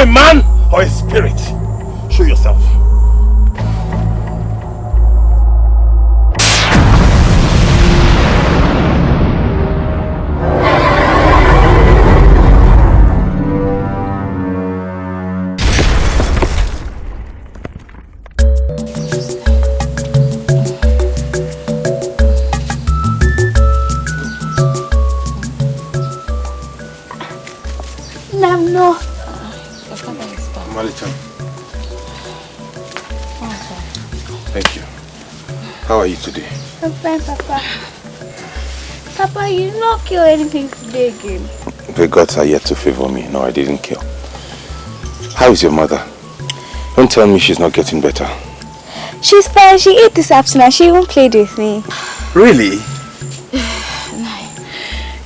a man or a spirit? Show yourself. No. Mali-chan. Thank you. How are you today? I'm fine, Papa. Papa, you did not kill anything today again. The gods are yet to favor me. No, I didn't kill. How is your mother? Don't tell me she's not getting better. She's fine. She ate this afternoon. She even played with me. Really?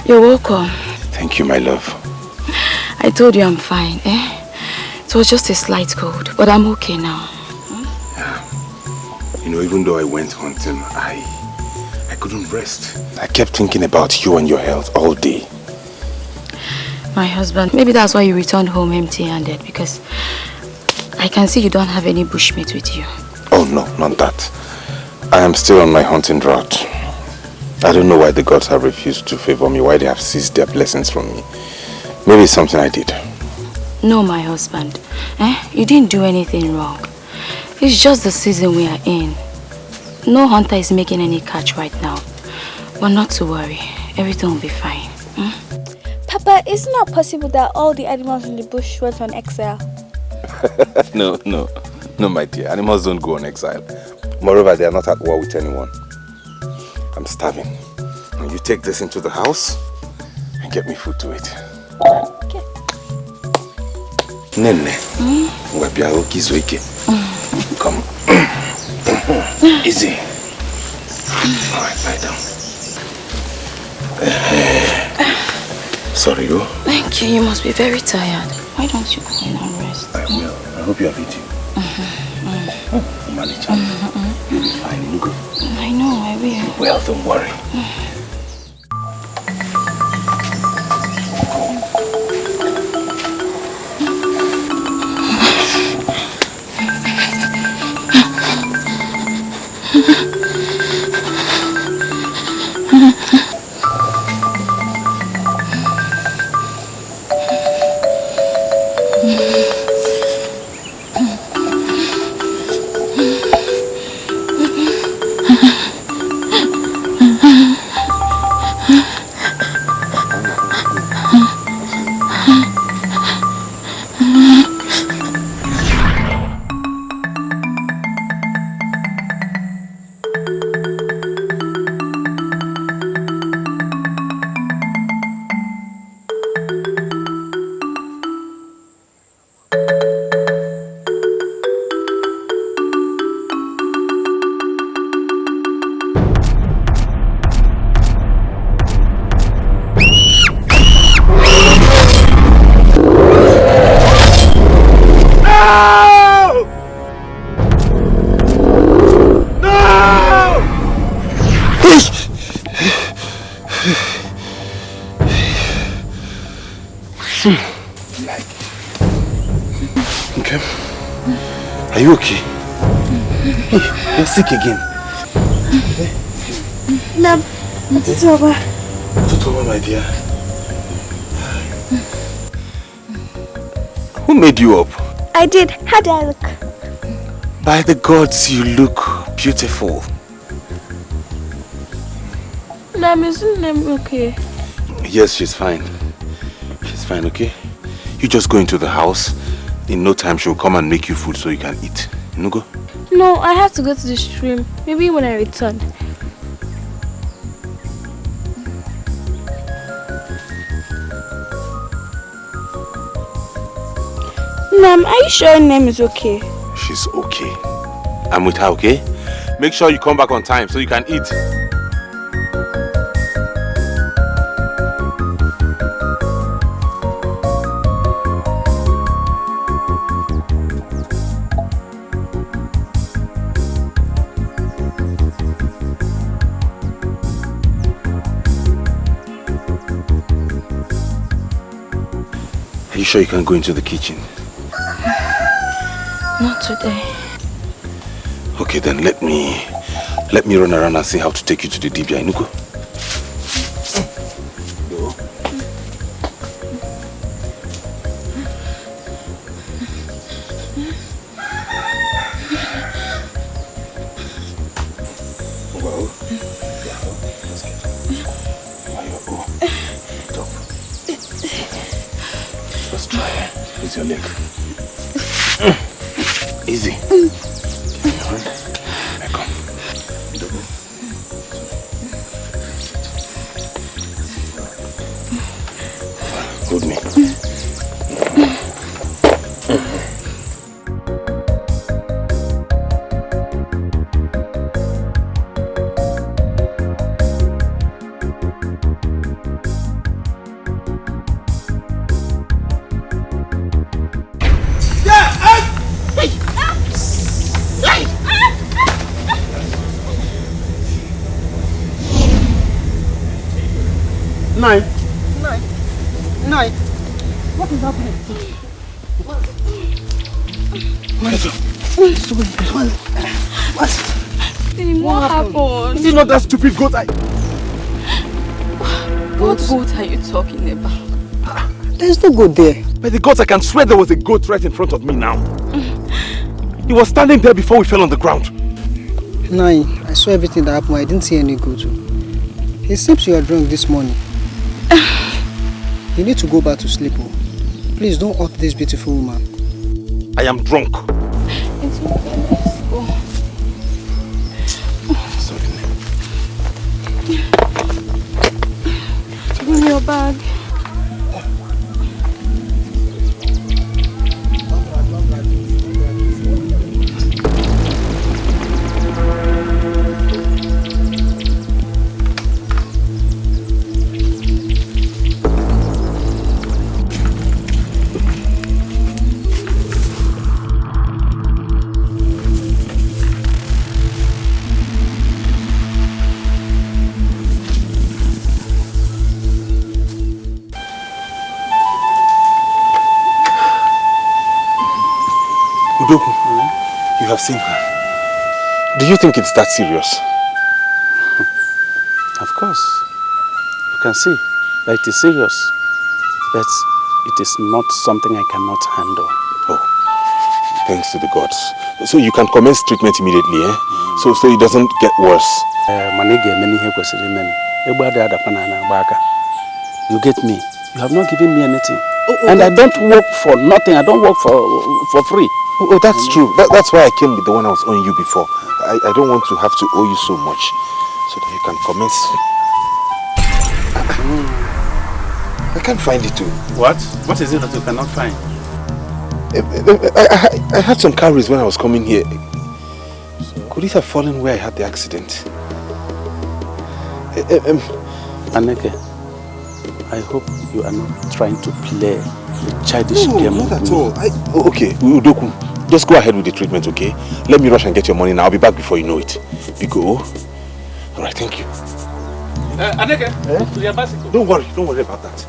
You're welcome. Thank you, my love. I told you I'm fine, eh? It was just a slight cold, but I'm okay now. Yeah. You know, even though I went hunting, I couldn't rest. I kept thinking about you and your health all day. My husband, maybe that's why you returned home empty-handed, because I can see you don't have any bushmeat with you. Oh no, not that. I am still on my hunting route. I don't know why the gods have refused to favor me, why they have seized their blessings from me. Maybe it's something I did. No, my husband. You didn't do anything wrong. It's just the season we are in. No hunter is making any catch right now. But not to worry. Everything will be fine. Papa, it's not possible that all the animals in the bush went on exile. No, my dear. Animals don't go on exile. Moreover, they are not at war with anyone. I'm starving. Now you take this into the house and get me food to eat. Okay. Nene, come. Easy. All right, lie down. Sorry, go. Thank you. You must be very tired. Why don't you go in and rest? I will. I hope you have eaten. Manage. You'll be fine. You go. I know. I will. Well, don't worry. Okay. Are you okay? Hey, you're sick again. Nam, it's over. It's over, my dear. Who made you up? I did. How do I look? By the gods, you look beautiful. Nam, isn't Nam okay? Yes, she's fine. She's fine, okay? You just go into the house. In no time, she'll come and make you food so you can eat. You go? No, I have to go to the stream. Maybe when I return. Nam, are you sure Nam is okay? She's okay. I'm with her, okay? Make sure you come back on time so you can eat. Are you sure you can go into the kitchen? Not today. Okay, then let me run around and see how to take you to the Dibia Inuko. Let's try it. Use your leg. Easy. Give me your hand. Back on. Hold me. Nine. What is happening? What happened? Is it not that stupid goat? What goat are you talking about? There's no goat there. By the gods, I can swear there was a goat right in front of me now. He was standing there before we fell on the ground. Nine, I saw everything that happened. I didn't see any goat. It seems you are drunk this morning. You need to go back to sleep. Please don't hurt this beautiful woman. I am drunk. It's okay, let's go. Sorry. Give me your bag. Udoku, you have seen her. Do you think it's that serious? Of course. You can see that it is serious. But it is not something I cannot handle. Oh, thanks to the gods. So you can commence treatment immediately, eh? So it doesn't get worse. You get me? You have not given me anything. And I don't work for nothing. I don't work for free. Oh, that's true. That's why I came with the one I was owing you before. I don't want to have to owe you so much. So that you can commence. I can't find it too. What? What is it that you cannot find? I had some calories when I was coming here. Could it have fallen where I had the accident? Aneke, I hope you are not trying to play a childish game. Not at all. Okay, Udoku, just go ahead with the treatment, okay? Let me rush and get your money now. I'll be back before you know it. Bigo. Alright, thank you. Aneke, to your bicycle. Don't worry about that.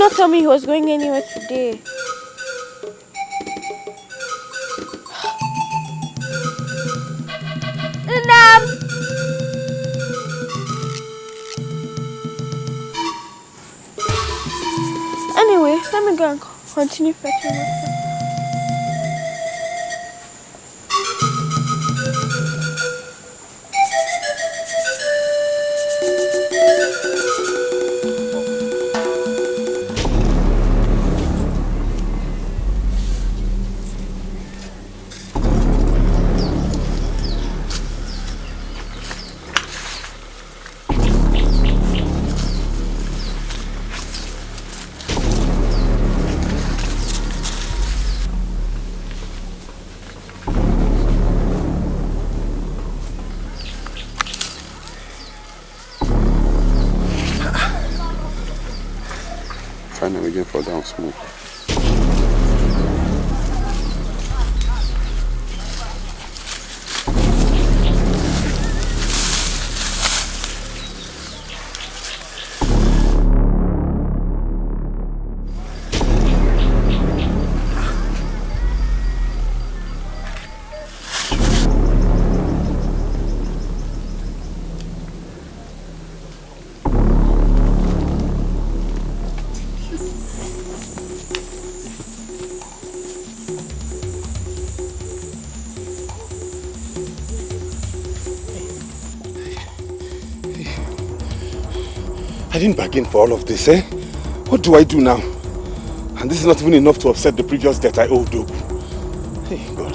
not tell me he was going anywhere today. Anyway, let me go and continue fetching myself. Finally again for down smooth. I didn't bargain for all of this, eh? What do I do now? And this is not even enough to offset the previous debt I owed Dogu. Hey, God.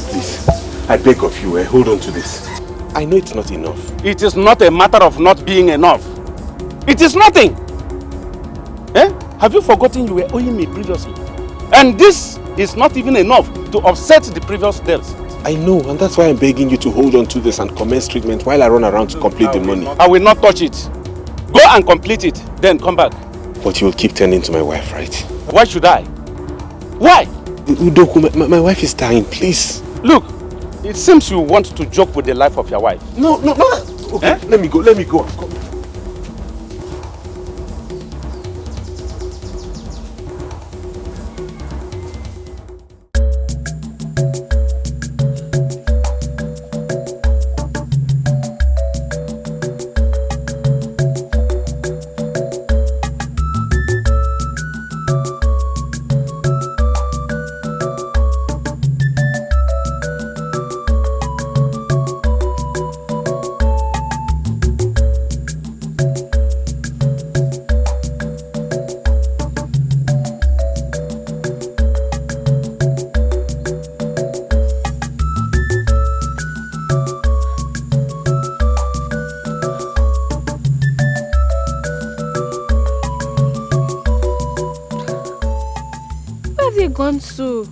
Please, I beg of you, hold on to this. I know it's not enough. It is not a matter of not being enough. It is nothing. Eh? Have you forgotten you were owing me previously? And this is not even enough to offset the previous debts. I know, and that's why I'm begging you to hold on to this and commence treatment while I run around to complete the money. I will not touch it. Go and complete it, then come back. But you will keep tending to my wife, right? Why should I? Why? Udoku, my wife is dying, please. Look, it seems you want to joke with the life of your wife. No. Okay, eh? Let me go. Come. Gone to?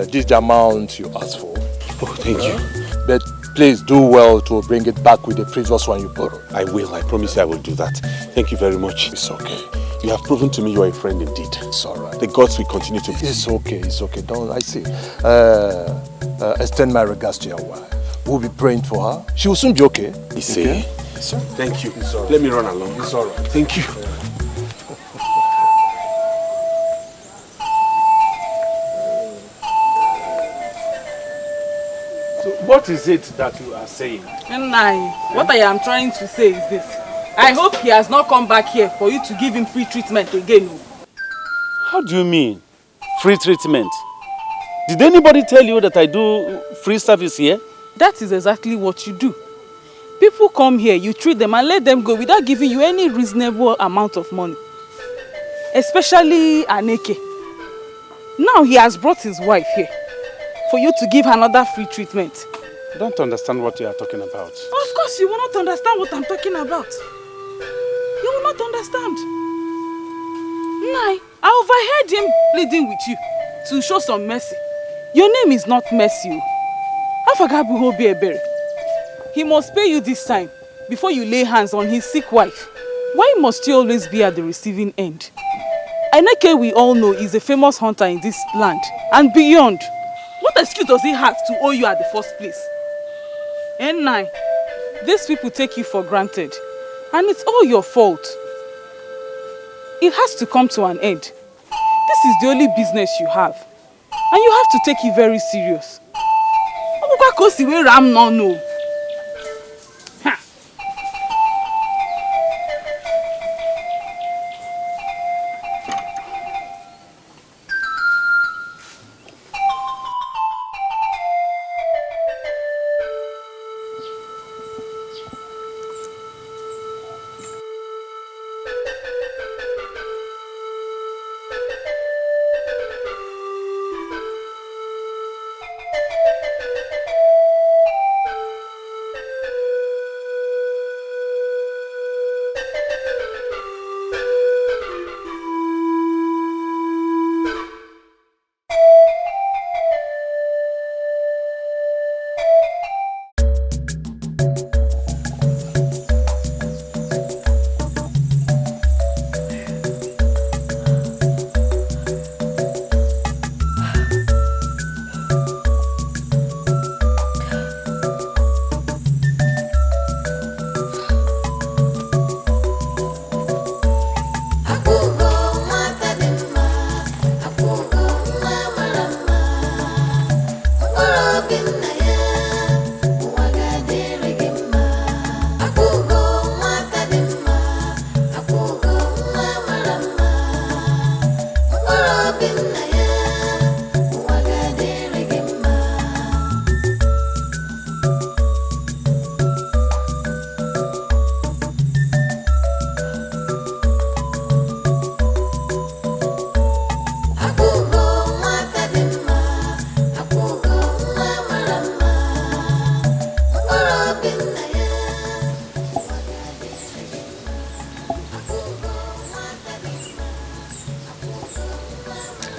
This is the amount you asked for. Oh, thank you. But please do well to bring it back with the previous one you borrowed. I will. I promise you I will do that. Thank you very much. It's okay. You have proven to me you are a friend indeed. It's all right. The gods will continue to be. It's okay. Don't I see? Extend my regards to your wife. We'll be praying for her. She will soon be okay. Okay? Thank you. Right. Let me run along. It's all right. Thank you. What is it that you are saying? What I am trying to say is this. I hope he has not come back here for you to give him free treatment again. How do you mean? Free treatment? Did anybody tell you that I do free service here? That is exactly what you do. People come here, you treat them and let them go without giving you any reasonable amount of money. Especially Aneke. Now he has brought his wife here for you to give her another free treatment. I don't understand what you are talking about. Of course you will not understand what I'm talking about. You will not understand. Nai, I overheard him pleading with you to show some mercy. Your name is not Mercy. Afagabu Hobi. He must pay you this time before you lay hands on his sick wife. Why must you always be at the receiving end? Aneke, we all know, is a famous hunter in this land and beyond. What excuse does he have to owe you at the first place? N9, these people take you for granted and it's all your fault. It has to come to an end. This is the only business you have and you have to take it very serious. Ram no.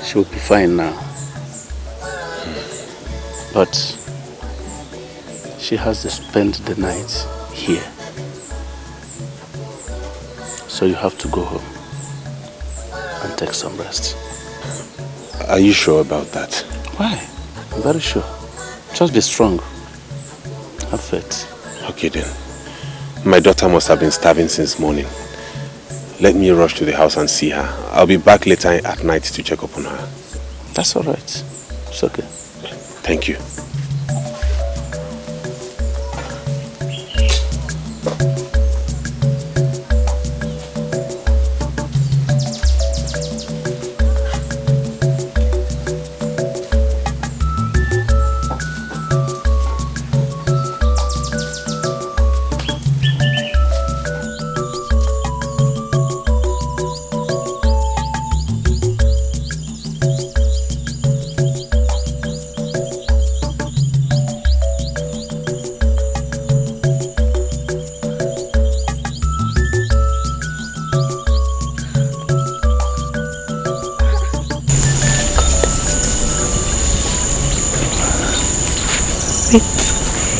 She'll be fine now. But she has to spend the night here. So you have to go home and take some rest. Are you sure about that? Why? I'm very sure. Just be strong. Have faith. Okay then. My daughter must have been starving since morning. Let me rush to the house and see her. I'll be back later at night to check up on her. That's all right. It's okay. Thank you.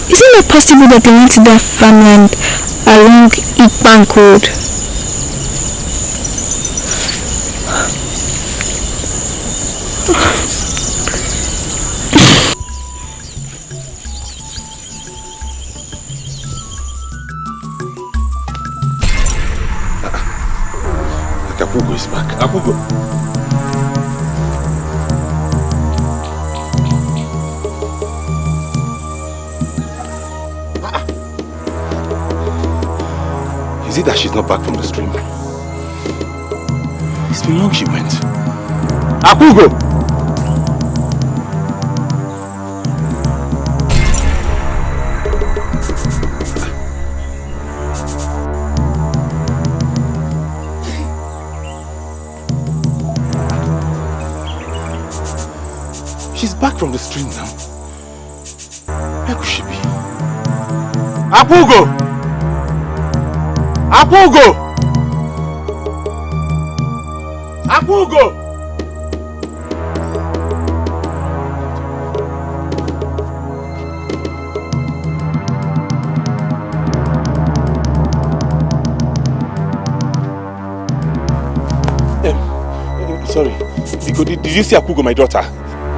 Is it not possible that they went to that farmland along Bank Road? Akugo is back. Akugo. Is it that she's not back from the stream? It's been long she went. Akugo! She's back from the stream now. Where could she be? Apugo! Apugo! Apugo! Sorry. Did you see Apugo, my daughter?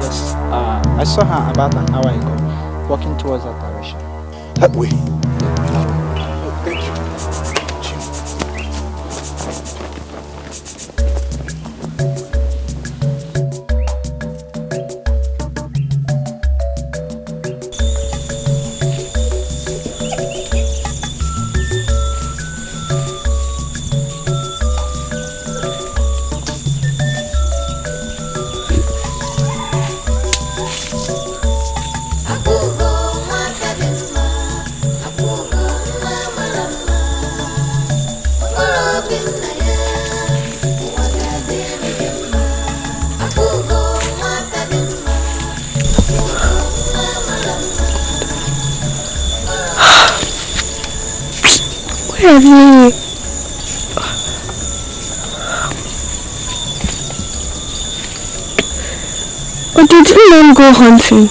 Yes. I saw her about an hour ago, walking towards that direction. That way. Thank you. Or did you not go hunting?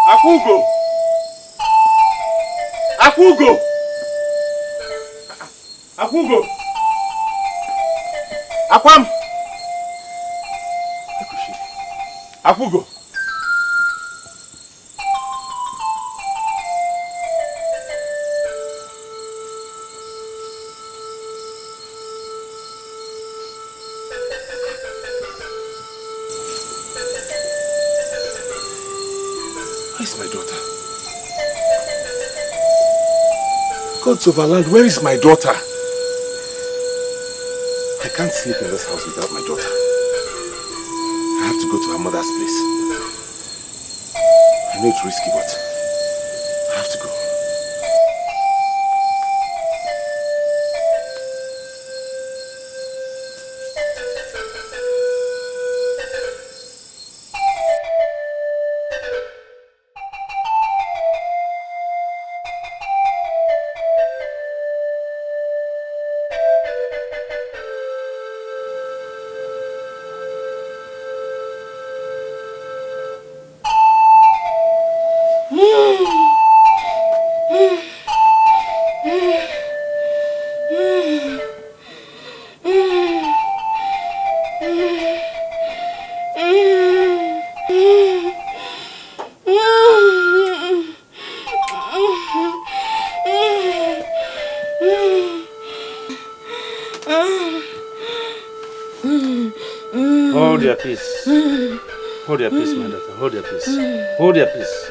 Apugo! Apugo! Apugo! Akwam! Apugo! Gods of our land, where is my daughter? I can't sleep in this house without my daughter. I have to go to her mother's place. I know it's risky, but I have to go. Hold your peace. Hold your peace, my daughter. Hold your peace. Hold your peace.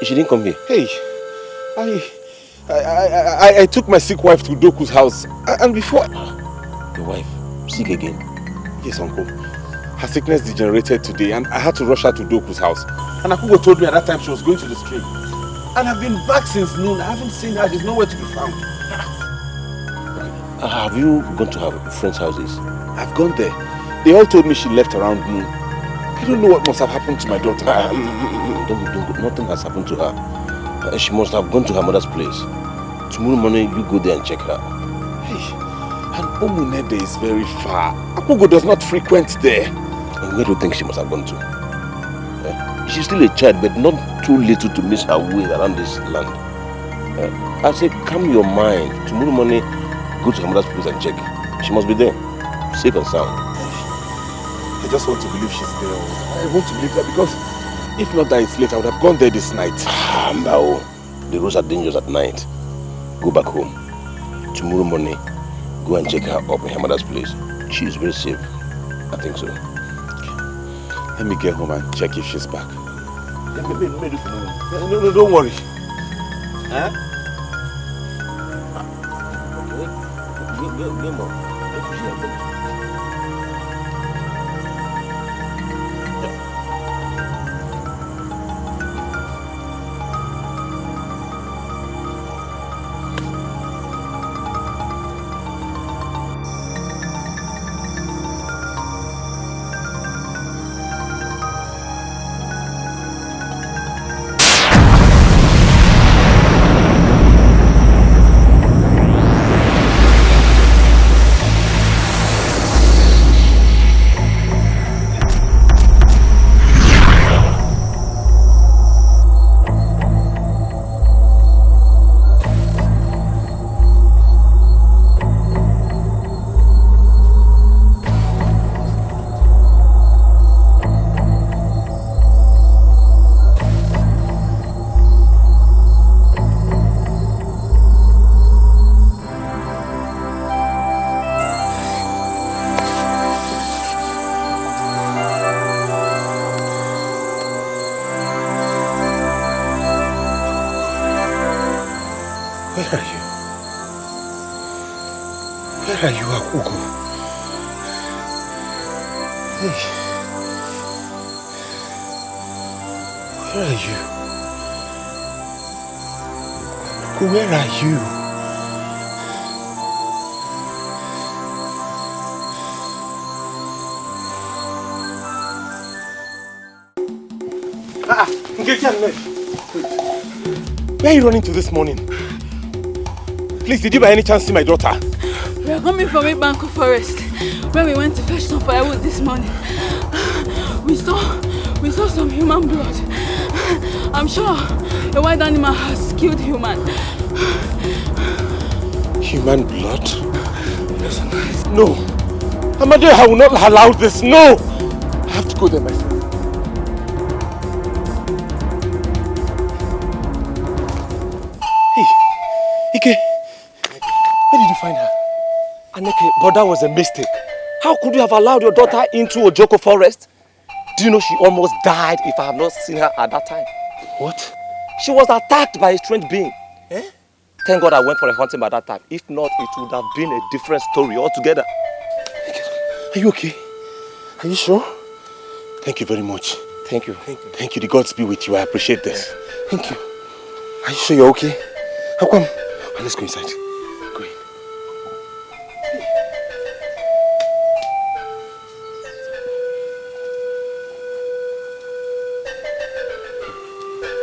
She didn't come here. Hey, I took my sick wife to Doku's house, and before... Your wife? Sick again? Yes, uncle. Her sickness degenerated today, and I had to rush her to Doku's house. And Akugo told me at that time she was going to the stream. And I've been back since noon. I haven't seen her. She's nowhere to be found. Have you gone to her friends' houses? I've gone there. They all told me she left around noon. I don't know what must have happened to my daughter. Nothing has happened to her. She must have gone to her mother's place. Tomorrow morning, you go there and check her. Hey, and Omunede is very far. Akugo does not frequent there. And where do you think she must have gone to? She's still a child, but not too little to miss her way around this land. I say, calm your mind. Tomorrow morning, go to her mother's place and check. She must be there, safe and sound. I just want to believe she's there. I want to believe that because if not that it's late, I would have gone there this night. No. The roads are dangerous at night. Go back home. Tomorrow morning, go and check her up in her mother's place. She is very safe. I think so. Let me get home and check if she's back. No, don't worry. Huh? Where are you, Akugo? Hey. Where are you? Akugo, where are you? Where are you running to this morning? Please, did you by any chance see my daughter? We are coming from a Banco forest when we went to fetch some firewood this morning. We saw some human blood. I'm sure a wild animal has killed human. Human blood? No. Amade, I will not allow this. No! I have to go there myself. Hey, Ike, where did you find her? Aneke, but that was a mistake. How could you have allowed your daughter into Ojoko forest? Do you know she almost died if I have not seen her at that time? What? She was attacked by a strange being. Eh? Thank God I went for a hunting by that time. If not, it would have been a different story altogether. Are you okay? Are you sure? Thank you very much. Thank you. Thank you. The gods be with you. I appreciate this. Thank you. Are you sure you're okay? How come? Oh, let's go inside. Go in.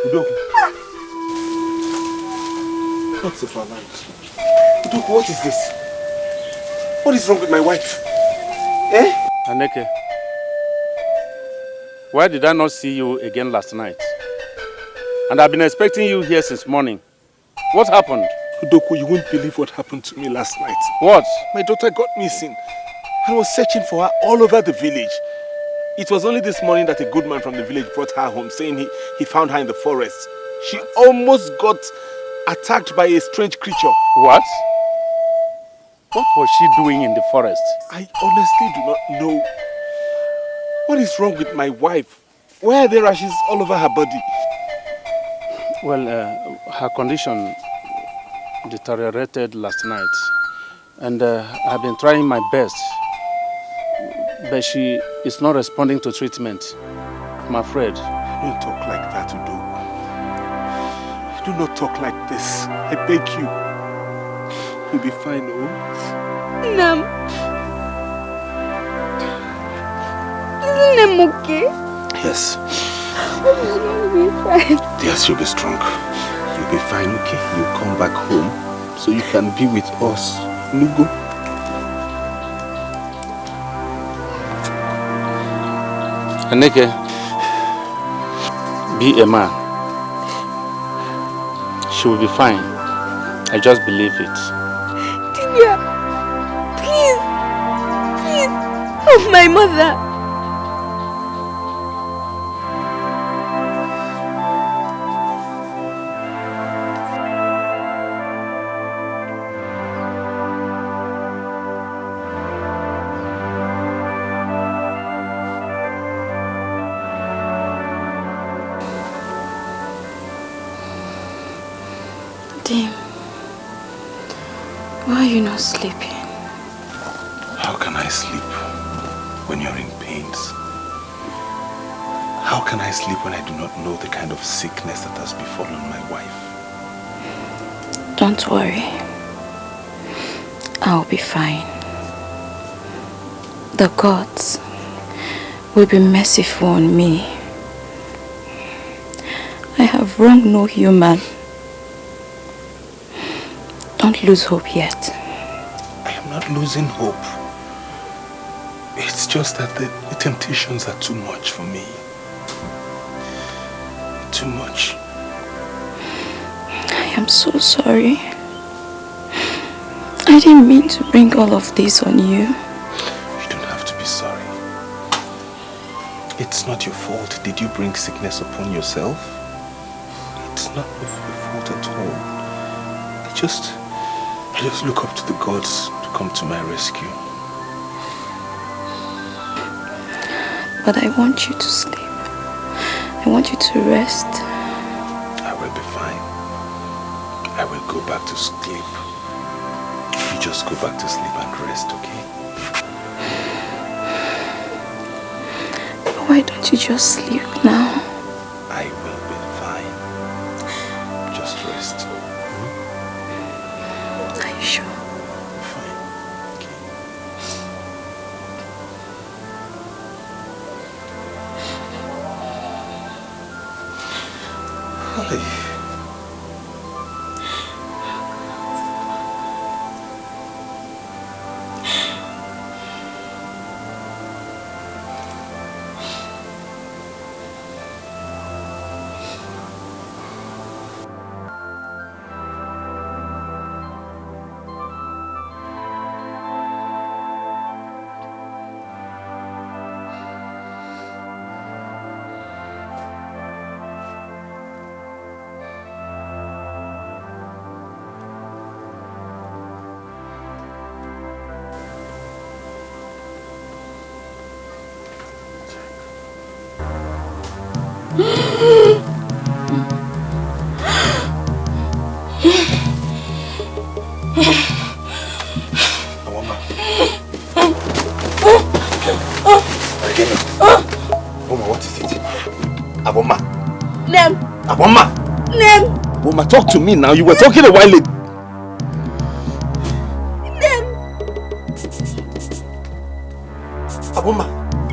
Udoku. What's the fun like? Udoku, what is this? What is wrong with my wife? Eh? Aneke, why did I not see you again last night? And I've been expecting you here since morning. What happened? Udoku, you won't believe what happened to me last night. What? My daughter got missing. I was searching for her all over the village. It was only this morning that a good man from the village brought her home, saying he found her in the forest. She almost got attacked by a strange creature. What? What was she doing in the forest? I honestly do not know. What is wrong with my wife? Why are there rashes all over her body? Well, her condition deteriorated last night. And I've been trying my best. But she is not responding to treatment. I'm afraid. Don't talk like that, Udo. Do not talk like this. I beg you. You'll be fine, oh? Nam. Isn't Nam okay? Yes. You'll be fine. Yes, you'll be strong. You'll be fine, okay? You'll come back home so you can be with us. Nugo. Aneke, be a man. She will be fine. I just believe it. Divya, please, help my mother. Dim, why are you not sleeping? How can I sleep when you're in pains? How can I sleep when I do not know the kind of sickness that has befallen my wife? Don't worry. I'll be fine. The gods will be merciful on me. I have wronged no human. Don't lose hope yet. I am not losing hope. It's just that the temptations are too much for me. Too much. I am so sorry. I didn't mean to bring all of this on you. You don't have to be sorry. It's not your fault. Did you bring sickness upon yourself? It's not your fault at all. I just look up to the gods to come to my rescue. But I want you to sleep. I want you to rest. I will be fine. I will go back to sleep. You just go back to sleep and rest, okay? Why don't you just sleep now? I will be fine. Just rest. Are you sure? Fine. Okay. Hi. Aboma, what is it? Aboma. Nem. Aboma. Nem. Aboma, talk to me now. You were talking a while ago. Nem. Aboma.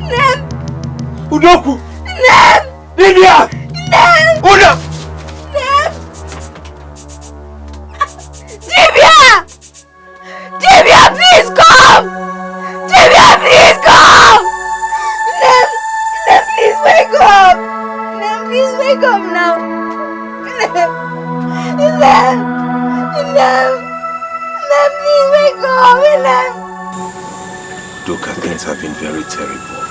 Nem. Udoku. Nem. Libya. Nem. Uda. Nem. Libya. Libya, please come. Libya, please come. Nem. Nem, please wake up. Nem, please wake up now. Nem. Nem. Nem, please wake up. Nem. Duka, things have been very terrible.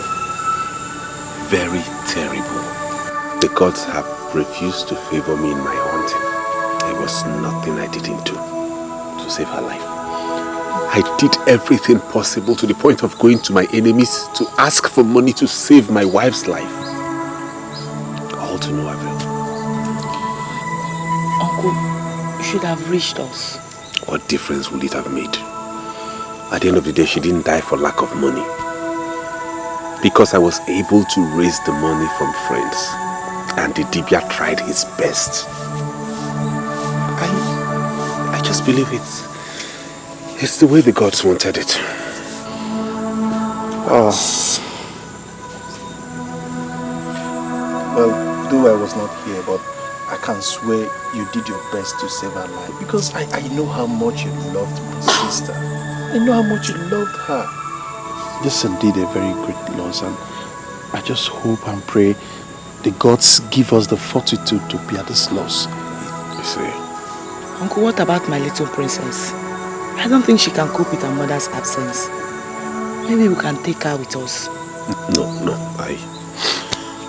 Very terrible. The gods have refused to favor me in my hunting. There was nothing I didn't do to save her life. I did everything possible to the point of going to my enemies to ask for money to save my wife's life. All to no avail. Uncle, you should have reached us. What difference would it have made? At the end of the day, she didn't die for lack of money. Because I was able to raise the money from friends. And the Dibia tried his best. I just believe it's the way the gods wanted it. Oh. Well, though I was not here, but I can swear you did your best to save her life. Because I know how much you loved my sister. I know how much you loved her. This is indeed a very great loss, and I just hope and pray the gods give us the fortitude to bear this loss. You see? Uncle, what about my little princess? I don't think she can cope with her mother's absence. Maybe we can take her with us. No.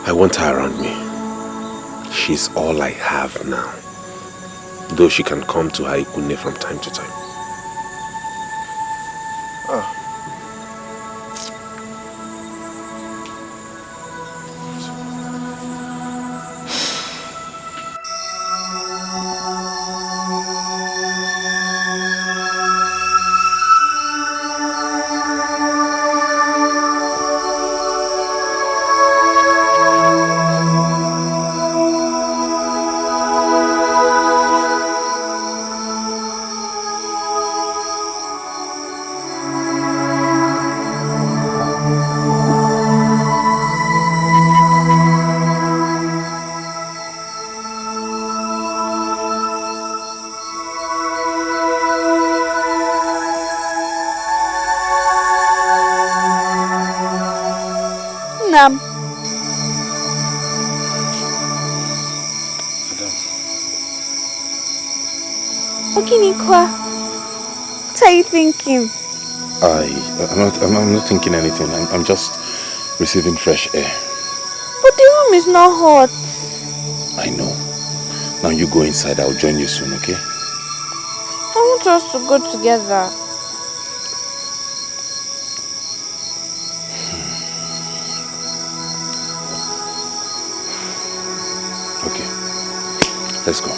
I want her around me. She's all I have now. Though she can come to her Ikune from time to time. Nam. Okinikwa, what are you thinking? I'm not thinking anything. I'm just receiving fresh air. But the room is not hot. I know. Now you go inside. I'll join you soon, okay? I want us to go together. Okay. Let's go.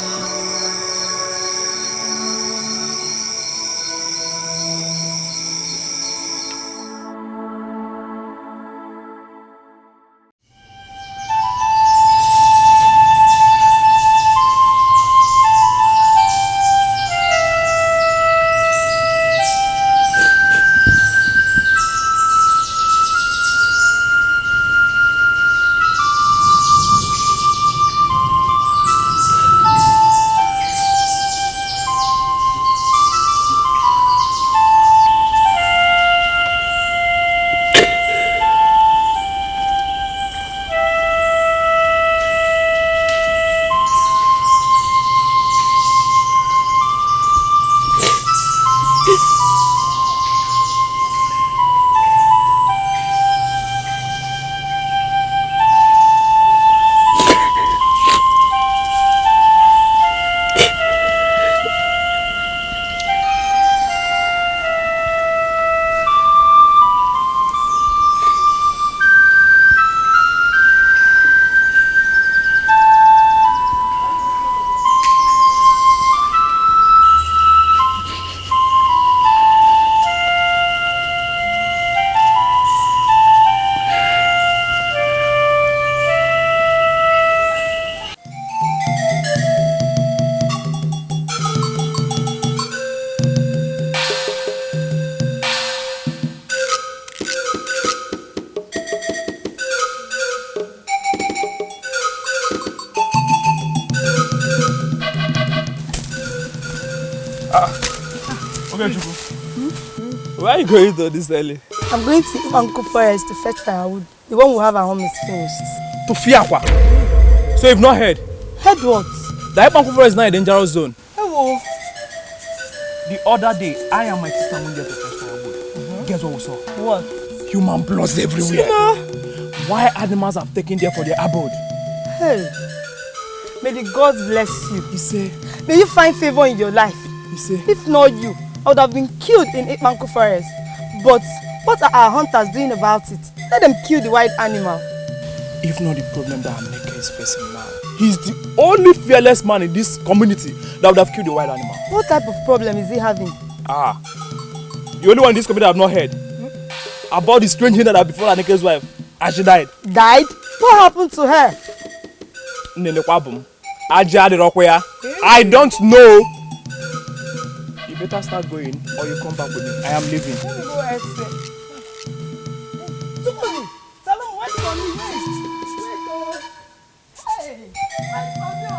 Where are you going to this early? I'm going to Uncle Forest to fetch firewood. The one we have at home is finished. To Fiakwa? So you've not heard? Heard what? The Uncle Forest is not a dangerous zone. Hello. The other day, I and my sister went there to fetch firewood. Guess what we saw? What? Human bloods everywhere. Why animals have taken there for their abode? Hey, may the gods bless you. You say? May you find favor in your life. You say? If not you, I would have been killed in Manku Forest. But what are our hunters doing about it? Let them kill the wild animal. If not the problem that Aneke is facing now, he's the only fearless man in this community that would have killed the wild animal. What type of problem is he having? The only one in this community I have not heard about the strange thing that before Aneke's wife, and she died. Died? What happened to her? I don't know. You better start going or you come back with me. I am leaving. Let me go elsewhere. Tell him wait for me. Wait. Hey, I love you.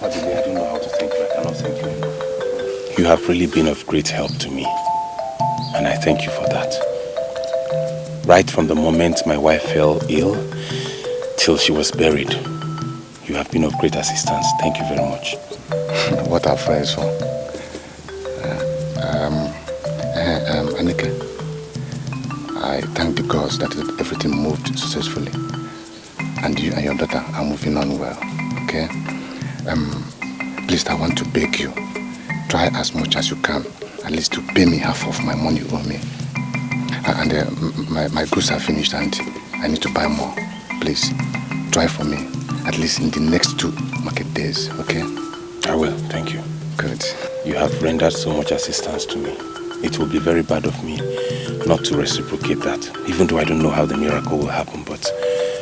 I don't know how to thank you. I cannot thank you enough. You have really been of great help to me, and I thank you for that. Right from the moment my wife fell ill till she was buried, you have been of great assistance. Thank you very much. What are friends for? Anike, I thank the gods that everything moved successfully, and you and your daughter are moving on well. Okay. Please, I want to beg you, try as much as you can, at least to pay me half of my money you owe me. And my goods are finished and I need to buy more. Please, try for me, at least in the next 2 market days, okay? I will, thank you. Good. You have rendered so much assistance to me. It will be very bad of me not to reciprocate that, even though I don't know how the miracle will happen, but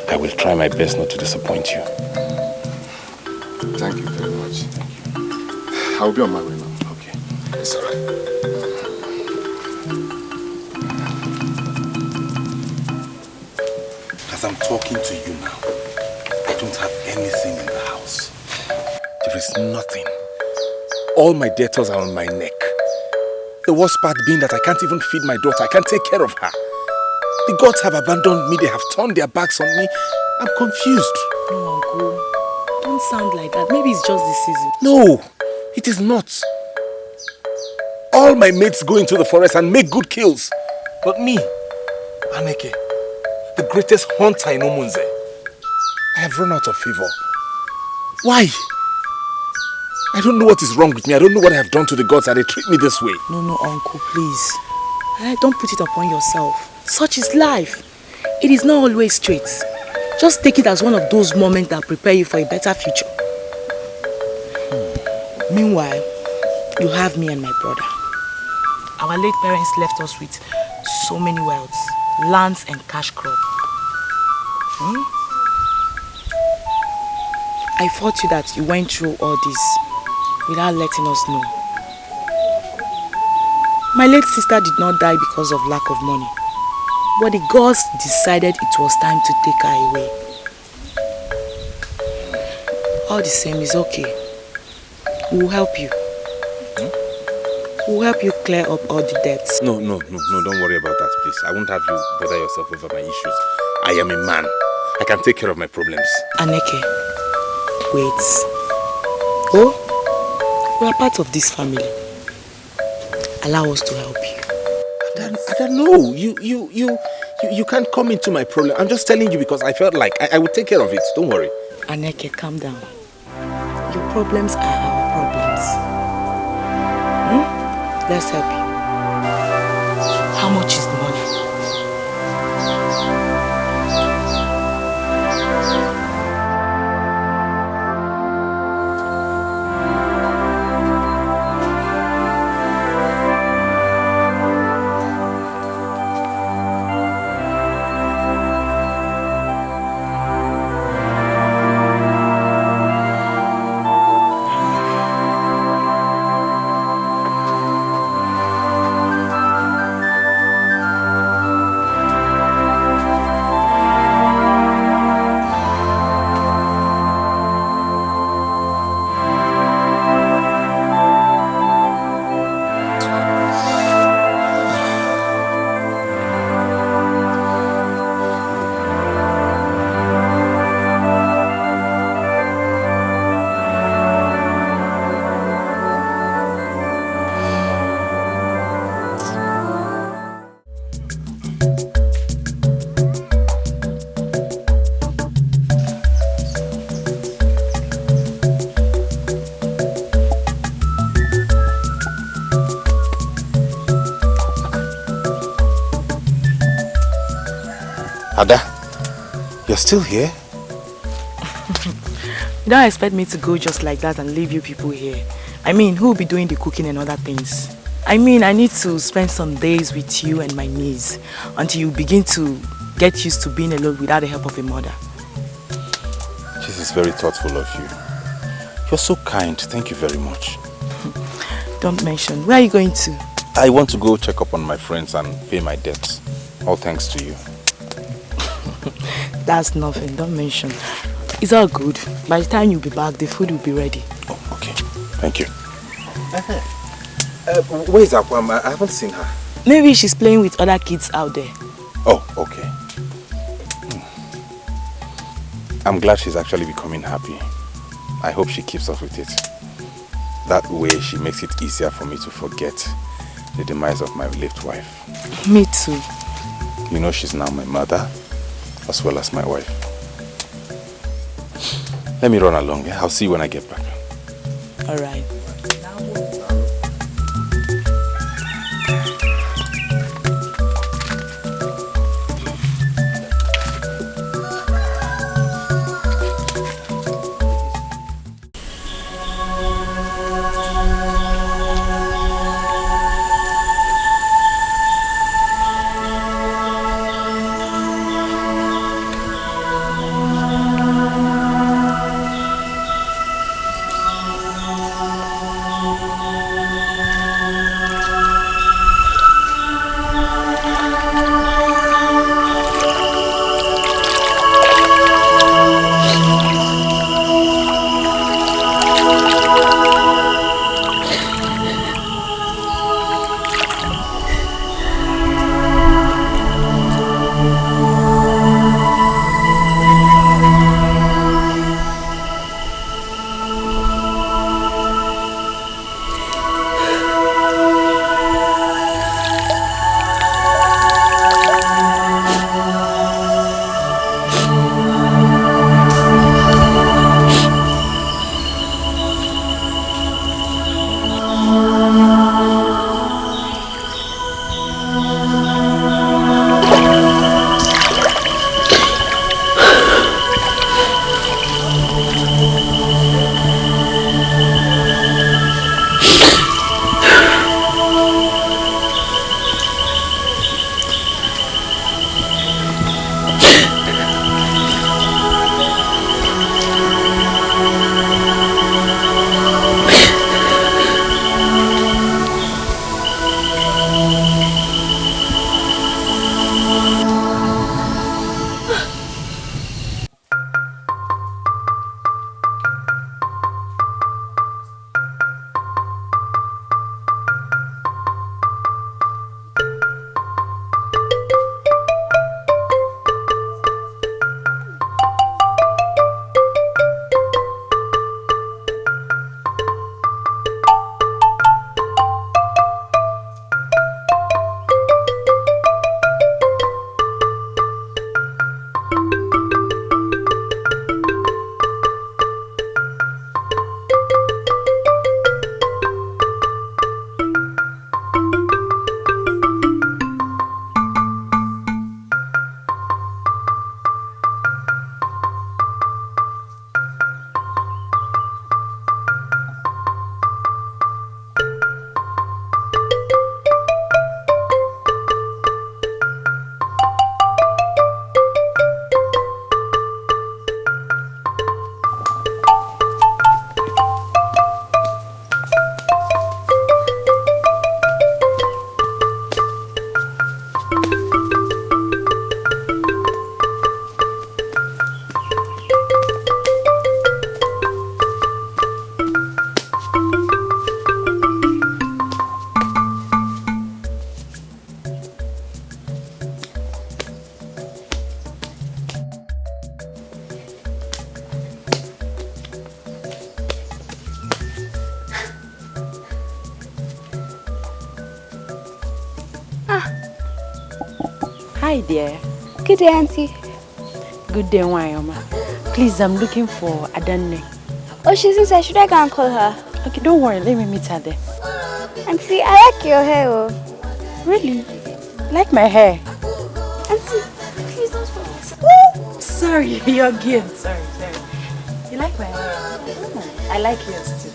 I will try my best not to disappoint you. Thank you very much. Thank you. I'll be on my way now. Okay. It's all right. As I'm talking to you now, I don't have anything in the house. There is nothing. All my debtors are on my neck. The worst part being that I can't even feed my daughter. I can't take care of her. The gods have abandoned me. They have turned their backs on me. I'm confused. No, Uncle. Don't sound like that. Maybe it's just the season. No, it is not. All my mates go into the forest and make good kills. But me, Aneke, the greatest hunter in Omunze, I have run out of favor. Why? I don't know what is wrong with me. I don't know what I have done to the gods that they treat me this way. No, Uncle, please. Don't put it upon yourself. Such is life. It is not always straight. Just take it as one of those moments that prepare you for a better future. Meanwhile, you have me and my brother. Our late parents left us with so many wealths, lands and cash crop. I thought you that you went through all this without letting us know. My late sister did not die because of lack of money, but the gods decided it was time to take her away. All the same, it's okay. We will help you. We will help you clear up all the debts. No, don't worry about that, please. I won't have you bother yourself over my issues. I am a man. I can take care of my problems. Aneke, wait. Oh, we are part of this family. Allow us to help you. I don't know. You can't come into my problem. I'm just telling you because I felt like I would take care of it. Don't worry. Aneke, calm down. Your problems are our problems. Let's help you. How much is the money? Ada, you're still here? You don't expect me to go just like that and leave you people here. I mean, who will be doing the cooking and other things? I mean, I need to spend some days with you and my niece until you begin to get used to being alone without the help of a mother. This is very thoughtful of you. You're so kind. Thank you very much. Don't mention. Where are you going to? I want to go check up on my friends and pay my debts. All thanks to you. That's nothing. Don't mention. It's all good. By the time you'll be back, the food will be ready. Oh, okay. Thank you. Where is Akwam? I haven't seen her. Maybe she's playing with other kids out there. Oh, okay. I'm glad she's actually becoming happy. I hope she keeps up with it. That way she makes it easier for me to forget the demise of my late wife. Me too. You know she's now my mother as well as my wife. Let me run along. Yeah? I'll see you when I get back. All right. Hi dear. Good day, Auntie. Good day, Wayoma. Please, I'm looking for Adanne. Oh, she's inside. Should I go and call her? Okay, don't worry. Let me meet her there. Auntie, I like your hair. Oh. Really? Like my hair? Auntie, please don't stop. sorry, you're good. Sorry. You like my hair? I like yours too.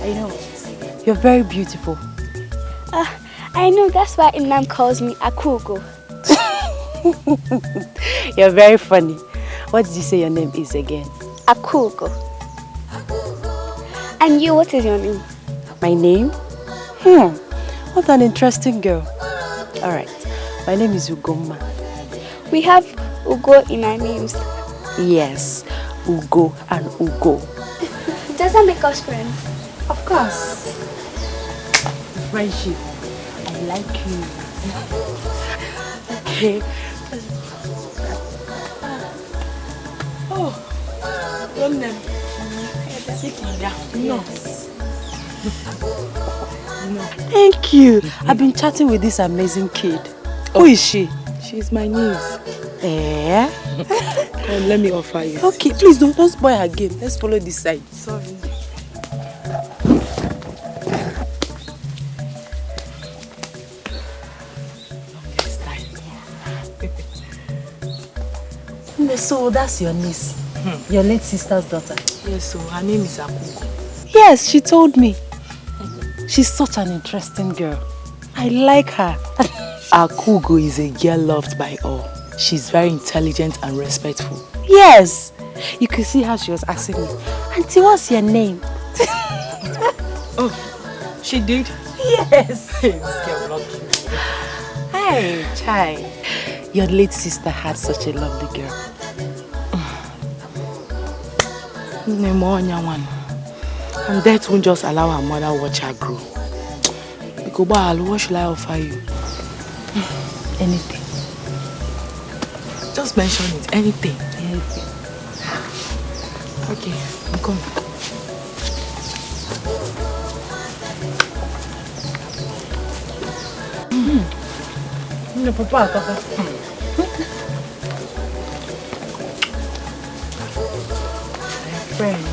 I know it. You're very beautiful. I know, that's why Imam calls me Akugo. You're very funny. What did you say your name is again? Akugo. And you, what is your name? My name? What an interesting girl. Alright, my name is Ugoma. We have Ugo in our names. Yes, Ugo and Ugo. Does that make us friends? Of course. Friendship. I like you. Okay. Oh, your name? No. Thank you. I've been chatting with this amazing kid. Who is she? She's my niece. Eh? Let me offer you. Okay, please don't spoil her game. Let's follow this side. Sorry. So that's your niece, your late sister's daughter. Yes, so her name is Akugo. Yes, she told me. She's such an interesting girl. I like her. Akugo is a girl loved by all. She's very intelligent and respectful. Yes. You could see how she was asking me, Auntie, what's your name? Oh, she did? Yes. This girl lucky. Hey, Chai. Your late sister had such a lovely girl. And death won't just allow her mother watch her grow. Ikobal, what should I offer you? Anything. Just mention it. Anything. Anything. Okay, I'm coming. No, Papa. My friend.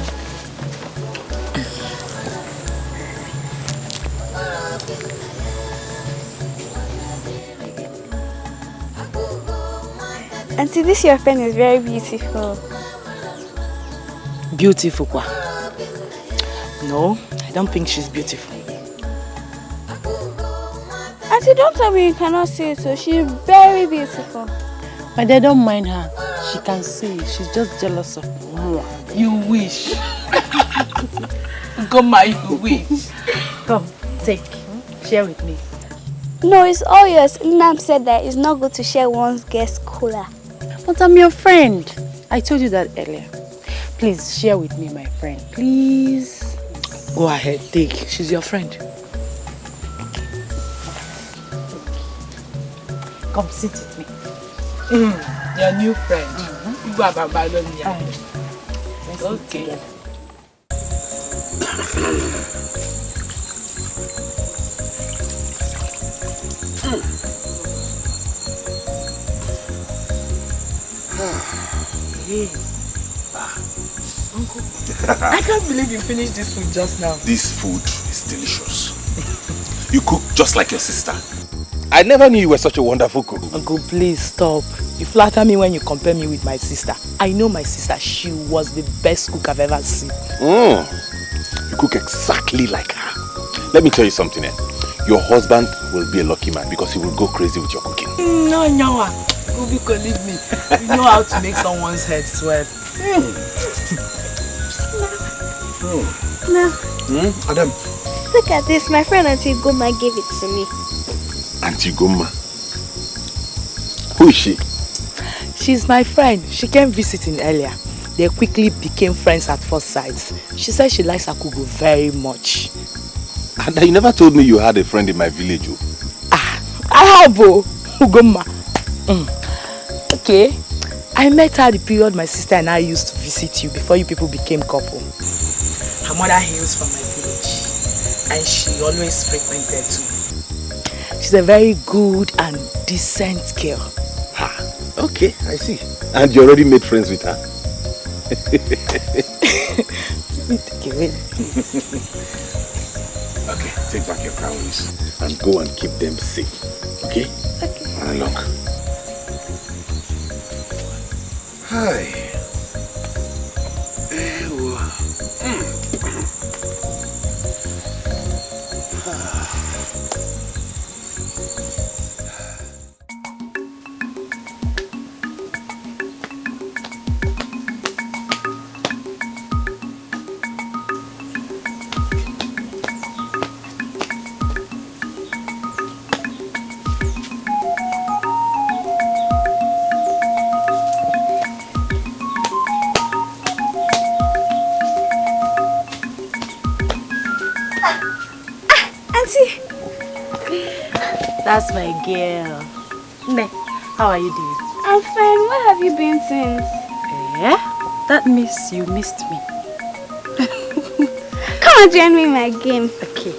Auntie, this your friend is very beautiful. Beautiful, kwa? No, I don't think she's beautiful. Auntie, don't tell me you cannot see it, so she's very beautiful. But they don't mind her. She can see. She's just jealous of more. You wish. Come on, you wish. Come, take. Share with me. No, it's all yours. Nam said that it's not good to share one's guest cooler. But I'm your friend. I told you that earlier. Please share with me, my friend. Please. Go ahead, take. She's your friend. Come sit with me. Your new friend. You go abandon me. Let's sit together. Uncle, I can't believe you finished this food just now. This food is delicious. You cook just like your sister. I never knew you were such a wonderful cook. Uncle, please stop. You flatter me when you compare me with my sister. I know my sister. She was the best cook I've ever seen. You cook exactly like her. Let me tell you something, eh? Your husband will be a lucky man because he will go crazy with your cooking. No, Ubi, leave me. You know how to make someone's head swell. No. Adam. Look at this. My friend Auntie Goma gave it to me. Auntie Goma? Who is she? She's my friend. She came visiting earlier. They quickly became friends at first sight. She said she likes Akugo very much. And you never told me you had a friend in my village. I have, Ugoma. Okay. I met her the period my sister and I used to visit you before you people became couple. Her mother hails from my village and she always frequented too. She's a very good and decent girl. Okay, I see. And you already made friends with her? Okay, take back your cows and go and keep them safe. Okay? Okay. Run along. Hi. That's my girl. Ne, how are you doing? I'm fine. Where have you been since? Yeah? That means you missed me. Come and join me in my game. Okay.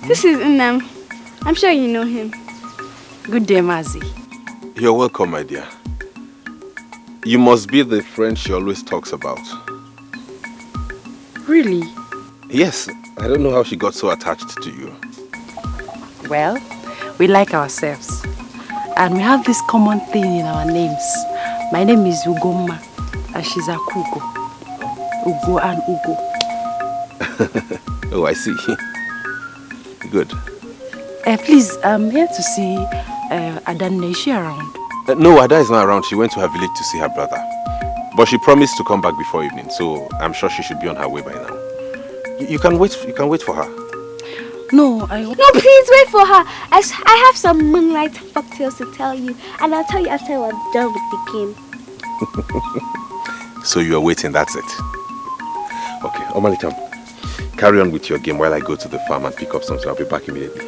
This is Unam. I'm sure you know him. Good day, Mazi. You're welcome, my dear. You must be the friend she always talks about. Really? Yes. I don't know how she got so attached to you. Well, we like ourselves. And we have this common thing in our names. My name is Ugoma, and she's Akugo. Ugo and Ugo. Oh, I see. Good. Please, I'm here to see Adanne. Is she around? No, Ada is not around. She went to her village to see her brother. But she promised to come back before evening, so I'm sure she should be on her way by now. You can wait for her. No, No, please wait for her. I have some moonlight folktales to tell you, and I'll tell you after we're done with the game. So you're waiting, that's it. Okay, Omalicham, carry on with your game while I go to the farm and pick up something. I'll be back immediately.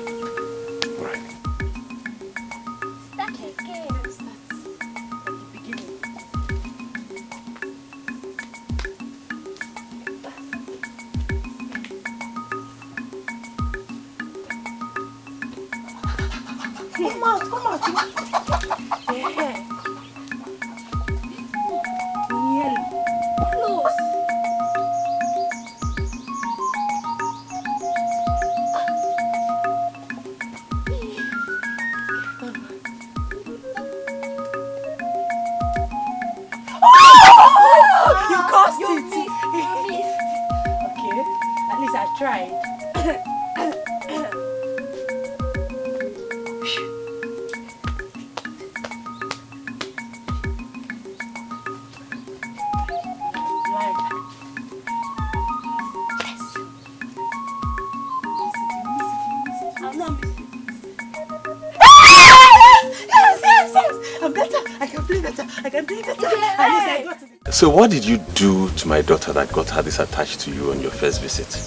So what did you do to my daughter that got her this attached to you on your first visit?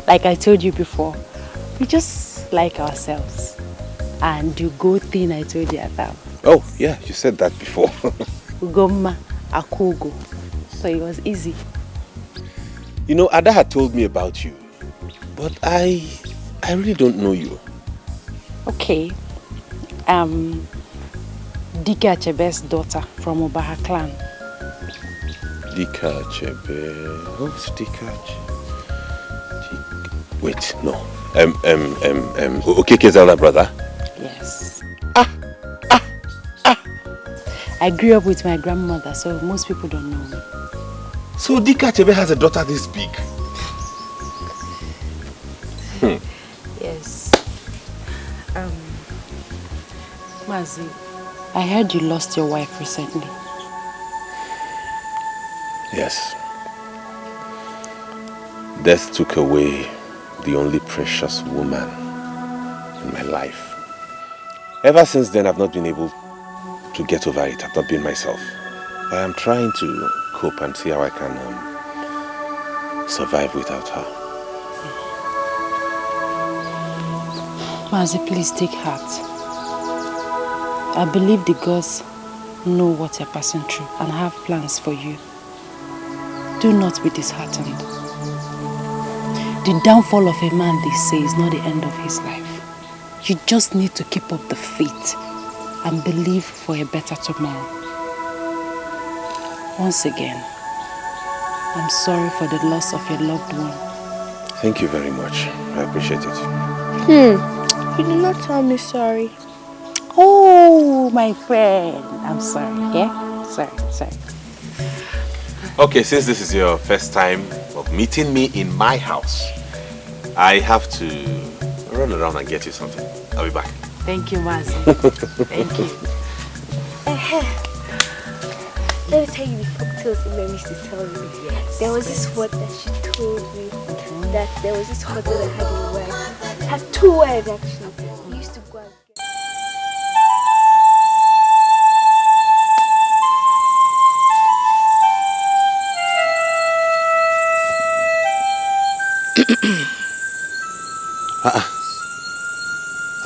Like I told you before, we just like ourselves. And the good thing I told you about. Oh, yeah, you said that before. Ugoma, Akugo. So it was easy. You know, Ada had told me about you, but I really don't know you. Okay. Dike Achebe's daughter from Obaha clan. Dike Achebe. Who's Dike Achebe? Wait, no. Okeke's elder brother? Yes. I grew up with my grandmother, so most people don't know me. So Dike Achebe has a daughter this big? Yes. Mazi, I heard you lost your wife recently. Yes. Death took away the only precious woman in my life. Ever since then, I've not been able to get over it. I've not been myself. I am trying to cope and see how I can survive without her. Mazi, please take heart. I believe the gods know what you're passing through and have plans for you. Do not be disheartened. The downfall of a man, they say, is not the end of his life. You just need to keep up the faith and believe for a better tomorrow. Once again, I'm sorry for the loss of your loved one. Thank you very much. I appreciate it. You did not tell me sorry. Oh, my friend. I'm sorry, yeah? Sorry. Okay, since this is your first time of meeting me in my house, I have to run around and get you something. I'll be back. Thank you, Mazi. Thank you. Let me tell you the folktales Mary used to tell me. Yes, there was this word that she told me that there was this hotel that had a wife. Had 2 wives actually. We used to go and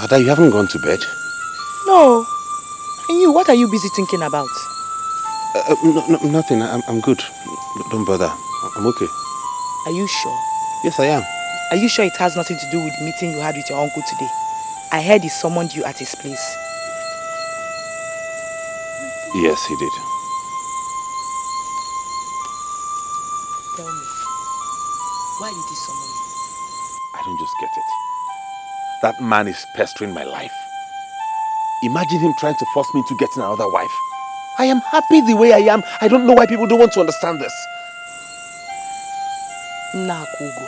Ada, you haven't gone to bed? No. And you, what are you busy thinking about? Nothing. I'm good. Don't bother. I'm okay. Are you sure? Yes, I am. Are you sure it has nothing to do with the meeting you had with your uncle today? I heard he summoned you at his place. Yes, he did. Tell me, why did he summon you? I don't just get it. That man is pestering my life. Imagine him trying to force me into getting another wife. I am happy the way I am. I don't know why people don't want to understand this. Nakugo,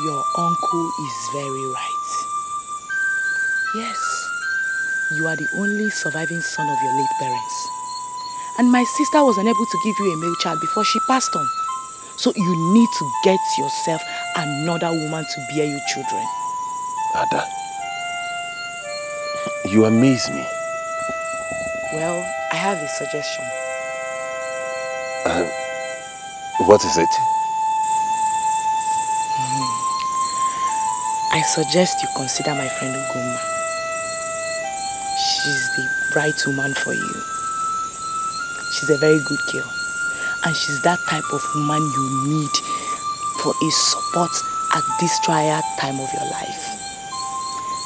your uncle is very right. Yes, you are the only surviving son of your late parents. And my sister was unable to give you a male child before she passed on. So you need to get yourself another woman to bear you children. Ada, you amaze me. Well, I have a suggestion. What is it? I suggest you consider my friend Ugoma. She's the right woman for you. She's a very good girl. And she's that type of woman you need for a support at this trial time of your life.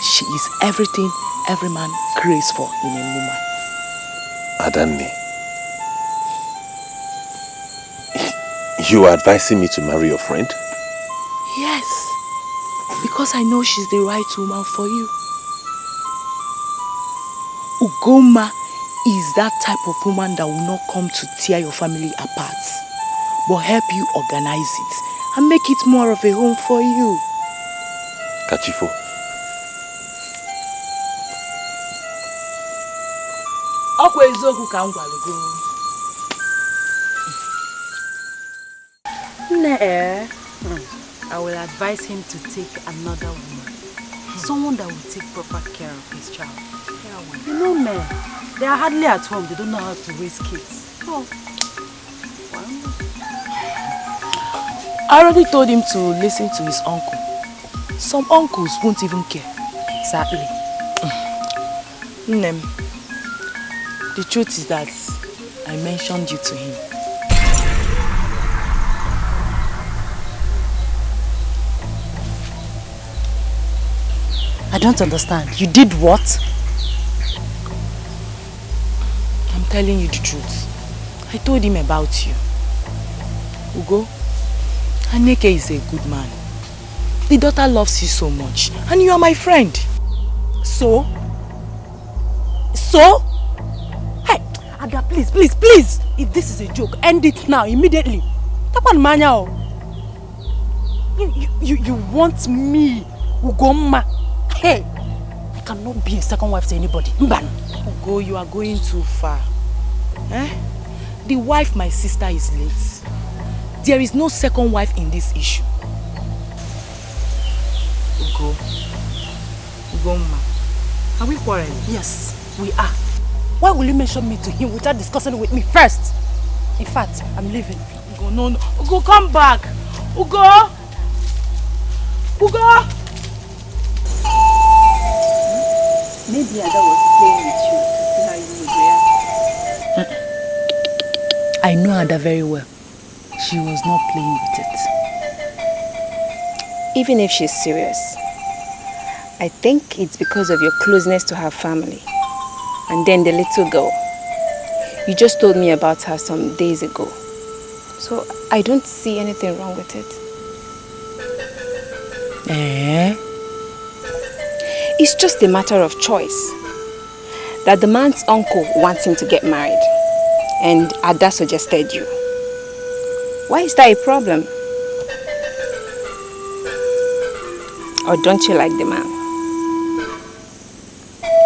She is everything every man craves for in a woman. Adanne, you are advising me to marry your friend? Yes, because I know she's the right woman for you. Ugoma is that type of woman that will not come to tear your family apart, but help you organize it and make it more of a home for you. Kachifo. I will advise him to take another woman. Someone that will take proper care of his child. You know men, they are hardly at home. They don't know how to raise kids. Oh. I already told him to listen to his uncle. Some uncles won't even care. Exactly. Nem, the truth is that I mentioned you to him. I don't understand. You did what? I'm telling you the truth. I told him about you. Ugo, Aneke is a good man. The daughter loves you so much. And you are my friend. So? So? Hey, Ada, please. If this is a joke, end it now, immediately. You want me, Ugoma? Hey, I cannot be a second wife to anybody. Mban. Ugo, you are going too far. The wife my sister is late. There is no second wife in this issue. Ugoma, are we quarreling? Yes, we are. Why will you mention me to him without discussing with me first? In fact, I'm leaving. Ugo, no. Ugo, come back. Ugo! Ugo! Maybe Ada was playing with you to see how you would react. I know Ada very well. She was not playing with it. Even if she's serious, I think it's because of your closeness to her family And then the little girl. You just told me about her some days ago. So I don't see anything wrong with it. It's just a matter of choice. That the man's uncle wants him to get married. And Ada suggested you. Why is that a problem? Or don't you like the man?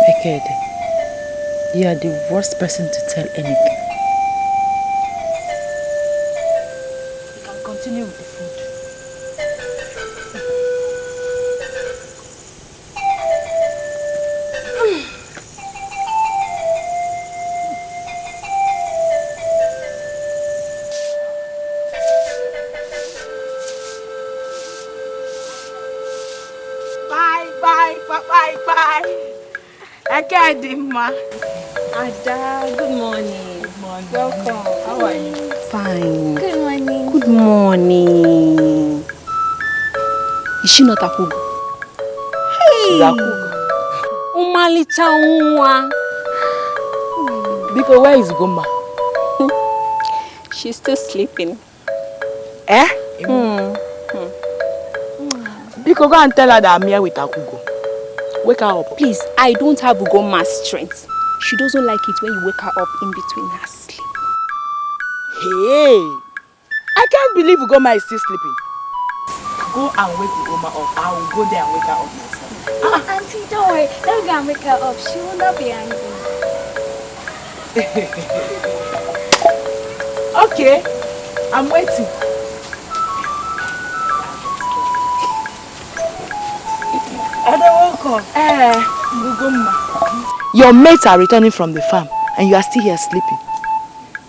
Ekede, you are the worst person to tell anything. You can continue with the food. Akadima. Ada, good morning. Good morning. Welcome. How are you? Fine. Good morning. Good morning. Is she not Akugo? She's Akugo. Umalicha unwa. Biko, where is Goma? She's still sleeping. Biko, go and tell her that I'm here with Akugo. Wake her up. Please, I don't have Ugoma's strength. She doesn't like it when you wake her up in between her sleep. Hey! I can't believe Ugoma is still sleeping. Go and wake Ugoma up. I will go there and wake her up myself. Auntie, don't worry. Let me go and wake her up. She will not be angry. Okay, I'm waiting. Your mates are returning from the farm and you are still here sleeping.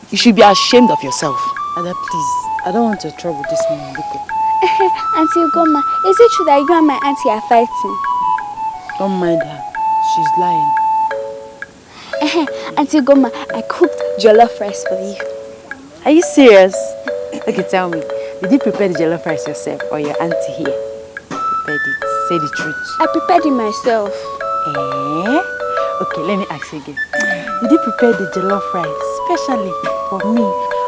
You should be ashamed of yourself. Ada, please, I don't want to trouble this morning. Auntie Ugoma, is it true that you and my auntie are fighting? Don't mind her. She's lying. Auntie Ugoma, I cooked jollof rice for you. Are you serious? Okay, tell me. Did you prepare the jollof rice yourself or your auntie here prepared it? Say the truth. I prepared it myself. Okay, let me ask you again. Did you prepare the jollof rice specially for me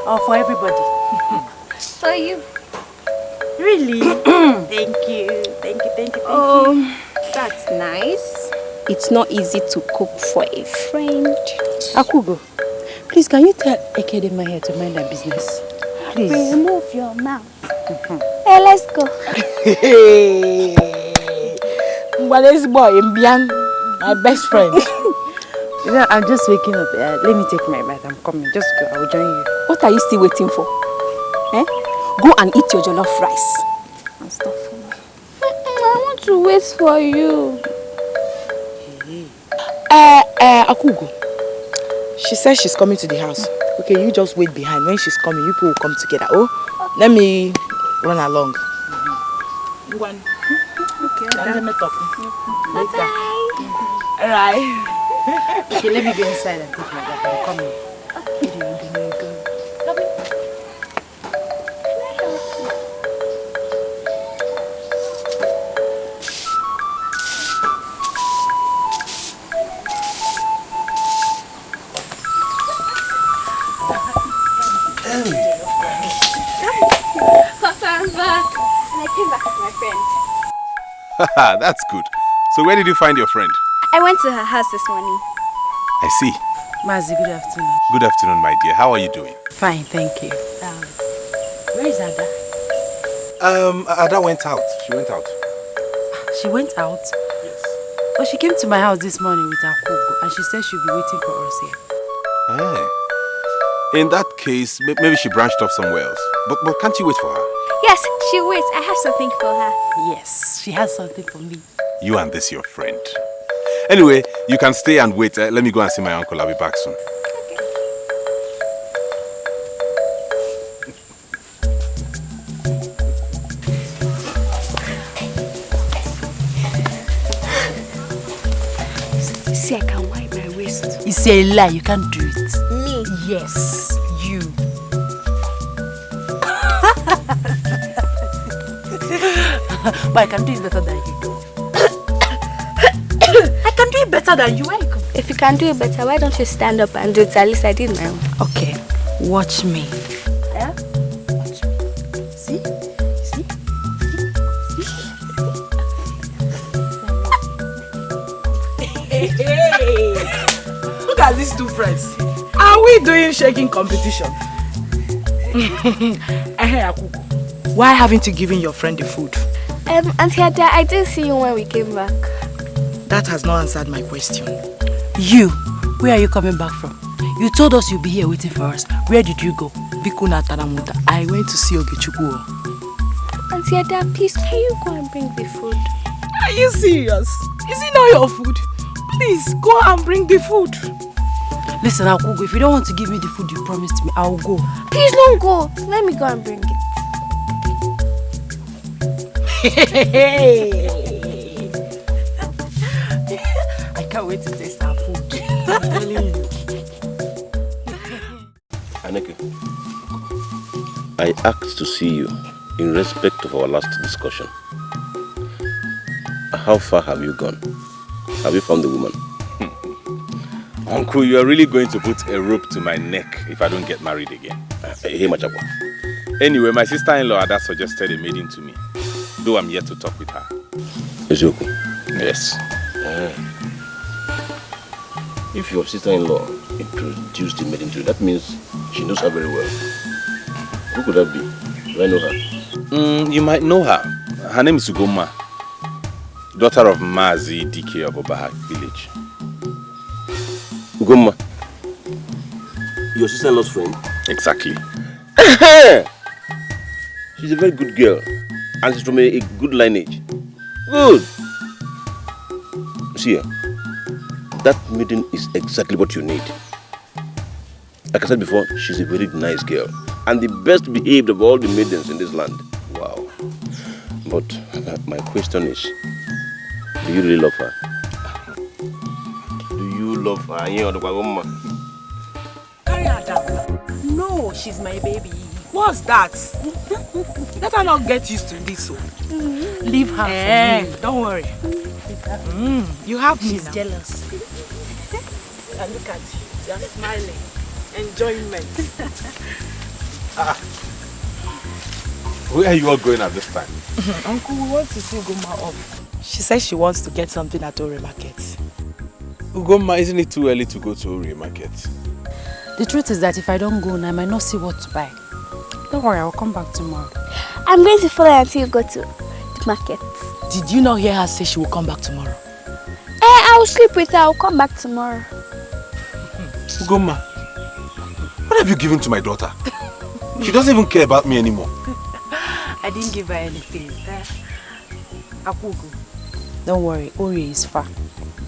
or for everybody? For you. Really? Thank you. Thank you. Oh, that's nice. It's not easy to cook for a friend. Akugo, please can you tell Ekedema here to mind her business? Please. Remove your mouth. Hey, let's go. Well, this boy, Mbian, my best friend. You know, I'm just waking up. Let me take my bath. I'm coming. Just go. I will join you. What are you still waiting for? Go and eat your jollof rice. And stuff for me. I want to wait for you. Akugo. She says she's coming to the house. Okay, you just wait behind. When she's coming, you people will come together. Oh, let me run along. One. Okay. Later. Alright. Okay, let me go inside and take my bath. I'm coming. Papa, I'm back. And I came back with my friend. That's good. So where did you find your friend? I went to her house this morning. I see. Mazi, good afternoon. Good afternoon, my dear. How are you doing? Fine, thank you. Where is Ada? Ada went out. She went out. She went out? Yes. But she came to my house this morning with her Akugo and she said she'll be waiting for us here. In that case, maybe she branched off somewhere else. But can't you wait for her? Yes, she waits. I have something for her. Yes, she has something for me. You and this your friend. Anyway, you can stay and wait. Let me go and see my uncle. I'll be back soon. See, I can wipe my waist. It's a lie, you can't do it. Me? Yes, you. But I can do it better than you. I can do it better than you. If you can do it better, why don't you stand up and do it? At least I did my own. Okay, watch me. Yeah? Watch me. See? See? Hey! Look at these two friends. Are we doing shaking competition? Why haven't you given your friend the food? Auntie Ada, I didn't see you when we came back. That has not answered my question. You, where are you coming back from? You told us you'd be here waiting for us. Where did you go? Vikuna Taramuta. I went to see Ogechuku. Auntie Ada, please, can you go and bring the food? Are you serious? Is it not your food? Please, go and bring the food. Listen, Akugo, if you don't want to give me the food you promised me, I'll go. Please don't go. Let me go and bring it. I can't wait to taste our food. I'm telling you. Aneke, I asked to see you in respect of our last discussion. How far have you gone? Have you found the woman? Uncle, you are really going to put a rope to my neck if I don't get married again. Hey, Machakwa. Anyway, my sister-in-law Ada suggested a maiden to me, though I'm yet to talk with her. Ezeoku? Yes. If your sister-in-law introduced the maiden to you, that means she knows her very well. Who could that be? Do I know her? You might know her. Her name is Ugoma, daughter of Mazi DK of Obaha village. Ugoma? Your sister-in-law's friend? Exactly. She's a very good girl, and she's from a good lineage. Good. See her. That maiden is exactly what you need. Like I said before, she's a very nice girl, and the best behaved of all the maidens in this land. Wow. But my question is, do you really love her? Do you love her? Carry her down. No, she's my baby. What's that? Let her not get used to this. Leave her for me. Don't worry. You have me She's now. jealous. And look at you. You're smiling. Enjoyment. Where are you all going at this time? Uncle, we want to see Ugoma up. She says she wants to get something at Ore Market. Ugoma, isn't it too early to go to Ore Market? The truth is that if I don't go, I might not see what to buy. Don't worry, I'll come back tomorrow. I'm going to follow until you go to the market. Did you not hear her say she will come back tomorrow? I'll sleep with her. I'll come back tomorrow. Ugoma, what have you given to my daughter? She doesn't even care about me anymore. I didn't give her anything. Akugo. Don't worry, Ori is far.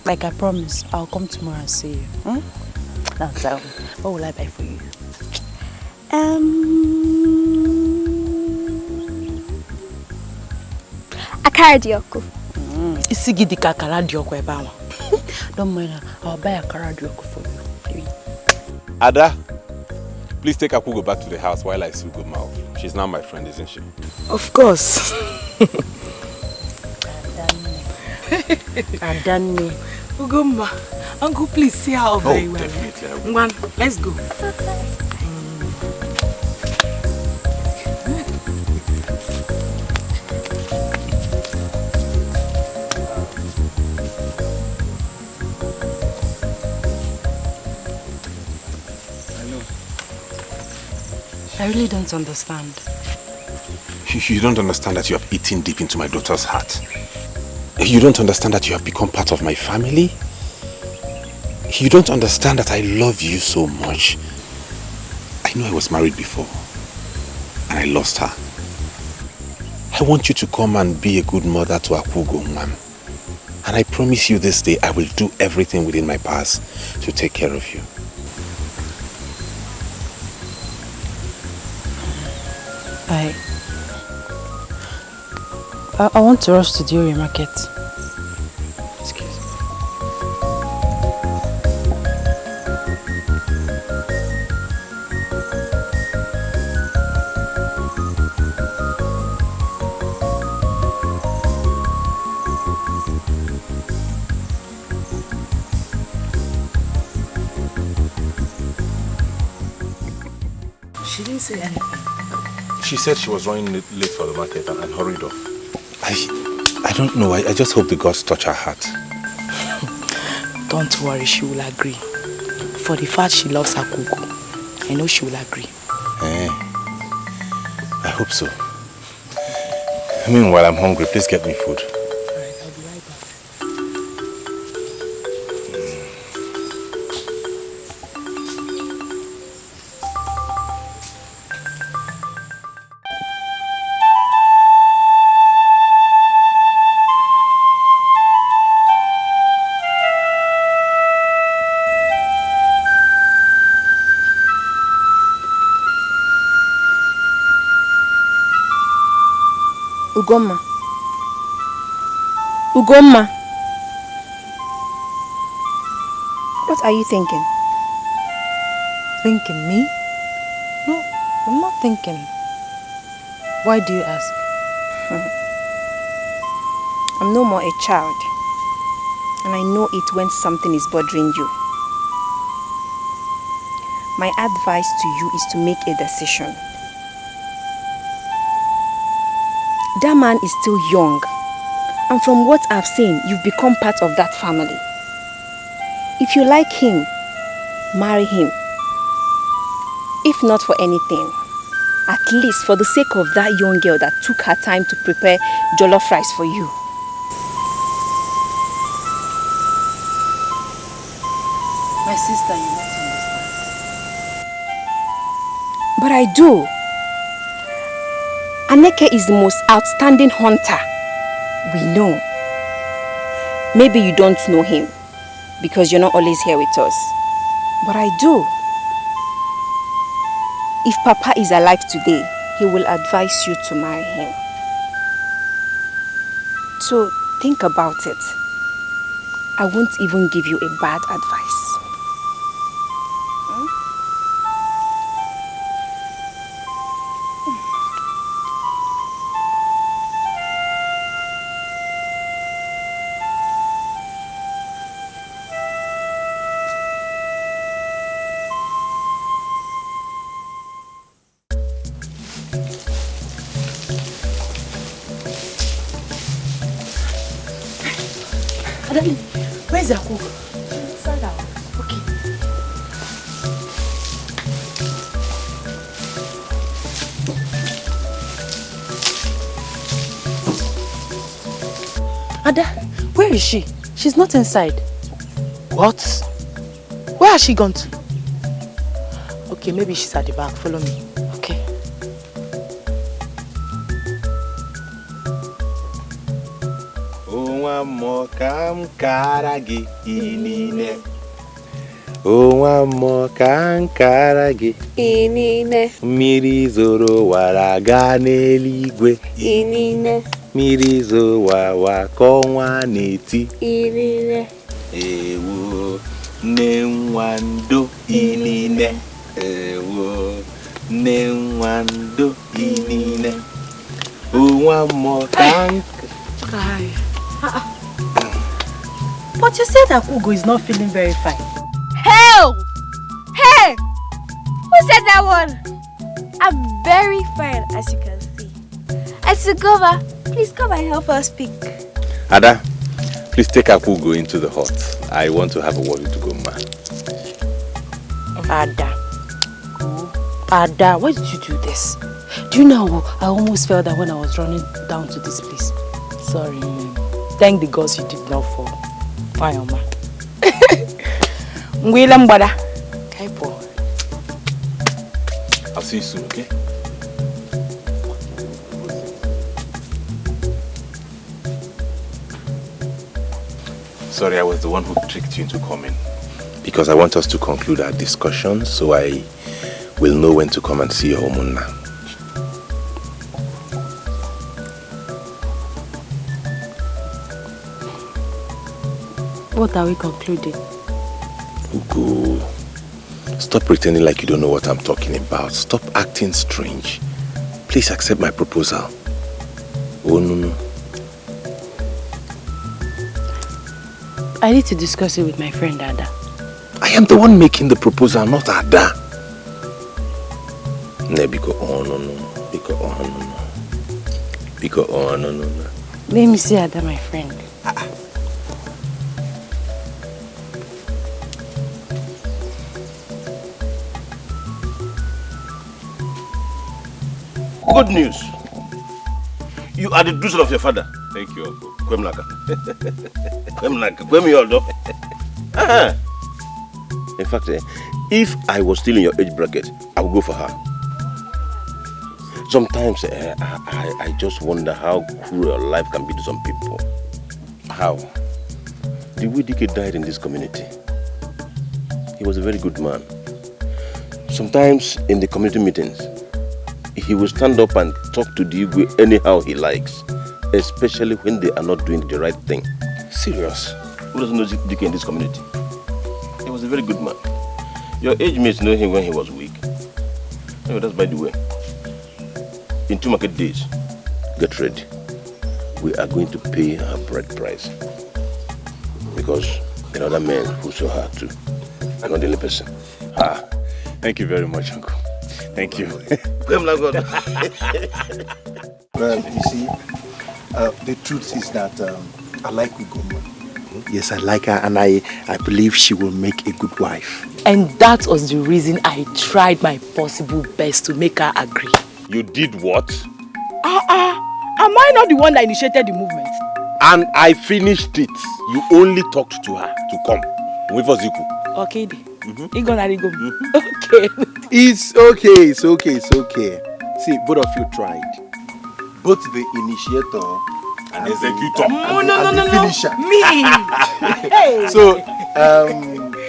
Like I promised, I'll come tomorrow and see you. Now tell me, what will I buy for you? Akara dioko. Isigidika akara dioko eba. Don't mind her, I'll buy akara dioko for you. Ada, please take Akugo back to the house while I see Ugoma off. She's now my friend, isn't she? Of course. Adani. Ugoma, Uncle, please see her very well. Definitely. I will. One, let's go. I really don't understand. You don't understand that you have eaten deep into my daughter's heart. You don't understand that you have become part of my family. You don't understand that I love you so much. I know I was married before, and I lost her. I want you to come and be a good mother to Akugo, ma'am. And I promise you this day, I will do everything within my powers to take care of you. I want to rush to the Ori Market. Excuse me. say anything? She said she was running late for the market and hurried off. I don't know. I just hope the gods touch her heart. Don't worry, she will agree. For the fact she loves her kuku, I know she will agree. I hope so. Meanwhile, I'm hungry. Please get me food. Alright, I'll be right back. Ugomma. Ugomma. What are you thinking? Thinking me? No, I'm not thinking. Why do you ask? I'm no more a child. And I know it when something is bothering you. My advice to you is to make a decision. That man is still young. And from what I've seen, you've become part of that family. If you like him, marry him. If not for anything, at least for the sake of that young girl that took her time to prepare jollof rice for you. My sister, you don't understand. But I do. Aneke is the most outstanding hunter we know. Maybe you don't know him because you're not always here with us. But I do. If Papa is alive today, he will advise you to marry him. So think about it. I won't even give you a bad advice. Where's the cook? Sit down. Okay. Ada, where is she? She's not inside. What? Where has she gone to? Okay, maybe she's at the back. Follow me. Okay. Onwa mokam karagi inine. Onwa mokam karagi inine. Mmiri zoro waraga n'eluigwe Inine. Mmiri zowawa kọnwa n'eti Inine. Ewo nne nwando inine. Ewo nne nwando inine. Onwa mokam. But you said that Ugo is not feeling very fine. Hell! Hey! Who said that one? I'm very fine, as you can see. Asugova, please come and help us pick. Ada, please take Akugo into the hut. I want to have a word with Ugomma. Ada, why did you do this? Do you know I almost fell down when I was running down to this place? Sorry. Thank the gods you did not fall. Fine, Oma. I'll see you soon, okay? Sorry, I was the one who tricked you into coming. Because I want us to conclude our discussion, so I will know when to come and see your Omunna. What are we concluding? Ugo, stop pretending like you don't know what I'm talking about. Stop acting strange. Please accept my proposal. Oh, no. I need to discuss it with my friend Ada. I am the one making the proposal, not Ada. No, because no. Let me see Ada, my friend. Good news. You are the daughter of your father. Thank you, Uncle. Kwemnaka. Kwemiyoldo. In fact, if I was still in your age bracket, I would go for her. Sometimes I just wonder how cruel life can be to some people. How? The way Dike died in this community. He was a very good man. Sometimes in the community meetings, he will stand up and talk to the Igwe anyhow he likes, especially when they are not doing the right thing. Serious? Who doesn't know Dike in this community? He was a very good man. Your age mates know him when he was weak. Anyway, that's by the way. In 2 market days, get ready. We are going to pay her bride price. Because another man who saw her too. I'm not the only person. Thank you very much, Uncle. Thank you. Well, you see, the truth is that I like Ugoma. Yes, I like her, and I believe she will make a good wife. And that was the reason I tried my possible best to make her agree. You did what? Am I not the one that initiated the movement? And I finished it. You only talked to her to come. Wait for Ziku. Okay. Okay. It's okay. See, both of you tried. Both the initiator and executor. The finisher. Me! Hey. So,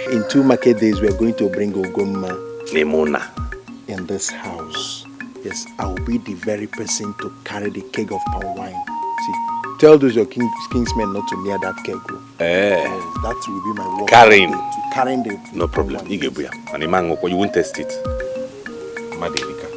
in 2 market days, we are going to bring Ugoma Lemona in this house. Yes, I will be the very person to carry the keg of palm wine. See, tell those your kingsmen not to near that keg. Yes, that will be my work. Carrying the no problem. You won't test it. Madilika.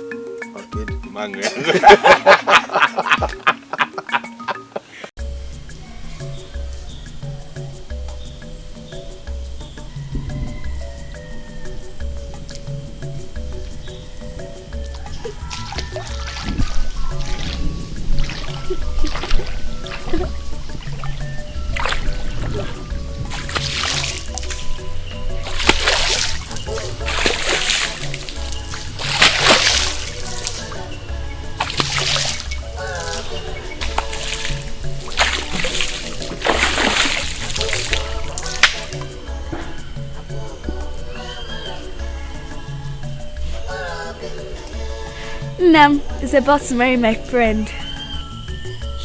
Nam is about to marry my friend.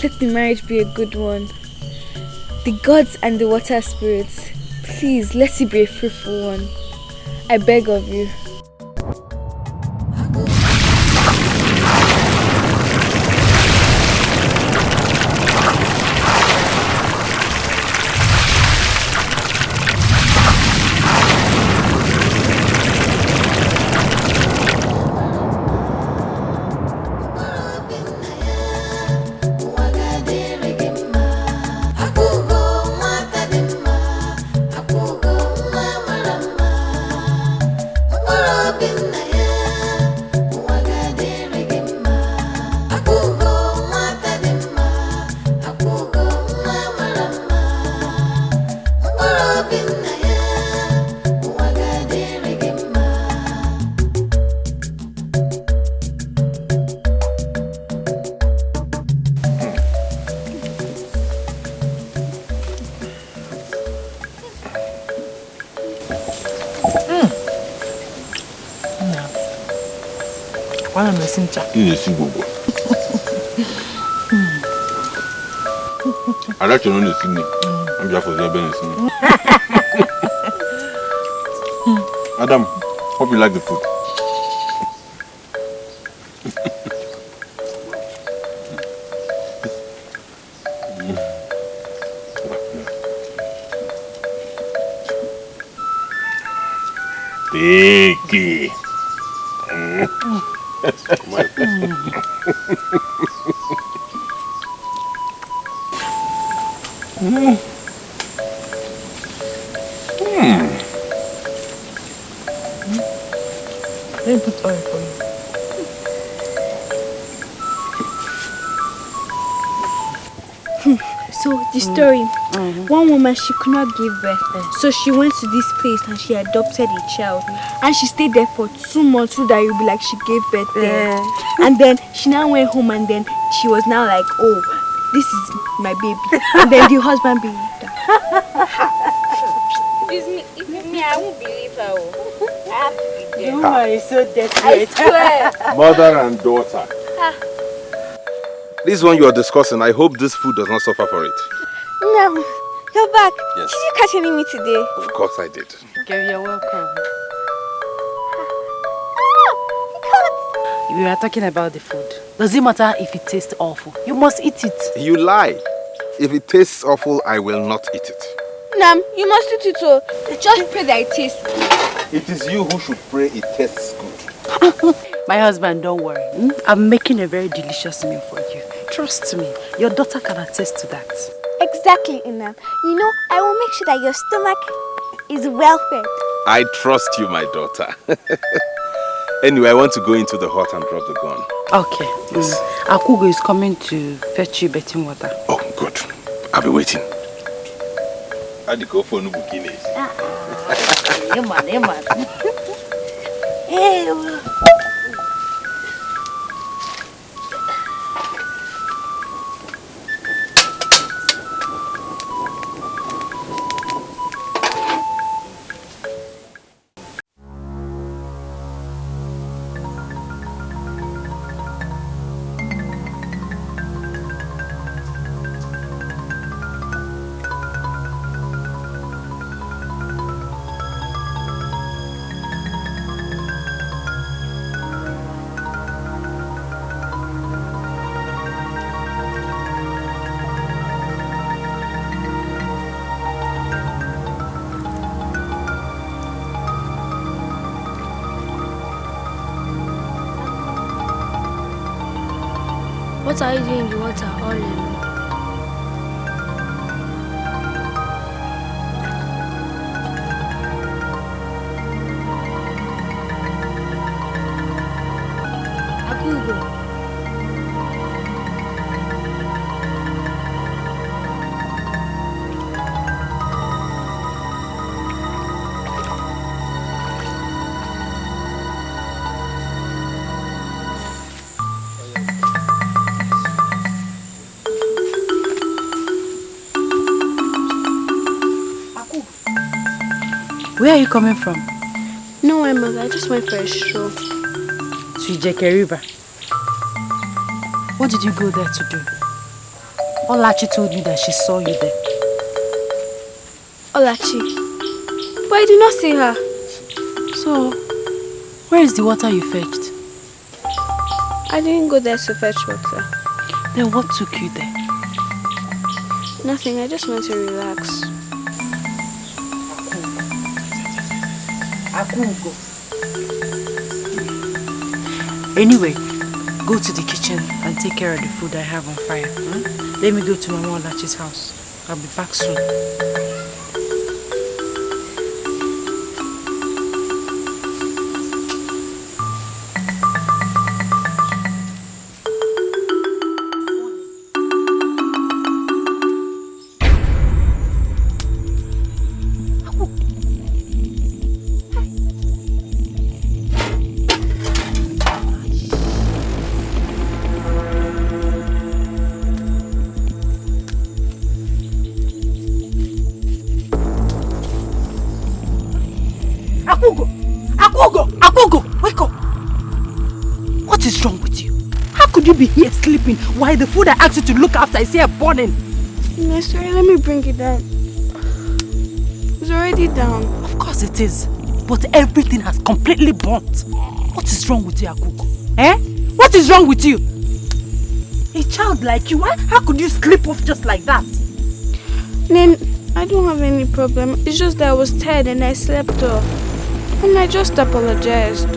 Let the marriage be a good one. The gods and the water spirits, please let it be a fruitful one. I beg of you. I like to know the singing. I'm here for the singing. Adam, hope you like the food. Tiki. Let me put oil for you. So the story, one woman, she could not give birth, so she went to this place and she adopted a child, and she stayed there for 2 months so that it would be like she gave birth there. And then she now went home, and then she was now like, oh, this is my baby. And then the husband believed her. If me, I won't believe her. I have to be there. You are so I desperate. swear. Mother and daughter. This one you are discussing, I hope this food does not suffer for it. No, you're back. Yes. Did you catch any meat today? Of course I did. Gary, you're welcome. We are talking about the food. Does it matter if it tastes awful? You must eat it. You lie. If it tastes awful, I will not eat it. Nam, you must eat it all. Just pray that it tastes good. It is you who should pray it tastes good. My husband, don't worry. I'm making a very delicious meal for you. Trust me. Your daughter can attest to that. Exactly, Inam. You know, I will make sure that your stomach is well fed. I trust you, my daughter. Anyway, I want to go into the hut and drop the gun. Okay. Yes. Akugo is coming to fetch you bathing water. Oh, good. I'll be waiting. I'll go for Nubukine. Hey, What are you doing in the water all alone? Akugo. where are you coming from? No, mother. I just went for a stroll. To Ijeke River. What did you go there to do? Olachi told me that she saw you there. Olachi? But I did not see her. So, where is the water you fetched? I didn't go there to fetch water. Then what took you there? Nothing. I just went to relax. Anyway, go to the kitchen and take care of the food I have on fire. Let me go to Mama Olachi's house. I'll be back soon. Be here sleeping while the food I asked you to look after is here burning. No, sorry, let me bring it down. It's already down. Of course it is. But everything has completely burnt. What is wrong with you, Akugo? Eh? What is wrong with you? A child like you, how could you sleep off just like that? Then I don't have any problem. It's just that I was tired and I slept off. And I just apologized.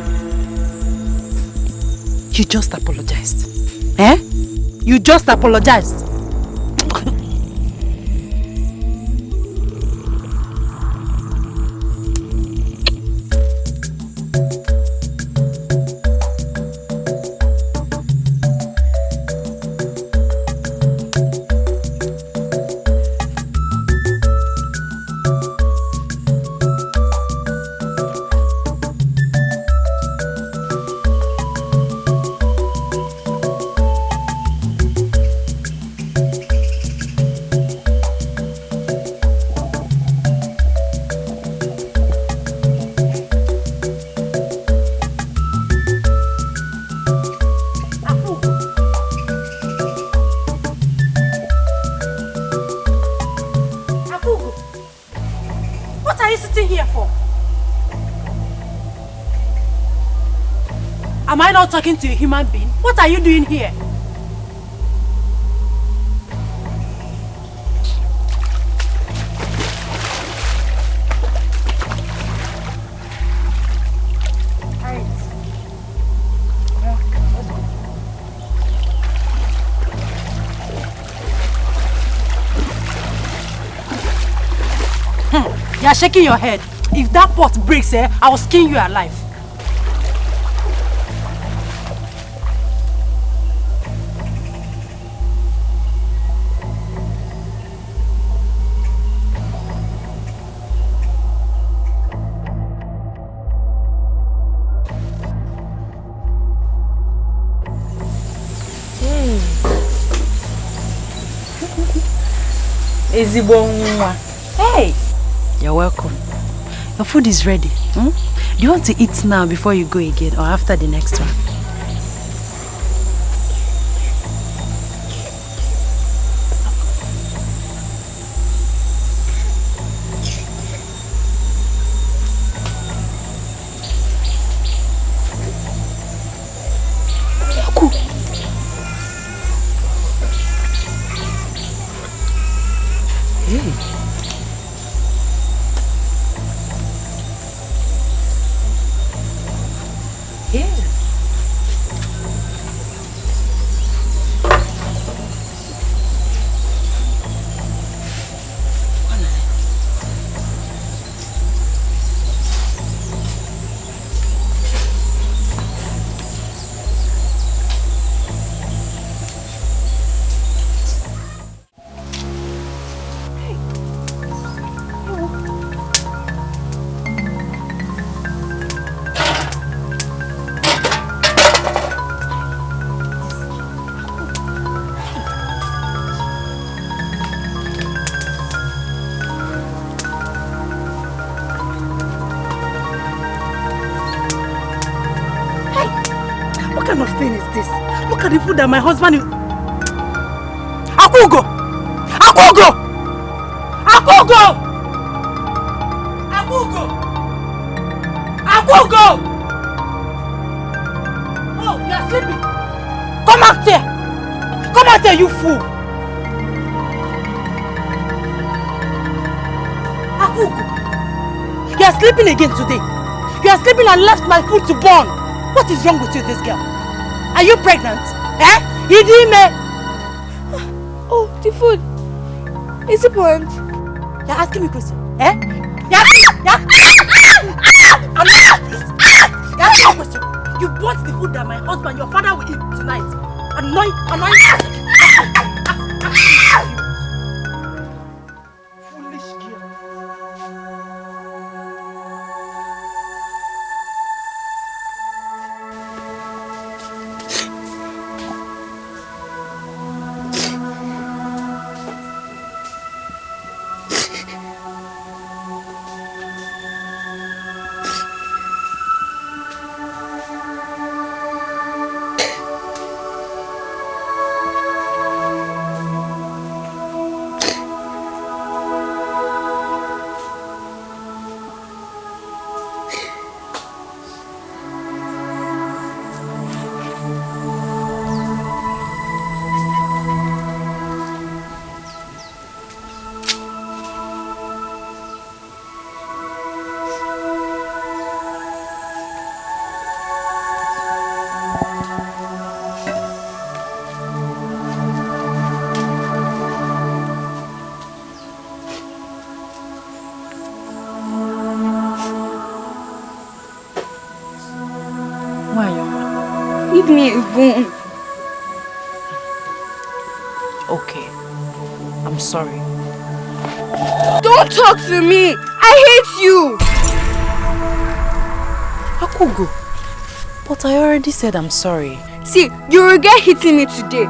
You just apologized? Eh? You just apologized? here for? Am I not talking to a human being? What are you doing here? You are shaking your head. If that pot breaks, I will skin you alive. Hey! You're welcome. Your food is ready. Do you want to eat now before you go again or after the next one? That my husband is... Akugo! Akugo! Akugo! Akugo! Akugo! Oh, you are sleeping. Come out here! Come out here, you fool! Akugo! You are sleeping again today. You are sleeping and left my food to burn. What is wrong with you, this girl? Are you pregnant? Oh, the food. Is it burnt? You're asking me question. You're asking me question. You bought the food that my husband, your father will eat tonight. Annoying. Foolish girl. Leave me alone. Okay. I'm sorry. Don't talk to me. I hate you. Akugo. But I already said I'm sorry. See, you regret hitting me today.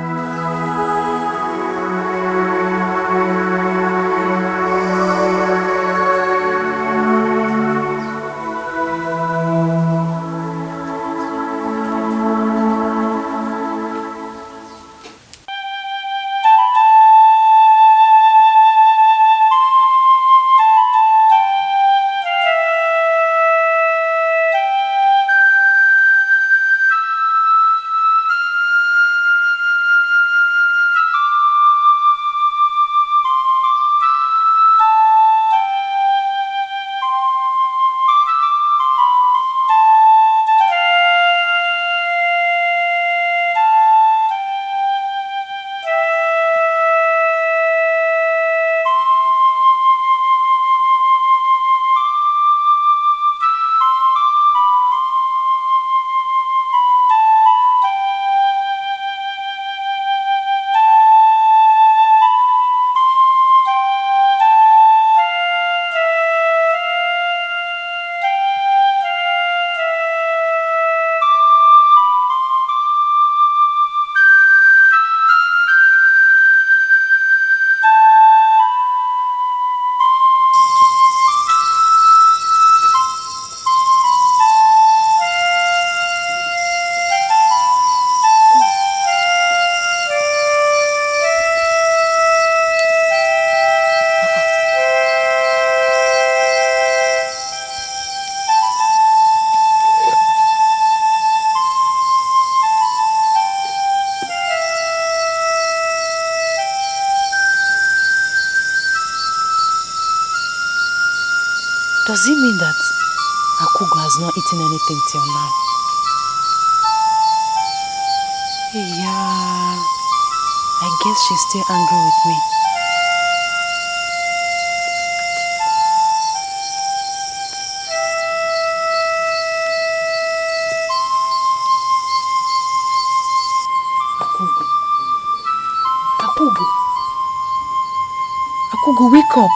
Does it mean that Akugo has not eaten anything till now? Yeah, I guess she's still angry with me. Akugo. Akugo, wake up.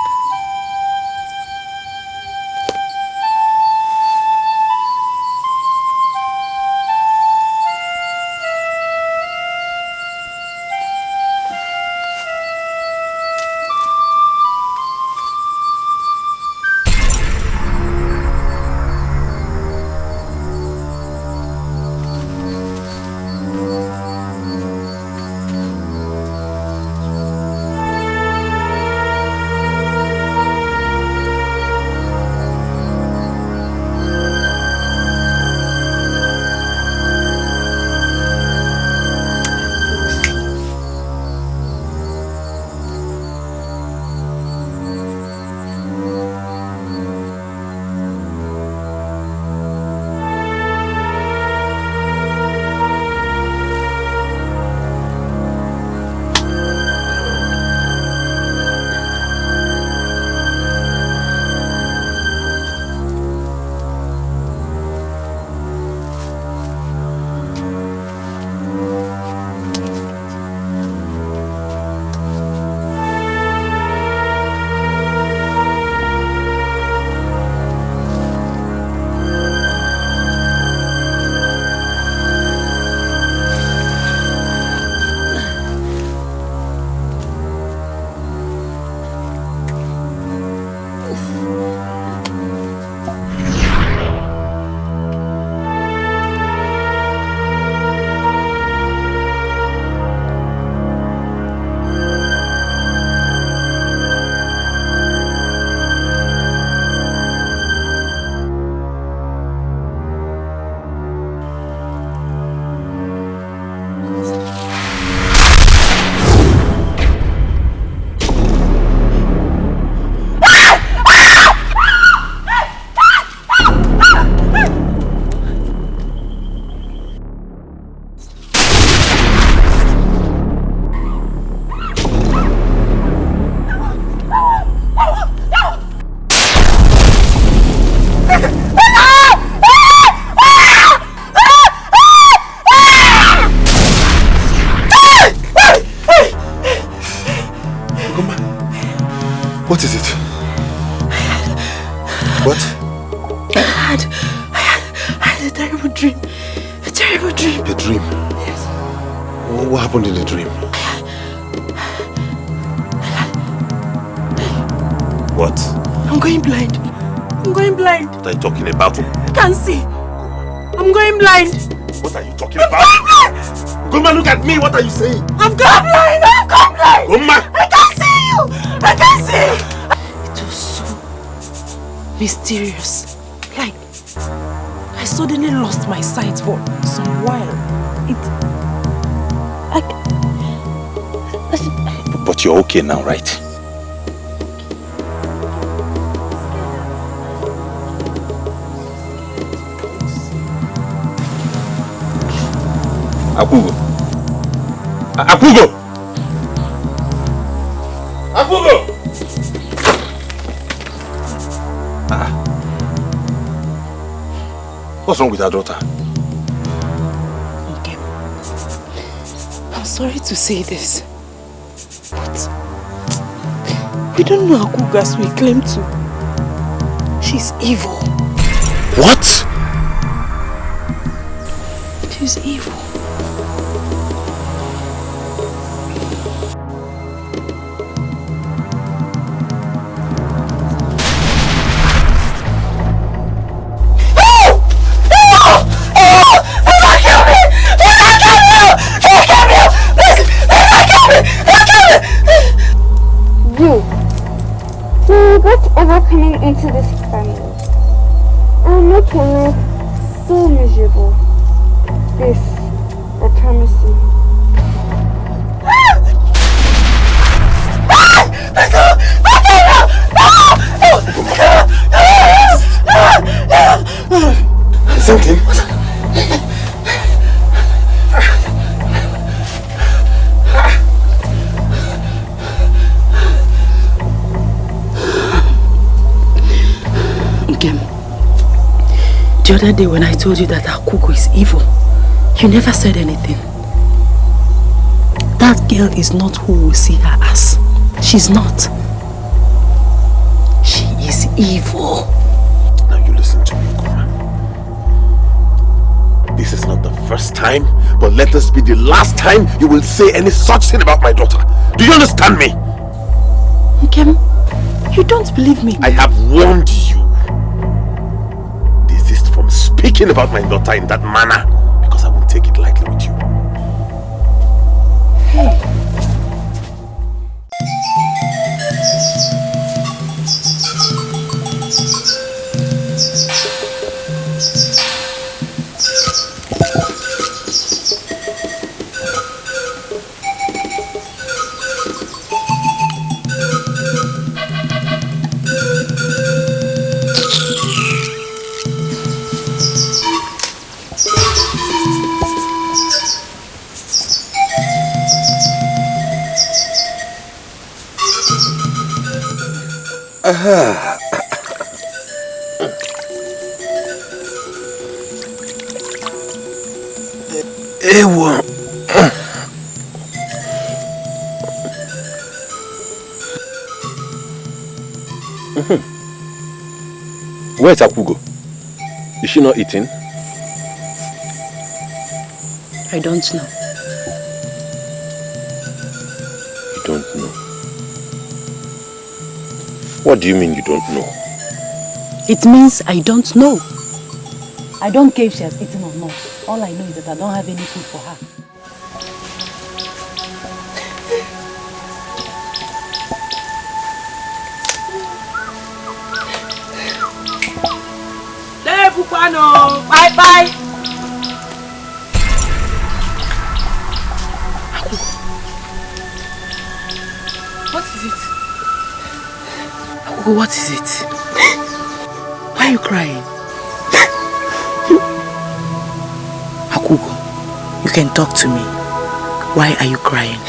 What is it? What? I had a terrible dream. A terrible dream. A dream? Yes. What happened in the dream? What? I'm going blind. I'm going blind. What are you talking about? I can't see. I'm going blind. What are you talking about? Goma, look at me. What are you saying? I've gone blind. I've gone blind. Goma! I can't see you. I can't see you. It was so mysterious. Like, I suddenly lost my sight for some while. But you're okay now, right? Akugo! Akugo! Akugo! What's wrong with our daughter? Okay. I'm sorry to say this, but we don't know Akugo as we claim to. She's evil. What? She's evil. Coming into this family, I'll make your life so miserable. This, I promise you. The other day when I told you that Akugo is evil, you never said anything. That girl is not who we see her as. She's not. She is evil. Now you listen to me, Kuma. This is not the first time, but let this be the last time you will say any such thing about my daughter. Do you understand me? Nkem, you don't believe me. I have warned you. Desist from speaking about my daughter in that manner, because I won't take it lightly with you. Ewo. Where's Akugo? Is she not eating? I don't know. You don't know? What do you mean you don't know? It means I don't know. I don't care if she has eaten or not. All I know is that I don't have any food for her. Bye bye. What is it? Oh, what is it? Why are you crying? Akugo, you can talk to me. Why are you crying?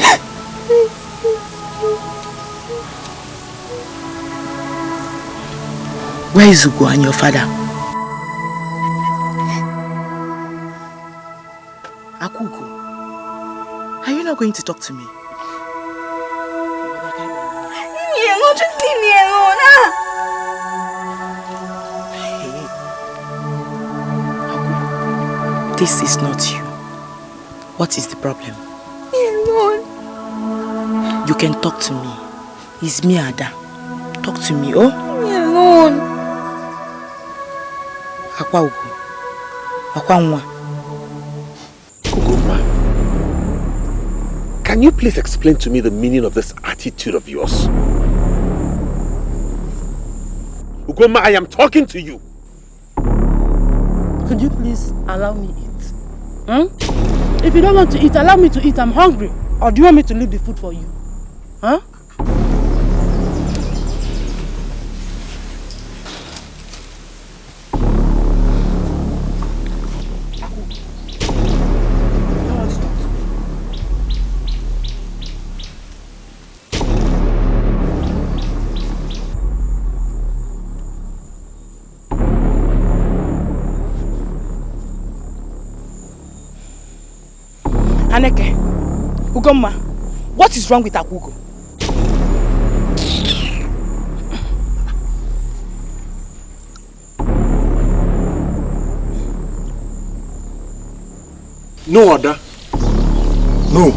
Where is Ugo and your father? Akugo, are you not going to talk to me? Just leave me alone. This is not you. What is the problem? Alone. You can talk to me. It's me, Ada. Talk to me, oh? Alone. Akwa Ugo. Akwa Nwa. Ugoma, can you please explain to me the meaning of this attitude of yours? Ugoma, I am talking to you. Could you please allow me eat? If you don't want to eat, allow me to eat. I'm hungry. Or do you want me to leave the food for you? Huh? Aneke, Ugoma, what is wrong with Akugo? No, Ada. No.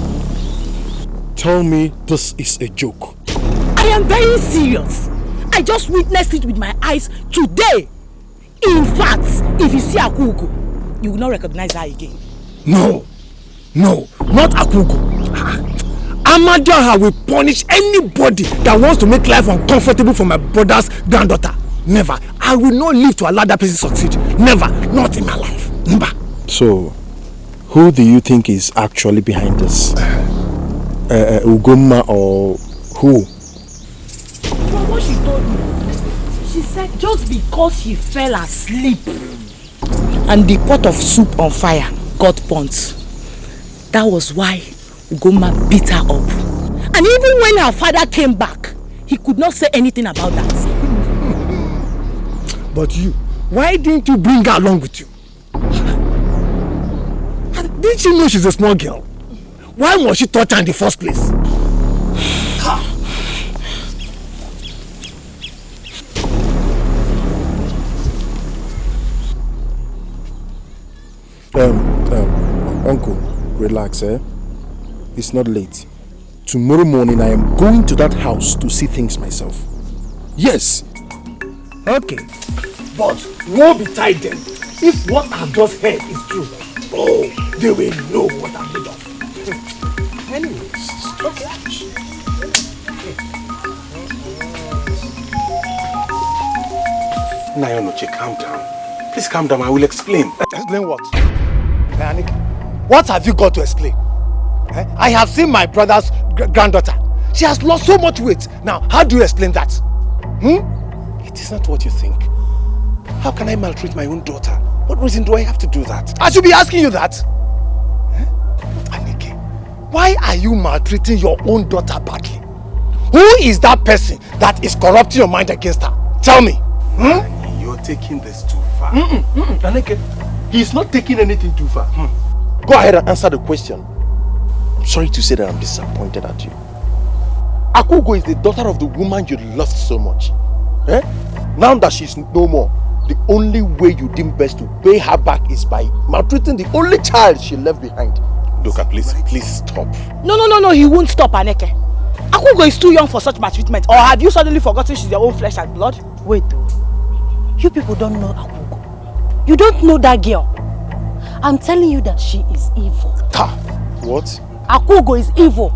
Tell me this is a joke. I am very serious. I just witnessed it with my eyes today. In fact, if you see Akugo, you will not recognize her again. No. No, not Akugo. Amadiaha will punish anybody that wants to make life uncomfortable for my brother's granddaughter. Never. I will not live to allow that person succeed. Never. Not in my life. Never. So, who do you think is actually behind this? Ugoma or who? From what she told me, she said just because she fell asleep and the pot of soup on fire got burnt. That was why Ugoma beat her up. And even when her father came back, he could not say anything about that. But Why didn't you bring her along with you? Didn't you know she's a small girl? Why must she touch her in the first place? Uncle, relax, eh? It's not late. Tomorrow morning I am going to that house to see things myself. Yes. Okay. But woe betide them if what I've just heard is true. Oh, they will know what I'm made of. Anyways, okay. Nayonoche, calm down. Please calm down, I will explain. Explain what? Anik, what have you got to explain? I have seen my brother's granddaughter. She has lost so much weight. Now, how do you explain that? It is not what you think. How can I maltreat my own daughter? What reason do I have to do that? I should be asking you that. Anike, why are you maltreating your own daughter badly? Who is that person that is corrupting your mind against her? Tell me. You're taking this too far. Anike, he's not taking anything too far. Go ahead and answer the question. I'm sorry to say that I'm disappointed at you. Akugo is the daughter of the woman you loved so much. Now that she's no more, the only way you deem best to pay her back is by maltreating the only child she left behind. Doka, please stop. No, he won't stop, Aneke. Akugo is too young for such maltreatment. Or have you suddenly forgotten she's your own flesh and blood? Wait though. You people don't know Akugo. You don't know that girl. I'm telling you that she is evil. What? Akugo is evil.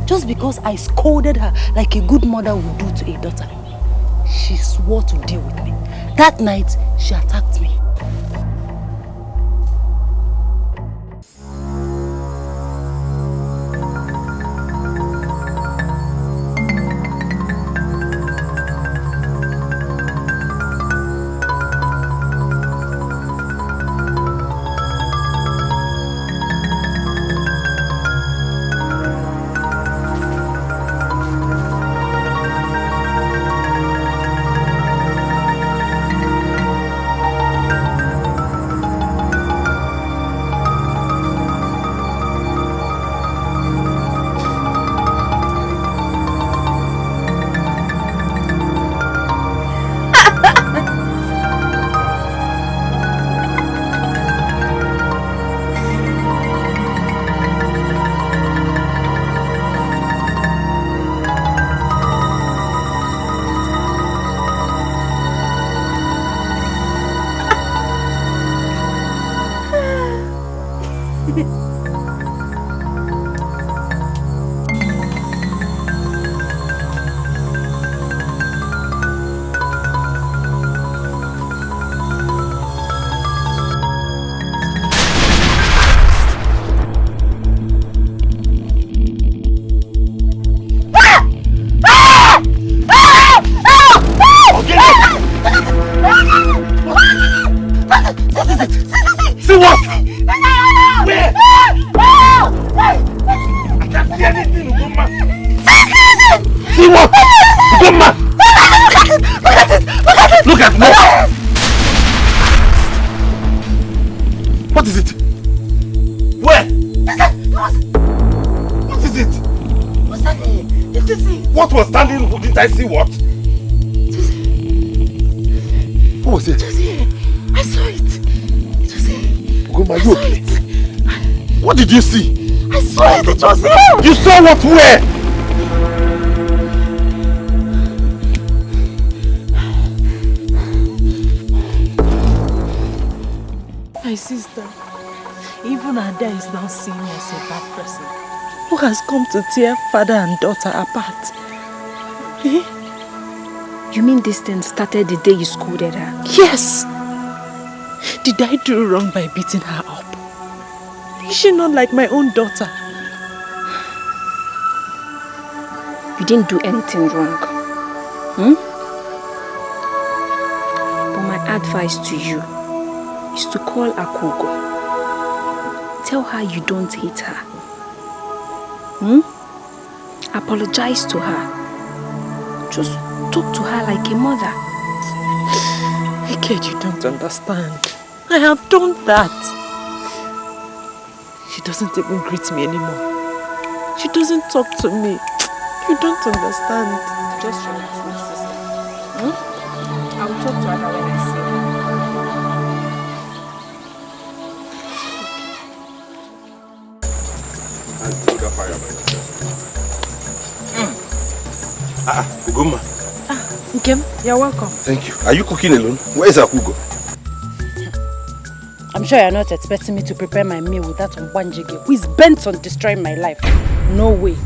Just because I scolded her like a good mother would do to a daughter, she swore to deal with me. That night, she attacked me. I see what? Who was it? It was here. I saw it. It was here. Ugoma, you okay? What did you see? I saw it. It was here. You saw what? Where? My sister, even Ada is now seeing me as a bad person who has come to tear father and daughter apart. You mean this thing started the day you scolded her? Yes! Did I do wrong by beating her up? Is she not like my own daughter? You didn't do anything wrong. But my advice to you is to call Akugo. Tell her you don't hate her. Apologize to her. Just talk to her like a mother. Naked, you don't understand. I have done that. She doesn't even greet me anymore. She doesn't talk to me. You don't understand. Just relax, my sister. I will talk to her when I see her. And put the fire by yourself. Uguma. Nkem, you're welcome. Thank you. Are you cooking alone? Where is Akugo? I'm sure you're not expecting me to prepare my meal with that Wanjige who is bent on destroying my life. No way.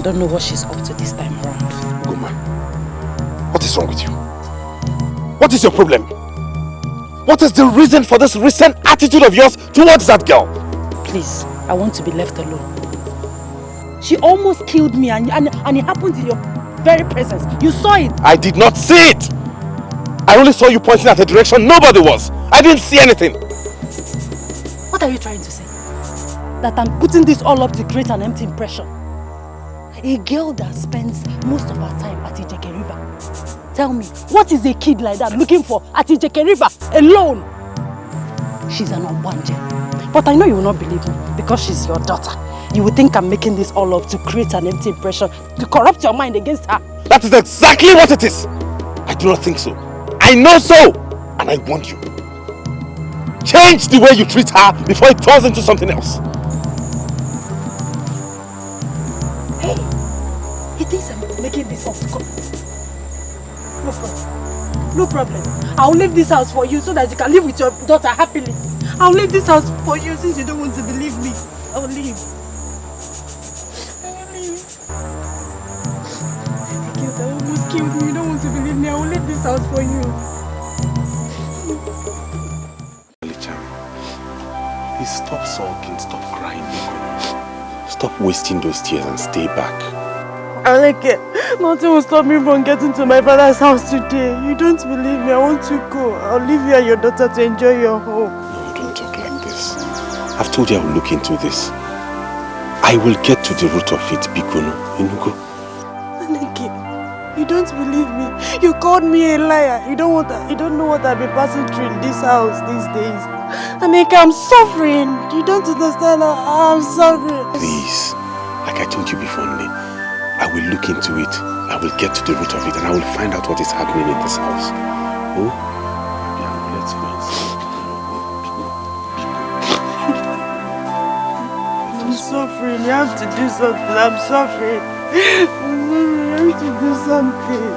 Don't know what she's up to this time around. Uguma, what is wrong with you? What is your problem? What is the reason for this recent attitude of yours towards that girl? Please, I want to be left alone. She almost killed me and it happened in your very presence. You saw it. I did not see it. I only saw you pointing at a direction nobody was. I didn't see anything. What are you trying to say? That I'm putting this all up to create an empty impression? A girl that spends most of her time at Ijeke River. Tell me, what is a kid like that looking for at Ijeke River alone? She's an Ogbanje. But I know you will not believe me because she's your daughter. You would think I'm making this all up to create an empty impression, to corrupt your mind against her. That is exactly what it is. I do not think so. I know so. And I want you. Change the way you treat her before it turns into something else. Hey, he thinks I'm making this up to come. No problem. No problem. I'll leave this house for you so that you can live with your daughter happily. I'll leave this house for you since you don't want to believe me. I'll leave. You almost killed me. You don't want to believe me. I will leave this house for you. Please stop sulking, stop crying. Stop wasting those tears and stay back. I like it. Nothing will stop me from getting to my father's house today. You don't believe me. I want to go. I'll leave you and your daughter to enjoy your home. No, don't talk like this. I've told you I will look into this. I will get to the root of it, Bikono. Inugo. You don't believe me. You called me a liar. You don't know what I've been passing through in this house these days. Aneke, I'm suffering. You don't understand. I'm suffering. Please, like I told you before, Ne, I will look into it. I will get to the root of it and I will find out what is happening in this house. Oh? Yeah, let's go inside. I'm suffering. You have to do something. I'm suffering. You have to do something.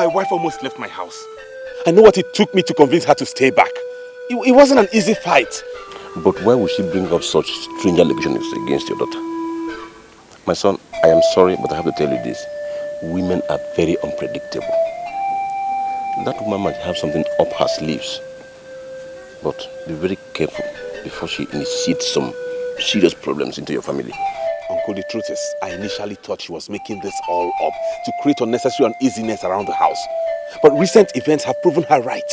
my wife almost left my house. I know what it took me to convince her to stay back. It wasn't an easy fight. But why would she bring up such strange allegations against your daughter? My son, I am sorry, but I have to tell you this. Women are very unpredictable. That woman might have something up her sleeves. But be very careful before she initiates some serious problems into your family. Uncle, the truth is, I initially thought she was making this all up to create unnecessary uneasiness around the house. But recent events have proven her right.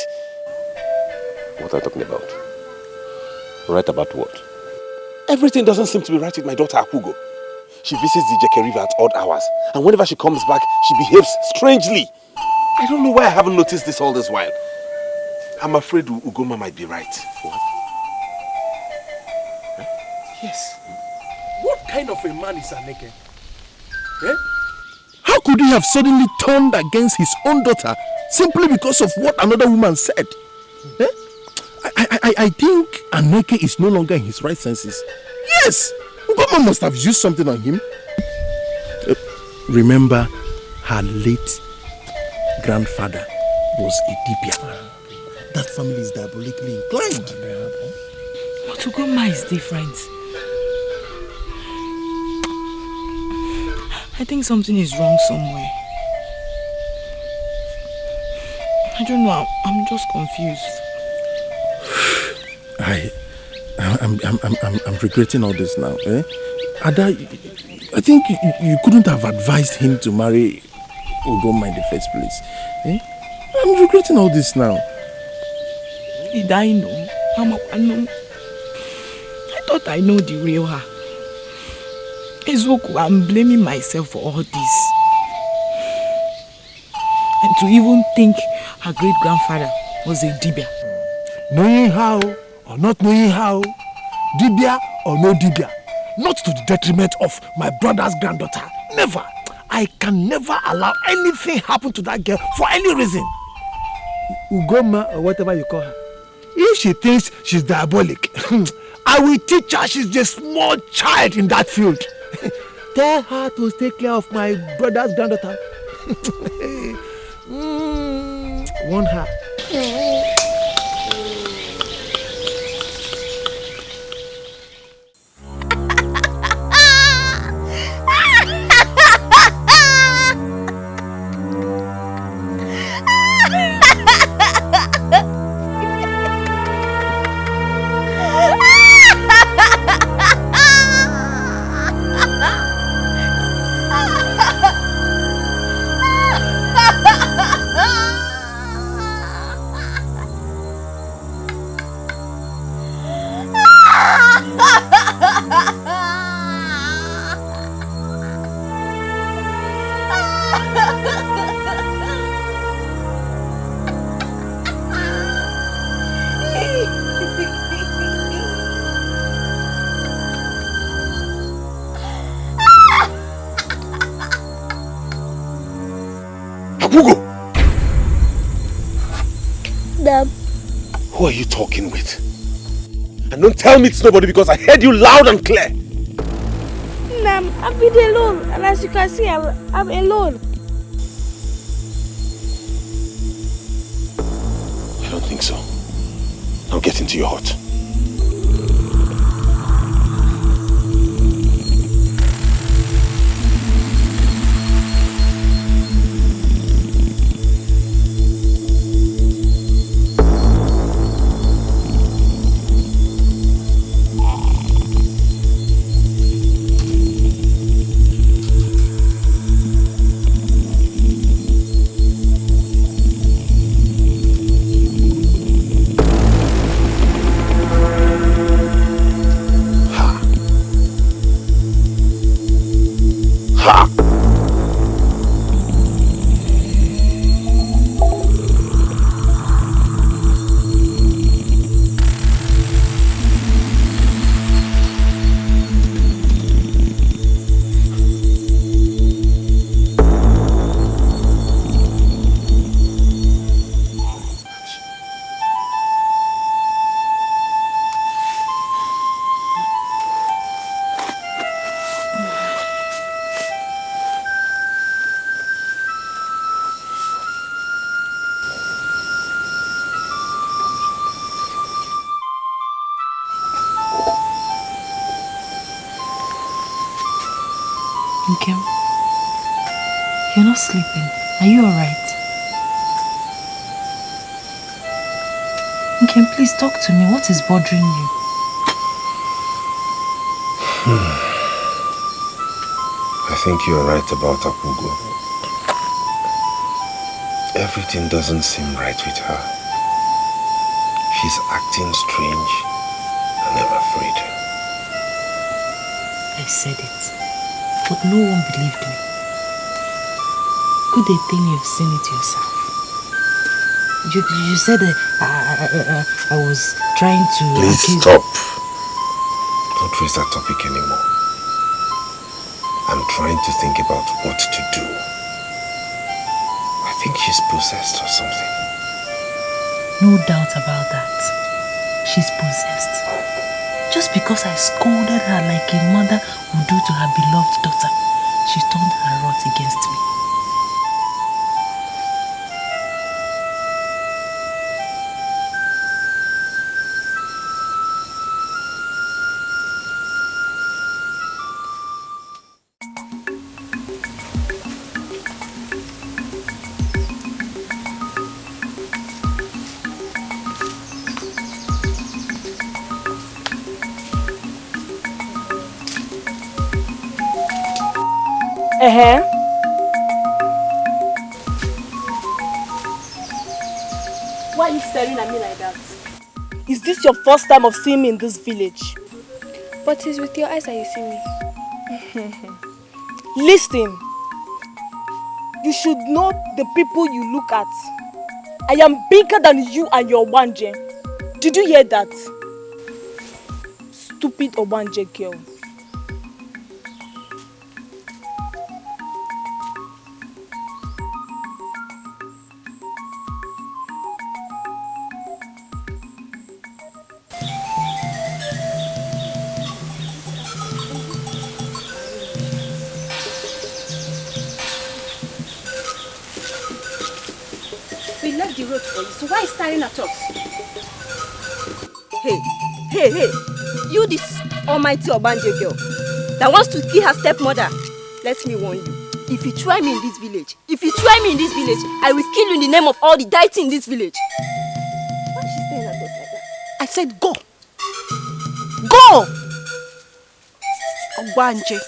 What are you talking about? Right about what? Everything doesn't seem to be right with my daughter, Akugo. She visits the Jeke River at odd hours, and whenever she comes back, she behaves strangely. I don't know why I haven't noticed this all this while. I'm afraid Ugoma might be right. What? Huh? Yes. What kind of a man is Aneke? Eh? How could he have suddenly turned against his own daughter simply because of what another woman said? Eh? I think Aneke is no longer in his right senses. Yes! Ugoma must have used something on him. Remember, her late grandfather was a Dibia. That family is diabolically inclined. But Ugoma is different. I think something is wrong somewhere. I don't know, I'm just confused. I'm regretting all this now. Eh? Ada, I think you couldn't have advised him to marry Ugoma in the first place. Eh? I'm regretting all this now. Did I know? I thought I know the real her. Ezoku, I'm blaming myself for all this. And to even think her great-grandfather was a Dibia. Knowing how or not knowing how, Dibia or no Dibia, not to the detriment of my brother's granddaughter. Never. I can never allow anything happen to that girl for any reason. Ugoma or whatever you call her. If she thinks she's diabolic, I will teach her she's a small child in that field. Tell her to take care of my brother's granddaughter. Warn her. Who are you talking with? And don't tell me it's nobody because I heard you loud and clear. Nam, I've been alone, and as you can see, I'm alone. I don't think so. Now get into your hut. Okay. You're not sleeping. Are you alright? Okay, please talk to me. What is bothering you? I think you're right about Akugo. Everything doesn't seem right with her. She's acting strange, and I'm afraid. I said it, but no one believed me. Good a thing you've seen it yourself. You said I was trying to... Please stop. Don't raise that topic anymore. I'm trying to think about what to do. I think she's possessed or something. No doubt about that. She's possessed. Just because I scolded her like a mother would do to her beloved daughter, she turned her wrath against me. Why are you staring at me like that? Is this your first time of seeing me in this village? But it's with your eyes that you see me. Listen. You should know the people you look at. I am bigger than you and your Obanje. Did you hear that? Stupid Obanje girl. We left the road for you, so why are you staring at us? Hey, you this almighty Obanje girl that wants to kill her stepmother. Let me warn you. If you try me in this village, I will kill you in the name of all the deity in this village. Why is she staring at us like that? I said go. Go! Obanje,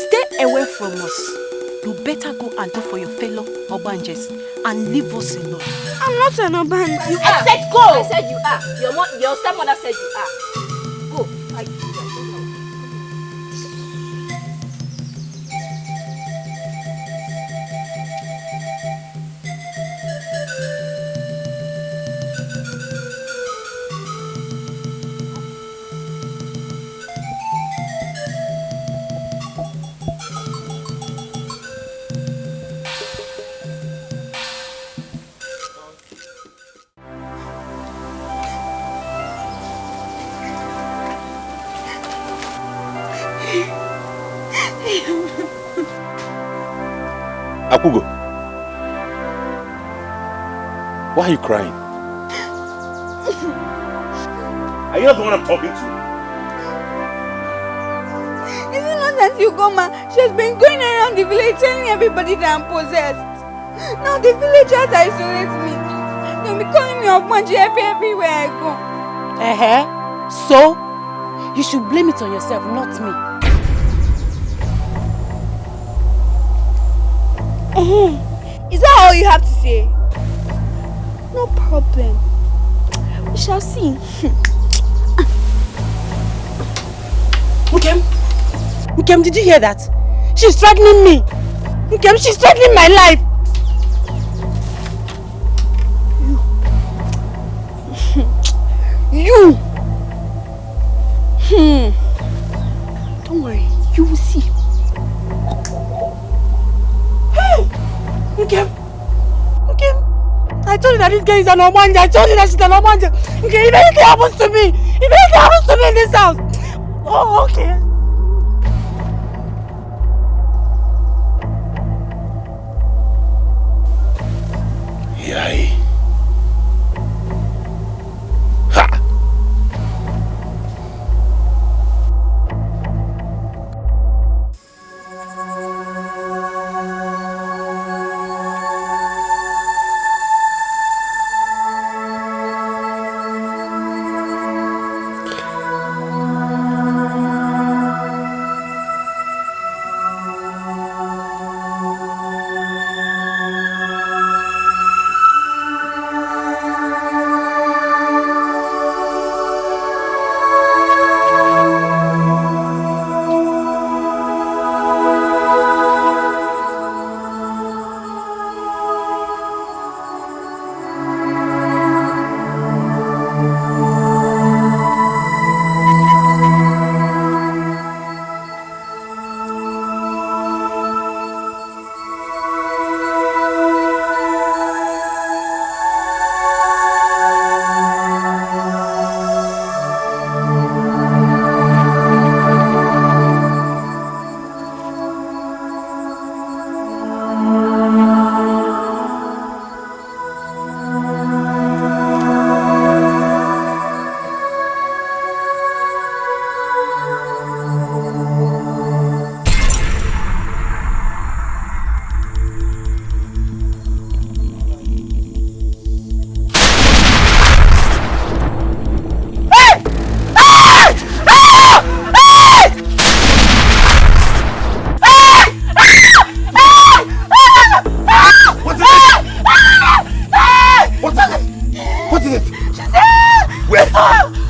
stay away from us. You better go and do for your fellow Obanjes and leave us alone. I'm not an Obanje. I said go! I said you are. Your stepmother said you are. Go. Akugo, why are you crying? Are you not the one I'm talking to? Is it not that you go, ma? She's been going around the village telling everybody that I'm possessed. Now the villagers isolate me. They'll be calling me Obanje everywhere I go. So, you should blame it on yourself, not me. Is that all you have to say? No problem. We shall see. Mukem, did you hear that? She's threatening me. Mukem, she's threatening my life. You. Don't worry, you will see. Mukem, I told you that this girl is an Obanje. I told you that she's an Obanje. Okay, if anything happens to me, in this house. Oh, okay. Yay. Ha!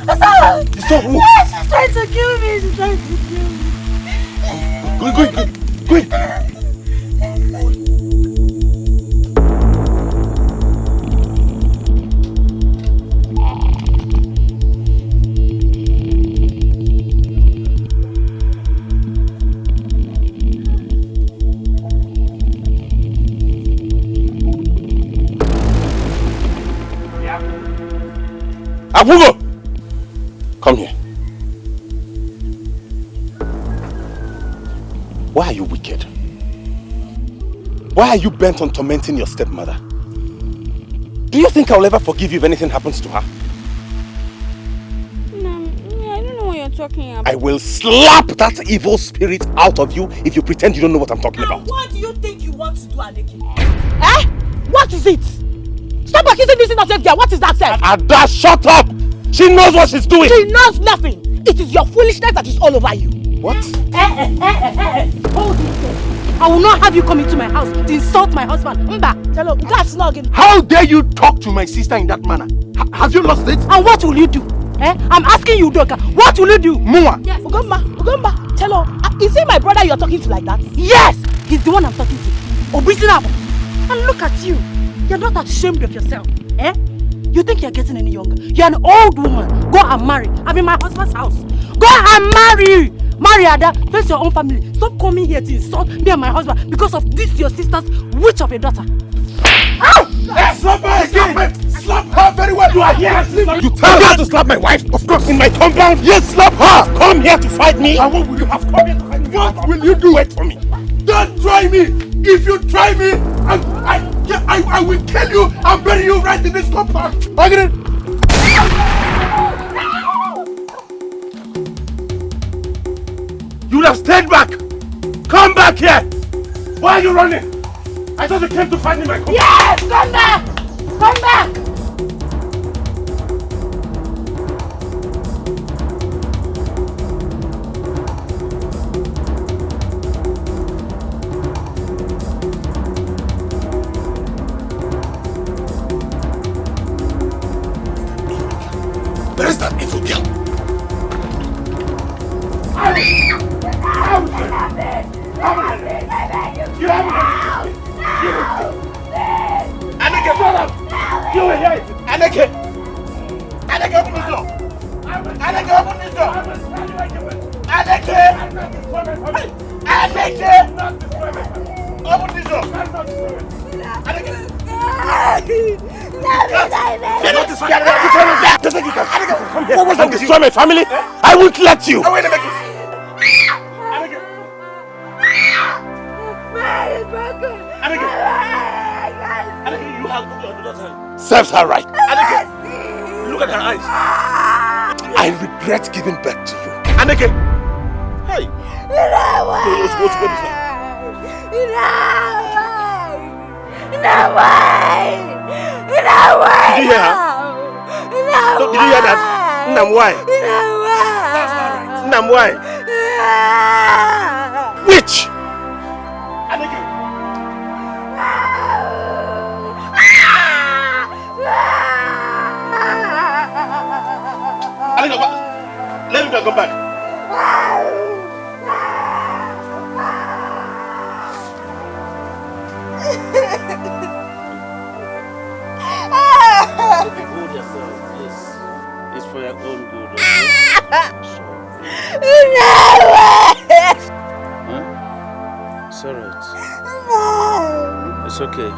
You saw who? Yes, she's trying to kill me. She's trying to kill me. Go. Abugo! Come here. Why are you wicked? Why are you bent on tormenting your stepmother? Do you think I'll ever forgive you if anything happens to her? No, I don't know what you're talking about. I will slap that evil spirit out of you if you pretend you don't know what I'm talking about. What do you think you want to do, Aneki? Eh? What is it? Stop accusing this innocent girl. What is that, sir? Ada, shut up! She knows what she's doing! She knows nothing! It is your foolishness that is all over you. What? Hold it. I will not have you come into my house to insult my husband. How dare you talk to my sister in that manner? Have you lost it? And what will you do? I'm asking you, Doka. What will you do? Mua. Yes. Ugomba, tell her. Is it my brother you're talking to like that? Yes! He's the one I'm talking to. Obisinabo. And look at you. You're not ashamed of yourself. You think you're getting any younger? You're an old woman. Go and marry. I'm in my husband's house. Go and marry! Marry Ada. Face your own family. Stop coming here to insult me and my husband because of this your sister's witch of a daughter. Ow! Slap her again! Slap her very well! You are here! You tell her to slap my wife? Of course, in my compound? Yes, slap her! Come here to fight me! And what will you have come here to fight me? What will you do? Wait for me. Don't try me! If you try me, I will kill you and bury you right in this compound! You would have stayed back! Come back here! Why are you running? I thought you came to fight me in my compound! Yes! Come back! Come back! Where is that evil girl? Aneke, shut up! You were here! Aneke! Aneke, open this door! Aneke, open this door! Aneke! Aneke! Open this door! Aneke! You're not destroying Come destroy my family? I won't let you! Wait a minute! Aneke, you have your daughter. Serves her right. Aneke, look at her eyes. I regret giving birth to you. Aneke! Hey! Did you hear her? Did you hear that? Why? Why? Witch! Aneke! Aneke, let me go back. Okay, hold yourself, please. It's for your own good, okay? Huh? It's alright. It's okay.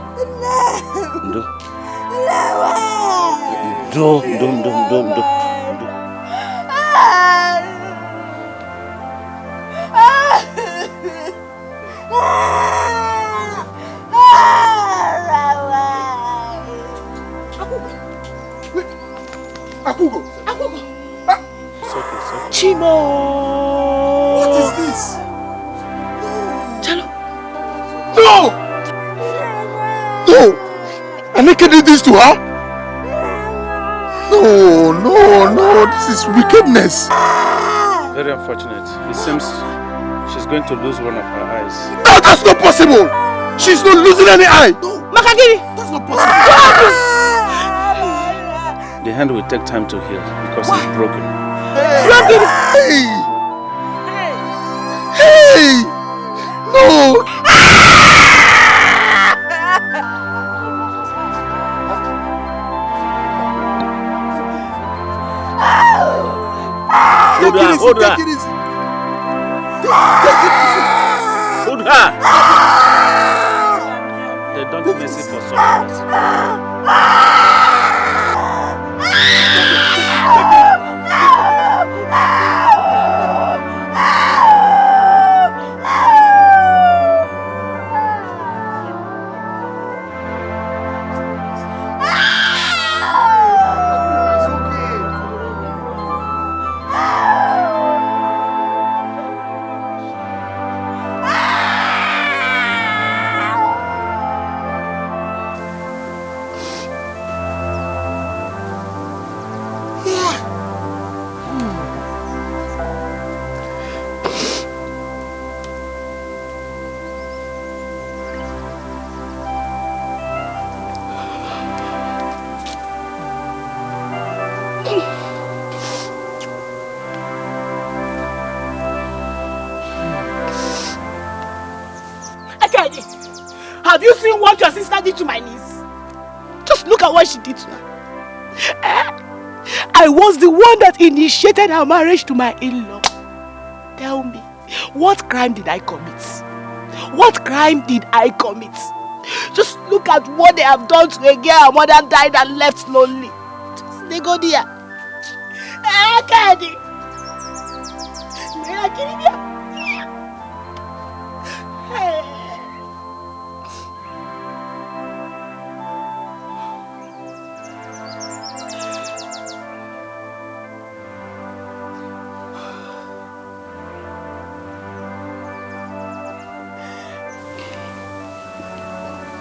Don't. Akugo! It's okay. Chimo! What is this? Chalo! No! No! Aneke did this to her? No, this is wickedness. Very unfortunate. It seems she's going to lose one of her eyes. No, that's not possible! She's not losing any eye! Makagiri! That's not possible! The hand will take time to heal because it's broken. Broken! Hey! No! Hold her, hold her. Hold her. They don't miss it for so long. Have you seen what your sister did to my niece? Just look at what she did to her. I was the one that initiated her marriage to my in-law. Tell me, what crime did I commit? What crime did I commit? Just look at what they have done to a girl her mother died and left lonely. Just they go there.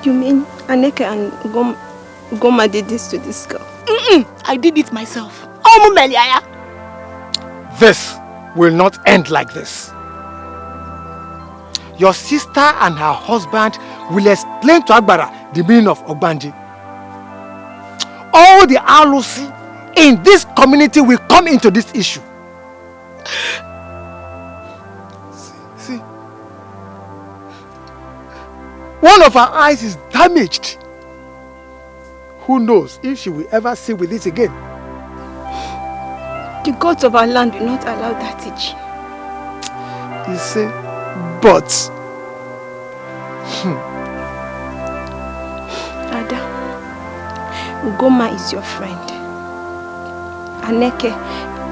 You mean Aneke and Goma did this to this girl? I did it myself. This will not end like this. Your sister and her husband will explain to Agbara the meaning of Ogbanji. All the Alusi in this community will come into this issue. See, one of her eyes is damaged. Who knows if she will ever see with it again? The gods of our land will not allow that teaching. You say, but Ada, Ugoma is your friend. Aneke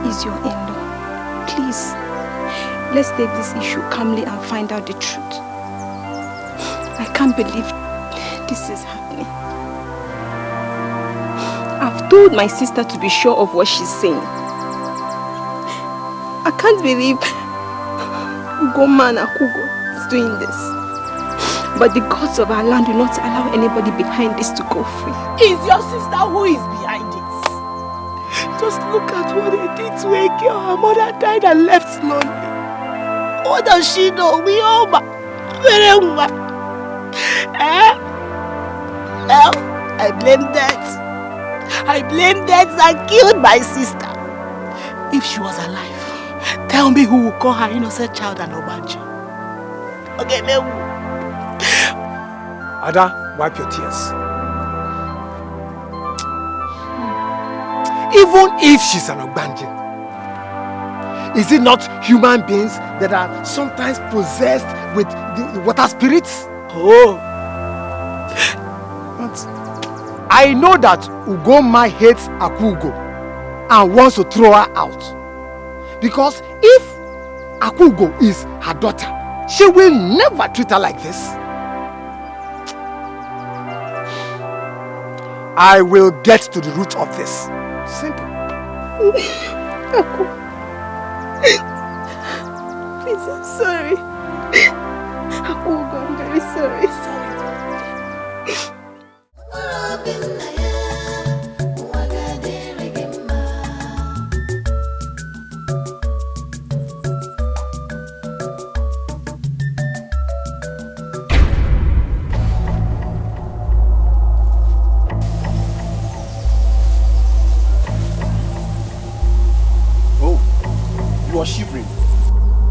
is your in-law. Please, let's take this issue calmly and find out the truth. I can't believe this is happening. I've told my sister to be sure of what she's saying. I can't believe Ugoma and Akugo is doing this. But the gods of our land will not allow anybody behind this to go free. It's your sister who is behind it. Just look at what they did to a girl. Her mother died and left lonely. What does she know? We all Well, I blame that. I blame that I killed my sister. If she was alive, tell me who will call her innocent child an Obanjo. Okay, me. Ada, wipe your tears. Even if she's an Ogbanje, is it not human beings that are sometimes possessed with the water spirits? Oh. But I know that Ugoma hates Akugo and wants to throw her out. Because if Akugo is her daughter, she will never treat her like this. I will get to the root of this. Simple. Please, I'm sorry. Akugo, I'm very sorry. you are shivering.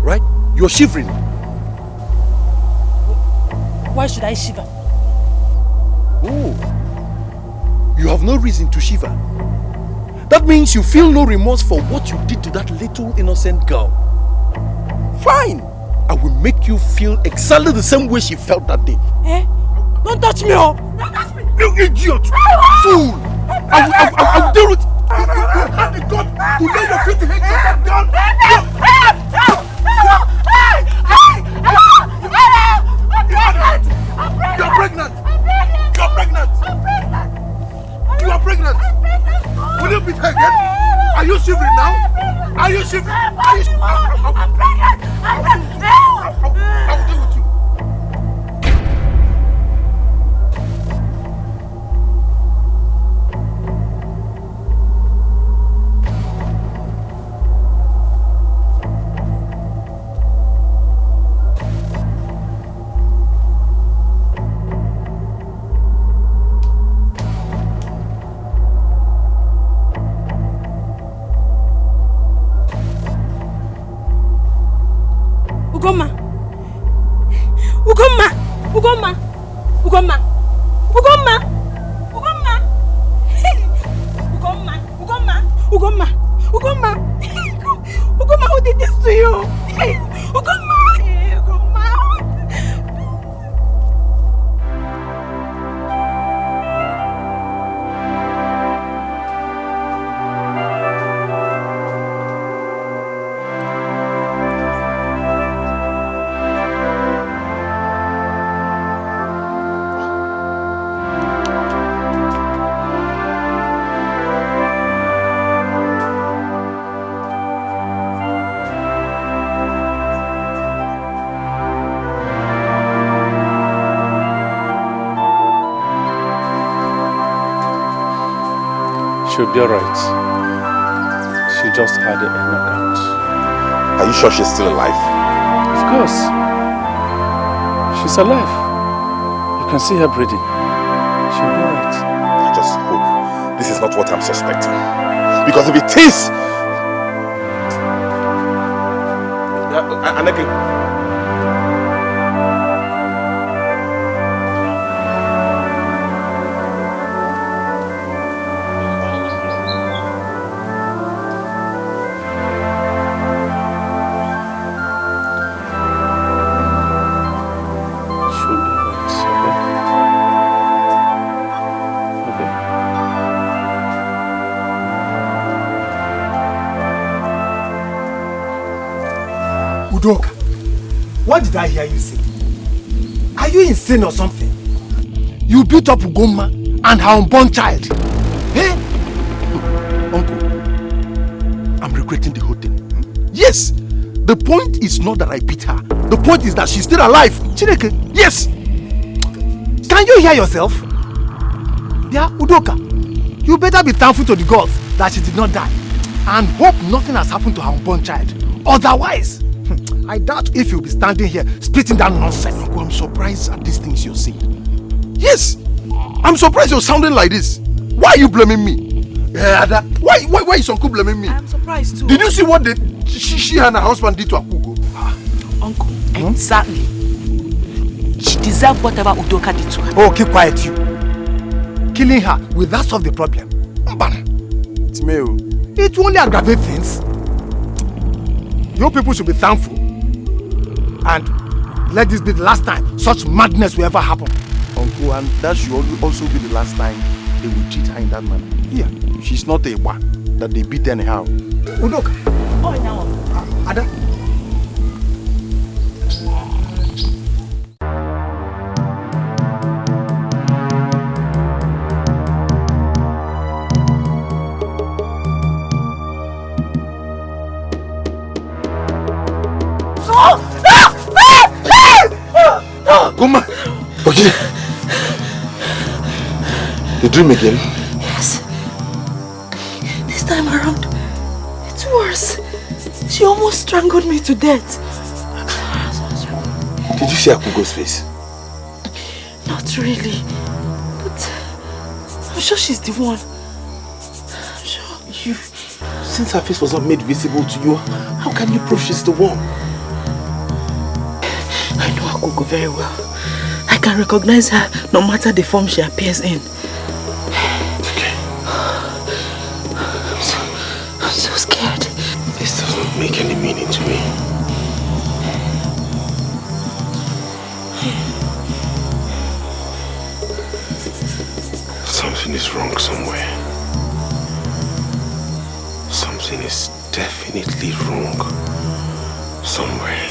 Right? You are shivering. Why should I shiver? Oh. You have no reason to shiver. That means you feel no remorse for what you did to that little innocent girl. Fine. I will make you feel exactly the same way she felt that day. Eh? Don't touch me, oh! Don't touch me! You idiot! Fool! I will deal with... You had the gun to lay your feet to hate that girl! You're pregnant! You're pregnant! You are pregnant! Will you beat her again? Are you shivering now? Are you shivering? I'm pregnant! I will deal with you. Ugoma, who did this to you? Ugoma! She'll be alright. She just had a knockout. Are you sure she's still alive? Of course. She's alive. You can see her breathing. She'll be alright. I just hope this is not what I'm suspecting. Because if it is... Aneke. Udoka, what did I hear you say? Are you insane or something? You beat up Ugoma and her unborn child. Hey? Uncle, I'm regretting the whole thing. Yes, the point is not that I beat her. The point is that she's still alive. Chineke, yes. Can you hear yourself? Yeah, Udoka, you better be thankful to the gods that she did not die and hope nothing has happened to her unborn child. Otherwise, I doubt if you'll be standing here spitting that nonsense. Uncle, I'm surprised at these things you're saying. Yes, I'm surprised you're sounding like this. Why are you blaming me? Yeah, why is Uncle blaming me? I'm surprised too. Did you see what she and her husband did to Akugo? Uncle, exactly. She deserved whatever Udoka did to her. Oh, keep quiet you. Killing her, will that solve the problem? It's me. It will only aggravate things. You people should be thankful. And let this be the last time such madness will ever happen. Uncle, and that should also be the last time they will treat her in that manner. Yeah, she's not a one that they beat anyhow. Udoka. Oh, now. Ada. Goma! Okay. You dream again? Yes. This time around, it's worse. She almost strangled me to death. Did you see Akugo's face? Not really. But I'm sure she's the one. I'm sure. You since her face was not made visible to you, how can you prove she's the one? I know Akuko very well. I can recognize her no matter the form she appears in. Okay. I'm so scared. This doesn't make any meaning to me. Something is wrong somewhere. Something is definitely wrong somewhere.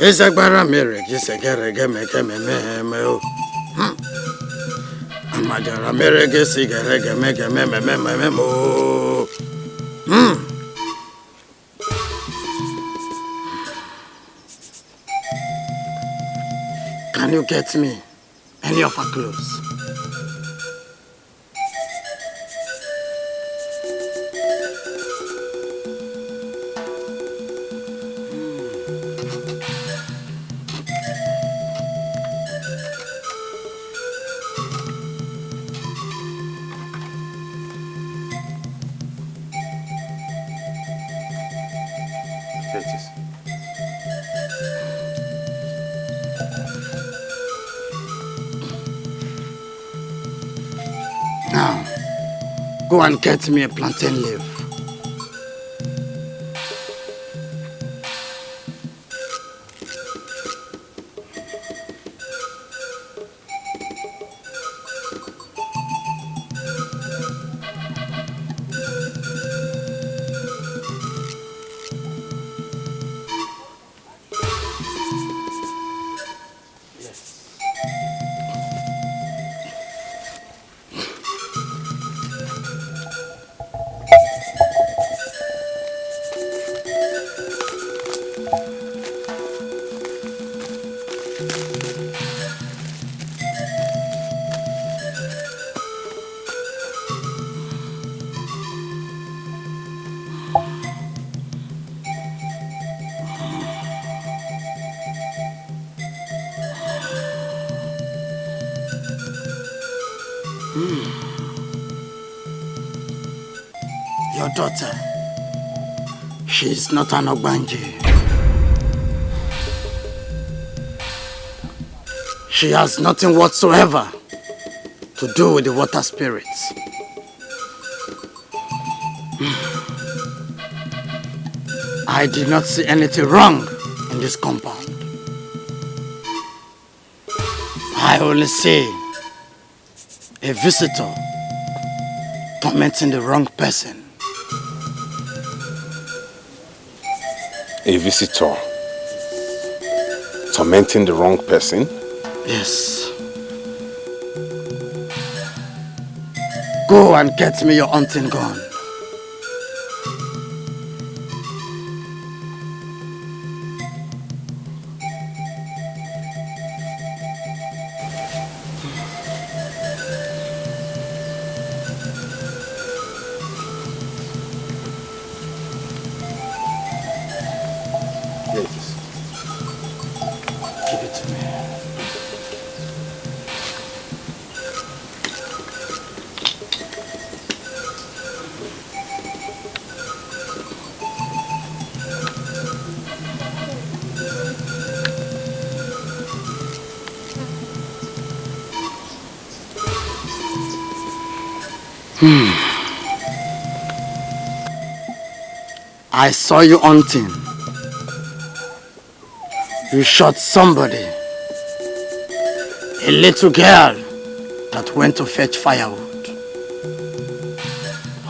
Esagbara mere gisegerege mekemememo. Amadara mere gisegerege mekemememo. Can you get me any of her clothes? Now, go and get me a plantain leaf. Your daughter, she's not an Ogbanje. She has nothing whatsoever to do with the water spirits. I did not see anything wrong in this compound. I only see a visitor tormenting the wrong person. A visitor tormenting the wrong person? Yes. Go and get me your hunting gun. I saw you hunting. You shot somebody. A little girl that went to fetch firewood.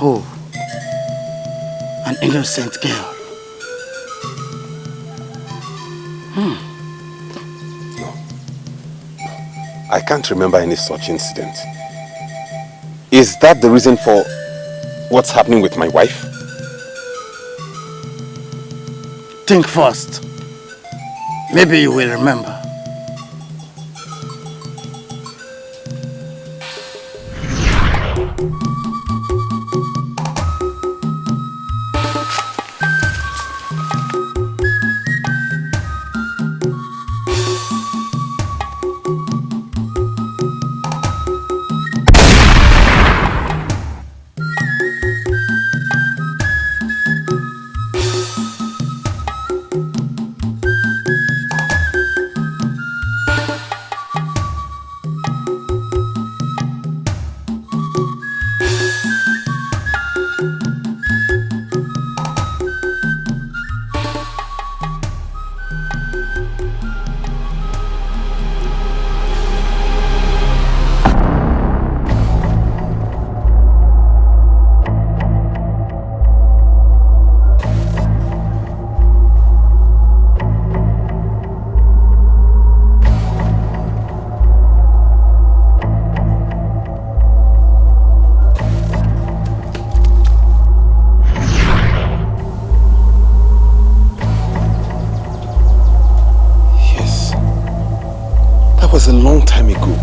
Oh, an innocent girl. I can't remember any such incident. Is that the reason for what's happening with my wife? Think first. Maybe you will remember. was a long time ago.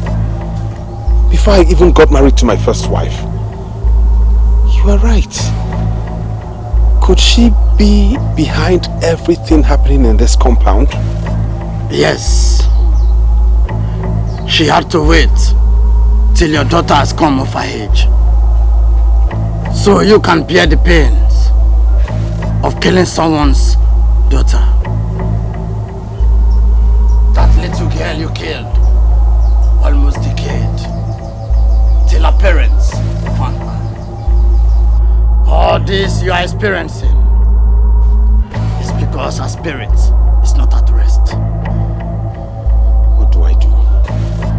Before I even got married to my first wife. You are right. Could she be behind everything happening in this compound? Yes. She had to wait till your daughter has come of age, so you can bear the pains of killing someone's daughter. That little girl you killed, almost decayed, till her parents found her. All this you are experiencing is because her spirit is not at rest. What do I do?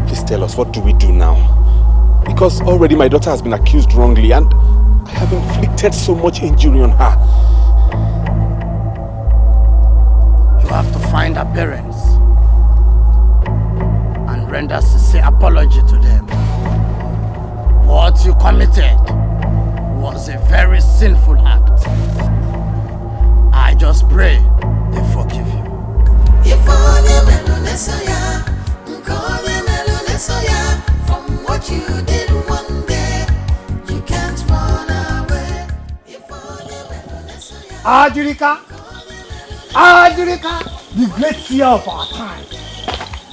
Please tell us, what do we do now? Because already my daughter has been accused wrongly and I have inflicted so much injury on her. You have to find her parents and render sincere apology to them. What you committed was a very sinful act. I just pray they forgive you. From what you did one day, you can't run away. Ajurika, the great seer of our time,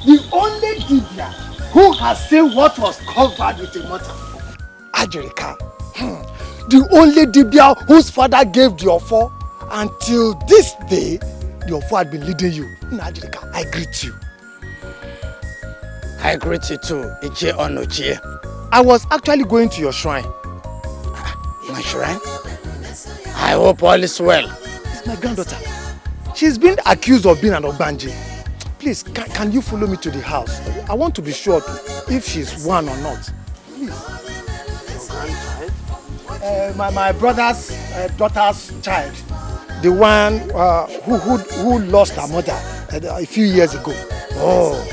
the only Dibia who has seen what was covered with a mortar. Ajurika, the only Dibia whose father gave the offer until this day, the offer had been leading you. Ajurika, I greet you. I greet you too, Ichie Onochie. I was actually going to your shrine. My shrine? I hope all is well. It's my granddaughter. She's been accused of being an Ogbanje. Please, can you follow me to the house? I want to be sure if she's one or not. Please. Your grandchild? My brother's daughter's child. The one who lost her mother a few years ago. Oh.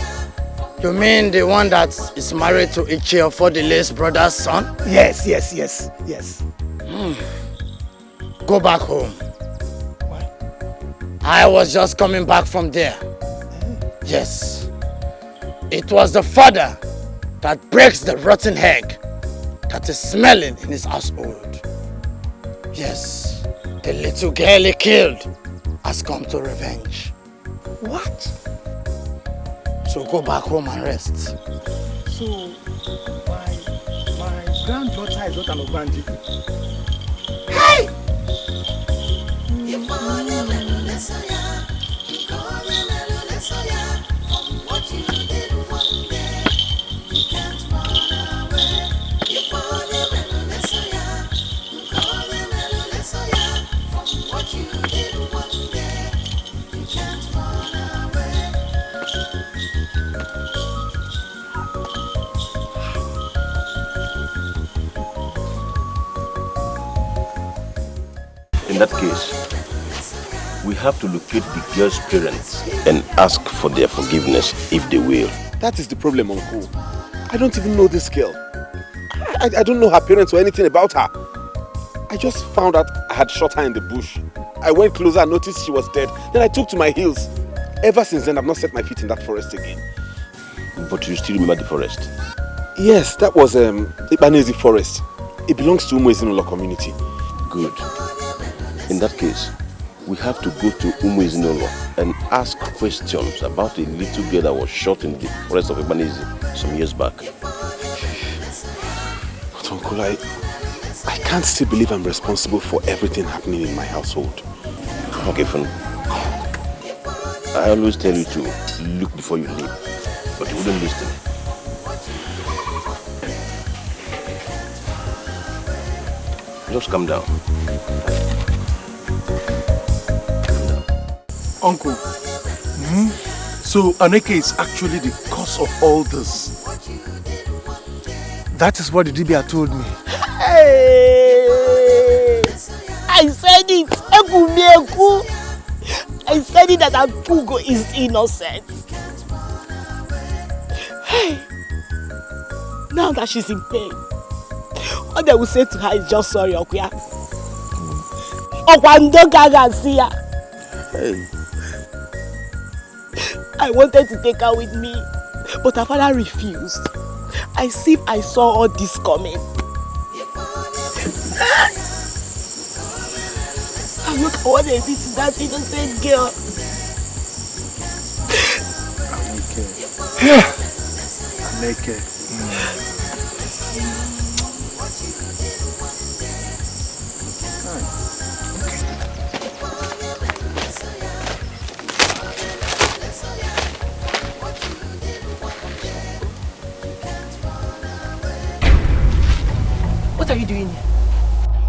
You mean the one that is married to Ichie for the late brother's son? Yes. Go back home. Why? I was just coming back from there. Yes. It was the father that breaks the rotten egg that is smelling in his household. Yes. The little girl he killed has come to revenge. What? So go back home and rest. So, my granddaughter is not an Ogbanje. Hey! In that case, we have to locate the girl's parents and ask for their forgiveness if they will. That is the problem, Uncle. I don't even know this girl. I don't know her parents or anything about her. I just found out I had shot her in the bush. I went closer and noticed she was dead. Then I took to my heels. Ever since then, I've not set my feet in that forest again. But you still remember the forest? Yes, that was Ibanezi Forest. It belongs to Umuezinolo community. Good. In that case, we have to go to Umuezinolo and ask questions about a little girl that was shot in the forest of Ibanezi some years back. But Uncle, I can't still believe I'm responsible for everything happening in my household. Okay, fine. I always tell you to look before you leap, but you wouldn't listen. Just calm down. Uncle, so Aneke is actually the cause of all this. That is what the DBA told me. Hey! I said it! I said it that Akugo is innocent. Hey! Now that she's in pain, what they will say to her is just sorry, Okuya. Hey. I wanted to take her with me, but her father refused. I see I saw all this coming. And look what they did to that innocent girl. Aneke. What are you doing here?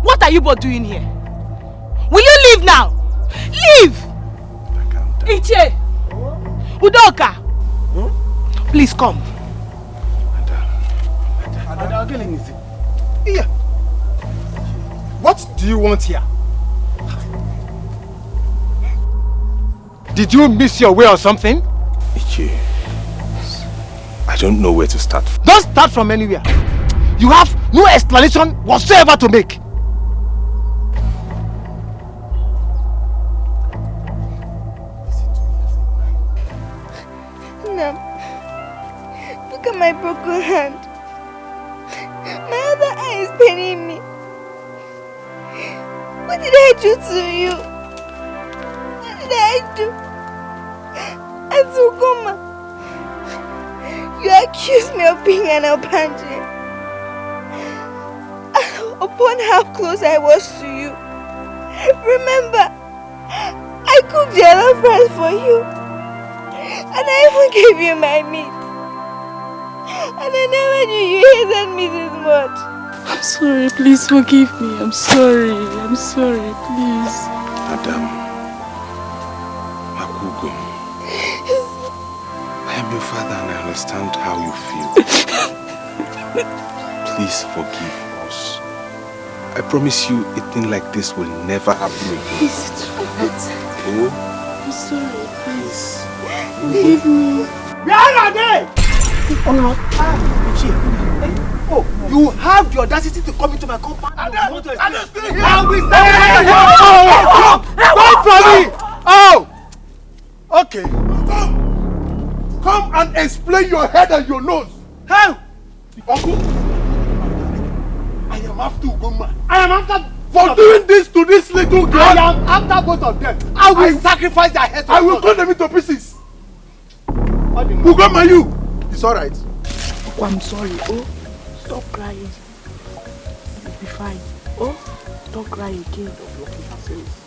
What are you both doing here? Will you leave now? Leave! Iche! Udoka! Please come. What do you want here? Did you miss your way or something? Ichi, I don't know where to start. Don't start from anywhere. You have no explanation whatsoever to make. Nam, look at my broken hand. My other eye is paining me. What did I do to you? What did I do? Azukoma, you accused me of being an Obanje. Upon how close I was to you. Remember, I cooked jollof rice for you. And I even gave you my meat. And I never knew you hated me this much. I'm sorry, please forgive me. I'm sorry, please. Madam, Akugo, I am your father and I understand how you feel. Please forgive us. I promise you a thing like this will never happen again. Please, it's Oh? I'm sorry, please. Forgive me. Where are they? Oh, you have the audacity to come into my compound? I will stand here. Wait for me! Oh! Okay. Come and explain your head and your nose. How? Uncle, I am after Ugoma. I am after for doing this to this little girl. I am after both of them. I will sacrifice their heads. I will cut them into pieces. Ugoma, you. It's alright. Oh, I'm sorry. Oh, stop crying. You'll be fine. Oh, don't cry again. Don't look at yourself.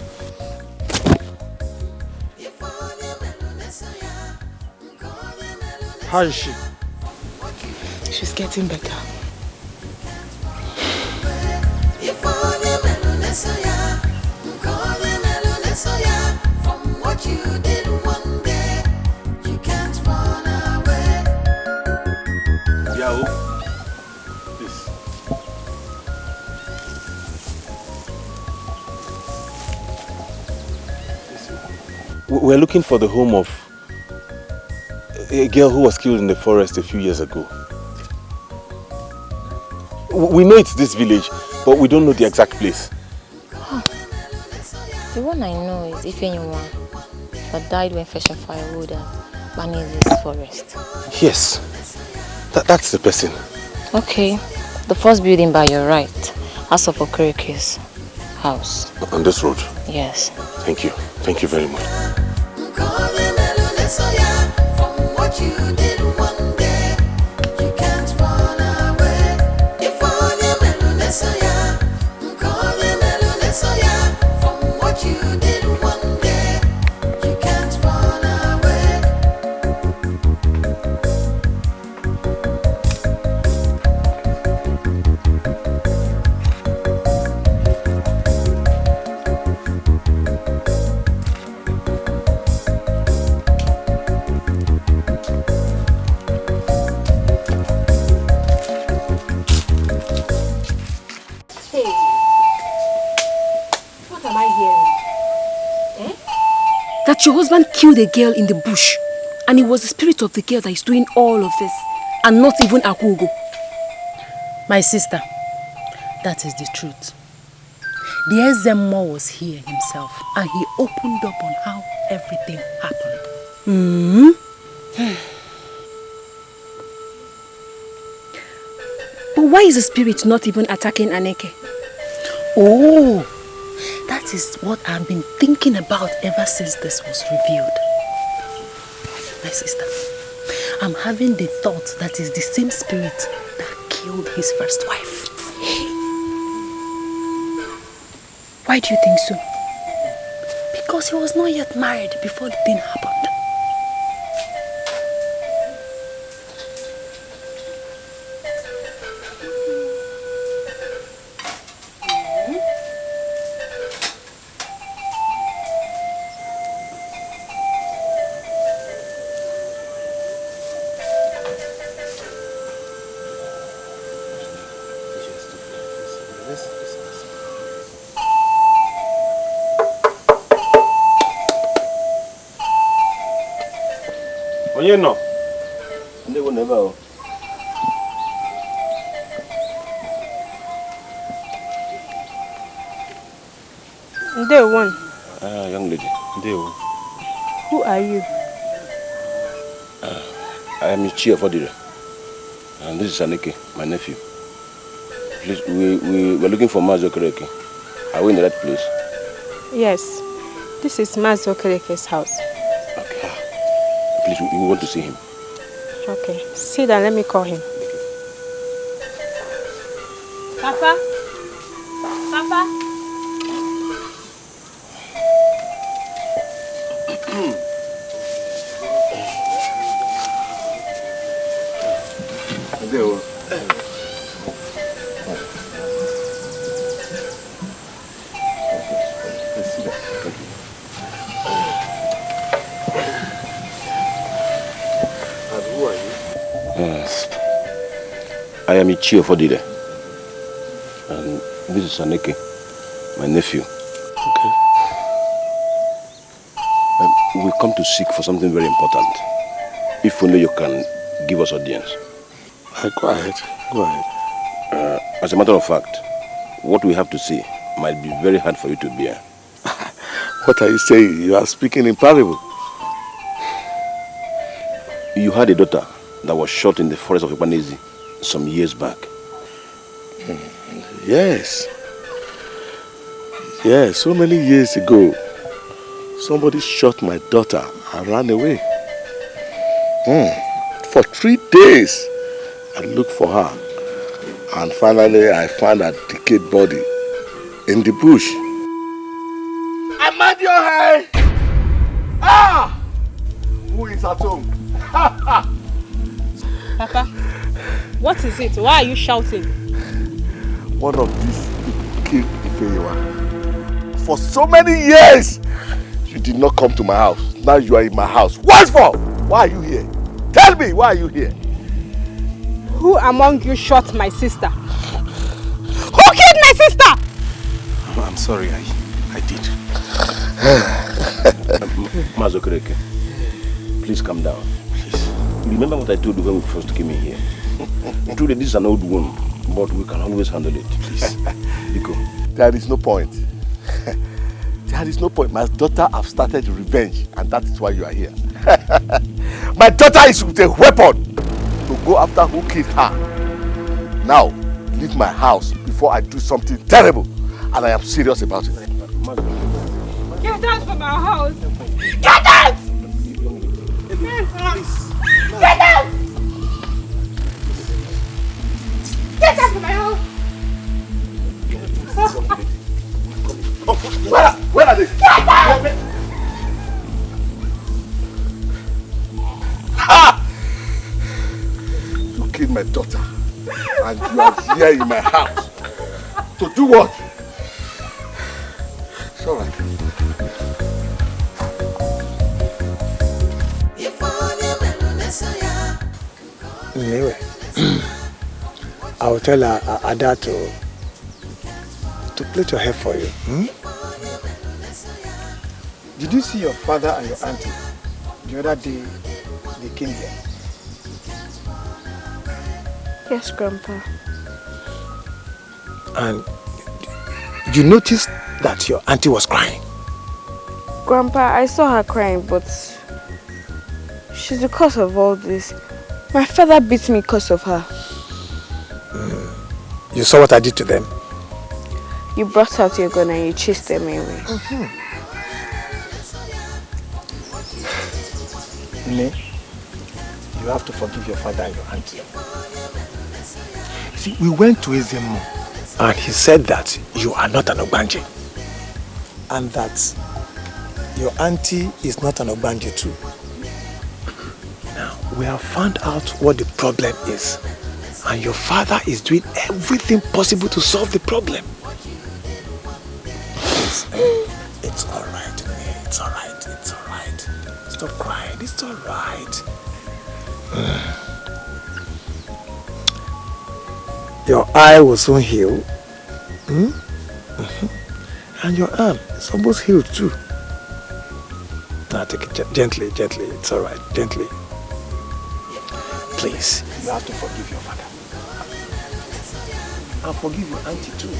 How is she? She's getting better. From what you did one day, you can't run away. Yao, this. We're looking for the home of a girl who was killed in the forest a few years ago. We know it's this village, but we don't know the exact place. The one I know is if anyone that died when fetching firewood and managed this forest. Yes, that's the person. Okay, the first building by your right, House of Okereke's house. On this road? Yes. Thank you. Thank you very much. From what you did one day, you can't run away. If from what you did one day, you can't run away. That your husband killed a girl in the bush, and it was the spirit of the girl that is doing all of this, and not even Akugo. My sister, that is the truth. The Ezemo was here himself, and he opened up on how everything happened. But why is the spirit not even attacking Aneke? Oh, that is what I've been thinking about ever since this was revealed. My sister, I'm having the thought that is the same spirit that killed his first wife. Why do you think so? Because he was not yet married before the thing happened. You know. They will never. Day one. Young lady. Day one. Who are you? I am the chief for the. And this is Aneke, my nephew. Please, we're looking for Mazo Kereke. Are we in the right place? Yes. This is Mazo Kereke's house. Please, we want to see him. Okay. Sit down, let me call him. Papa? Papa? I am Ichio Fodide, and this is Aneke, my nephew. Okay. We come to seek for something very important. If only you can give us audience. Go ahead. Go ahead. As a matter of fact, what we have to say might be very hard for you to bear. What are you saying? You are speaking in parable. You had a daughter that was shot in the forest of Ipanezi some years back. Yes. Yeah, so many years ago, somebody shot my daughter and ran away. For 3 days, I looked for her. And finally, I found her decayed body in the bush. I'm at your head! Ah! Who is at home? Papa, what is it? Why are you shouting? One of these killed Ifeyiwa. For so many years, you did not come to my house. Now you are in my house. What for? Why are you here? Tell me, why are you here? Who among you shot my sister? Who killed my sister? I'm sorry, I did. Mazokereke, please calm down. Please. Remember what I told you when we first came in here. Truly, this is an old wound, but we can always handle it. Please. Biko. There is no point. There is no point. My daughter have started revenge, and that is why you are here. My daughter is with a weapon to go after who killed her. Now, leave my house before I do something terrible, and I am serious about it. Get out from our house! Get out! Get out! Get out from my house! Where are they? Get out! Ah! You killed my daughter, and you are here in my house. To do what? It's all right. Anyway, I will tell Ada to plait your hair for you. Did you see your father and your auntie the other day they came here? Yes, Grandpa. And you noticed that your auntie was crying? Grandpa, I saw her crying, but she's the cause of all this. My father beat me because of her. You saw what I did to them? You brought out your gun and you chased them away. Nne, you have to forgive your father and your auntie. See, we went to Ezemo and he said that you are not an Ogbanje. And that your auntie is not an Ogbanje too. Now, we have found out what the problem is. And your father is doing everything possible to solve the problem. It's alright, Nne. It's alright. It's alright. Stop crying. It's alright. Your eye will soon heal. And your arm is almost healed too. Now take it gently, gently. It's alright. Gently. Please, you have to forgive your father. And forgive your auntie too.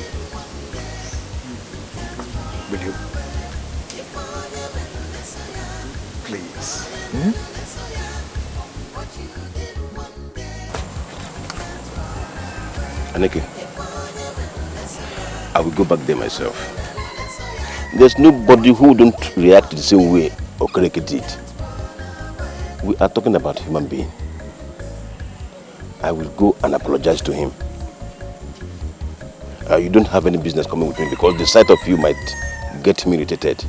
Will you? Please. Aneke, I will go back there myself. There's nobody who don't react the same way Okereke did. We are talking about a human being. I will go and apologize to him. You don't have any business coming with me because the sight of you might get me irritated.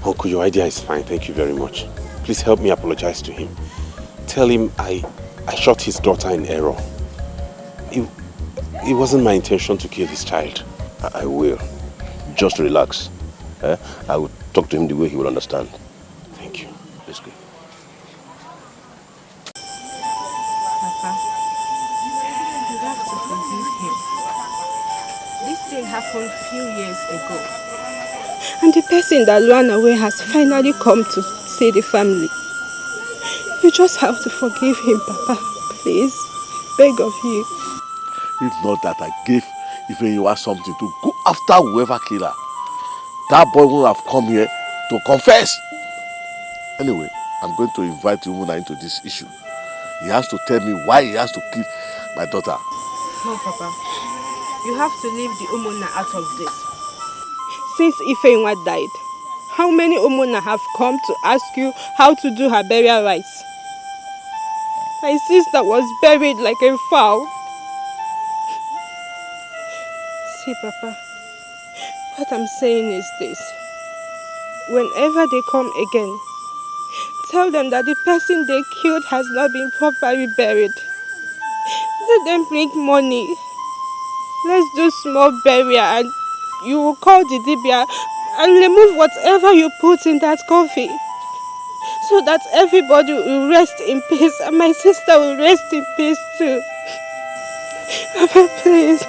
Uncle, your idea is fine. Thank you very much. Please help me apologize to him. Tell him I shot his daughter in error. It wasn't my intention to kill his child. I will. Just relax. I will talk to him the way he will understand. Thank you. Let's go. Papa, you have to forgive him. This thing happened a few years ago. And the person that ran away has finally come to see the family. You just have to forgive him, Papa. Please. Beg of you. If not that I gave Ifeyiwa something to go after whoever killed her, that boy will have come here to confess. Anyway, I'm going to invite Umuna into this issue. He has to tell me why he has to kill my daughter. No, Papa. You have to leave the Umuna out of this. Since Ifeyiwa died, how many Umuna have come to ask you how to do her burial rites? My sister was buried like a fowl. See, Papa, what I'm saying is this. Whenever they come again, tell them that the person they killed has not been properly buried. Let them bring money. Let's do small burial and you will call the Dibia and remove whatever you put in that coffee. So that everybody will rest in peace and my sister will rest in peace too. Papa, please.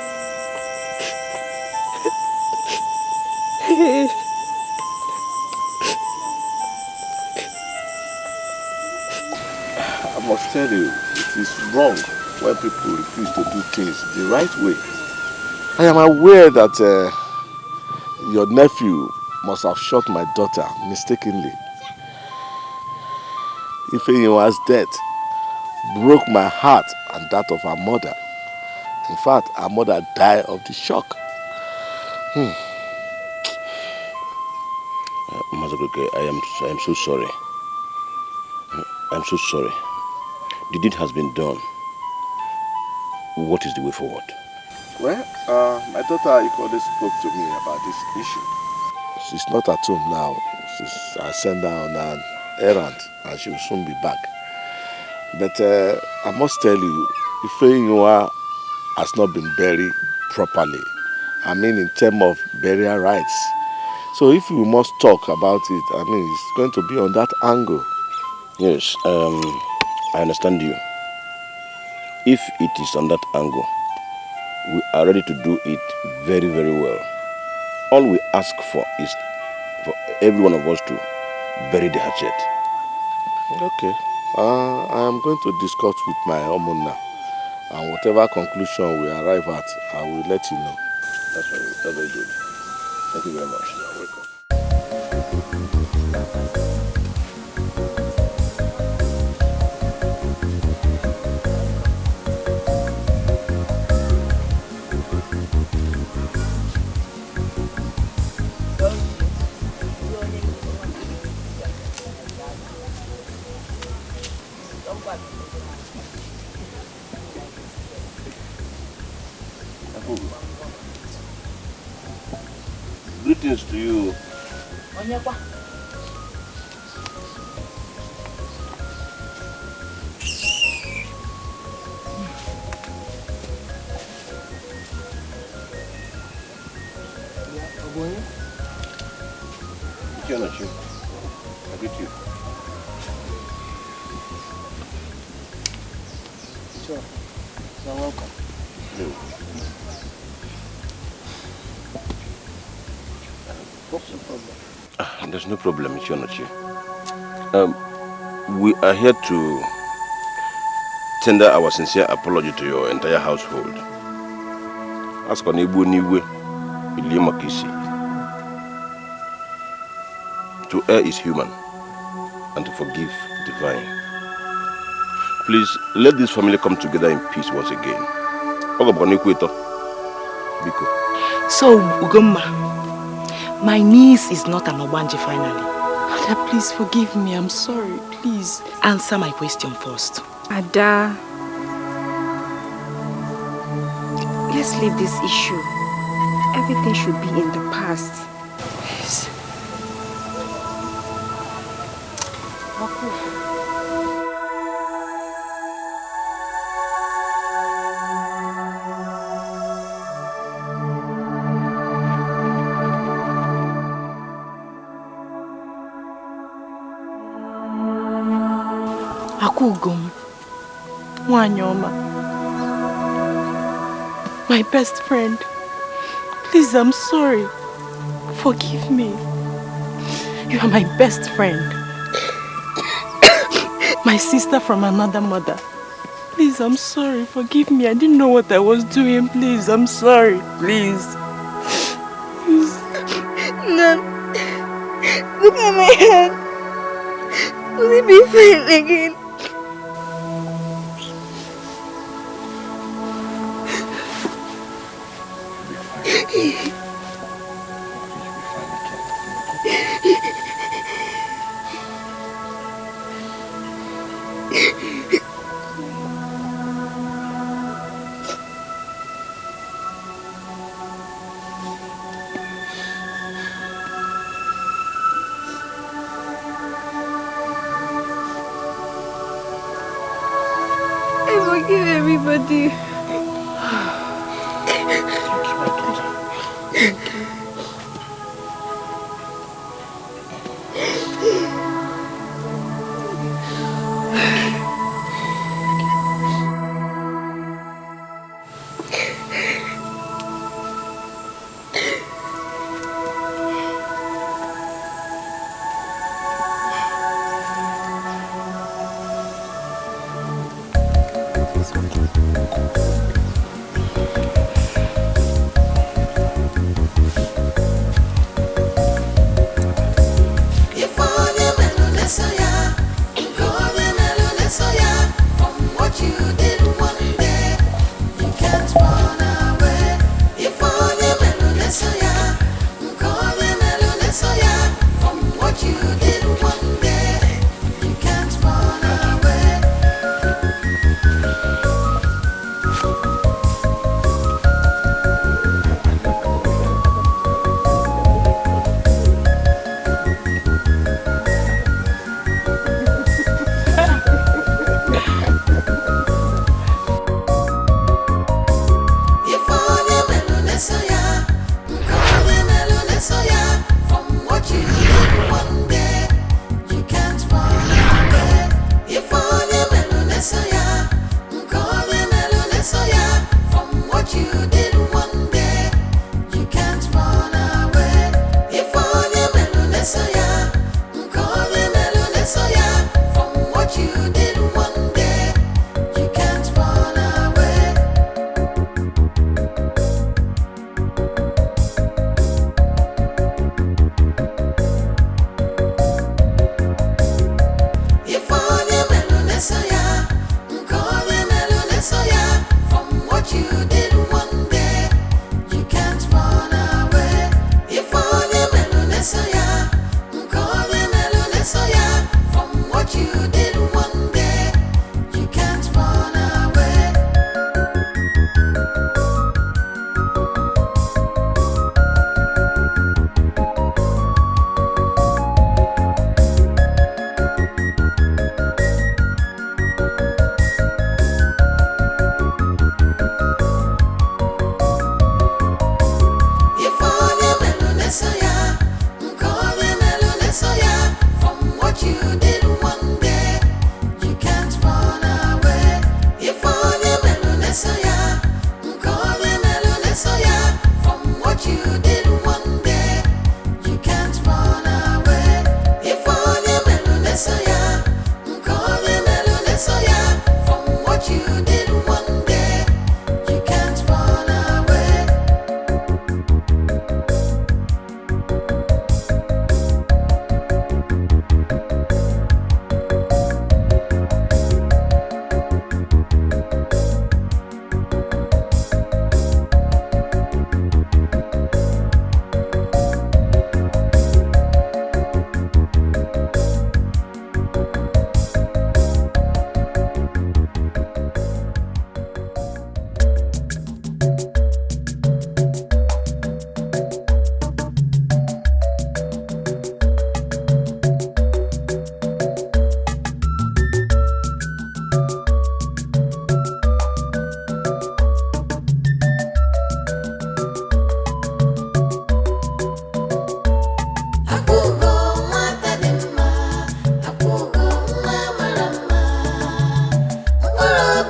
I must tell you, it is wrong when people refuse to do things the right way. I am aware that your nephew must have shot my daughter mistakenly. Ifeyinwa's death broke my heart and that of her mother. In fact, her mother died of the shock. Mazagoke, I am so sorry. I'm so sorry. The deed has been done. What is the way forward? Well, my daughter equally spoke to me about this issue. She's not at home now. I sent her on an errand and she will soon be back. But I must tell you, Ifeyinwa has not been buried properly. I mean in terms of burial rights. So if we must talk about it, I mean it's going to be on that angle. Yes, I understand you. If it is on that angle, we are ready to do it very, very well. All we ask for is for every one of us to bury the hatchet. Okay. I am going to discuss with my Omuna, and whatever conclusion we arrive at, I will let you know. That's very good. Thank you very much. You're welcome. Greetings to you. I greet you. Sure. You're welcome. What's the problem? There's no problem, Ichionochi. We are here to tender our sincere apology to your entire household. Ask on Ibu Niwe, Ilimakisi. To err is human, and to forgive divine. Please let this family come together in peace once again. So, Ugomma, my niece is not an Obanje finally. Ada, please forgive me. I'm sorry. Please answer my question first. Ada, let's leave this issue. Everything should be in the past. Yes. Akugum, Wanyoma, my best friend. Please, I'm sorry. Forgive me. You are my best friend. My sister from another mother. Please, I'm sorry. Forgive me. I didn't know what I was doing. Please, I'm sorry. Please. No. Look at my hand. Will it be fine again? I forgive everybody.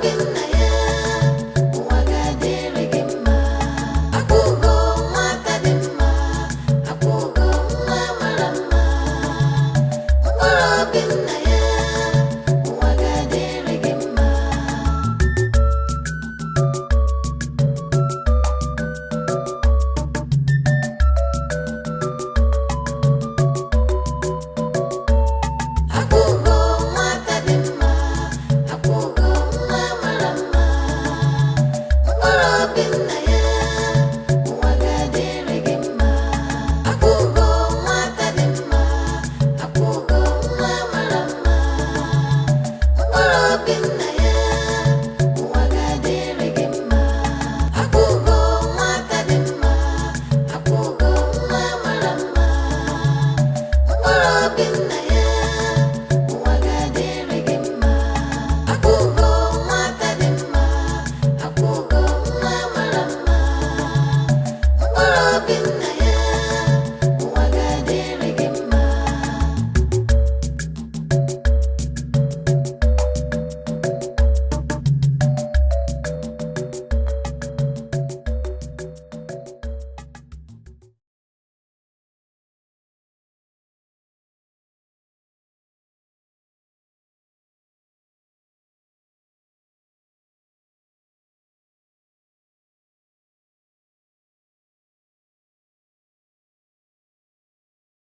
Good night.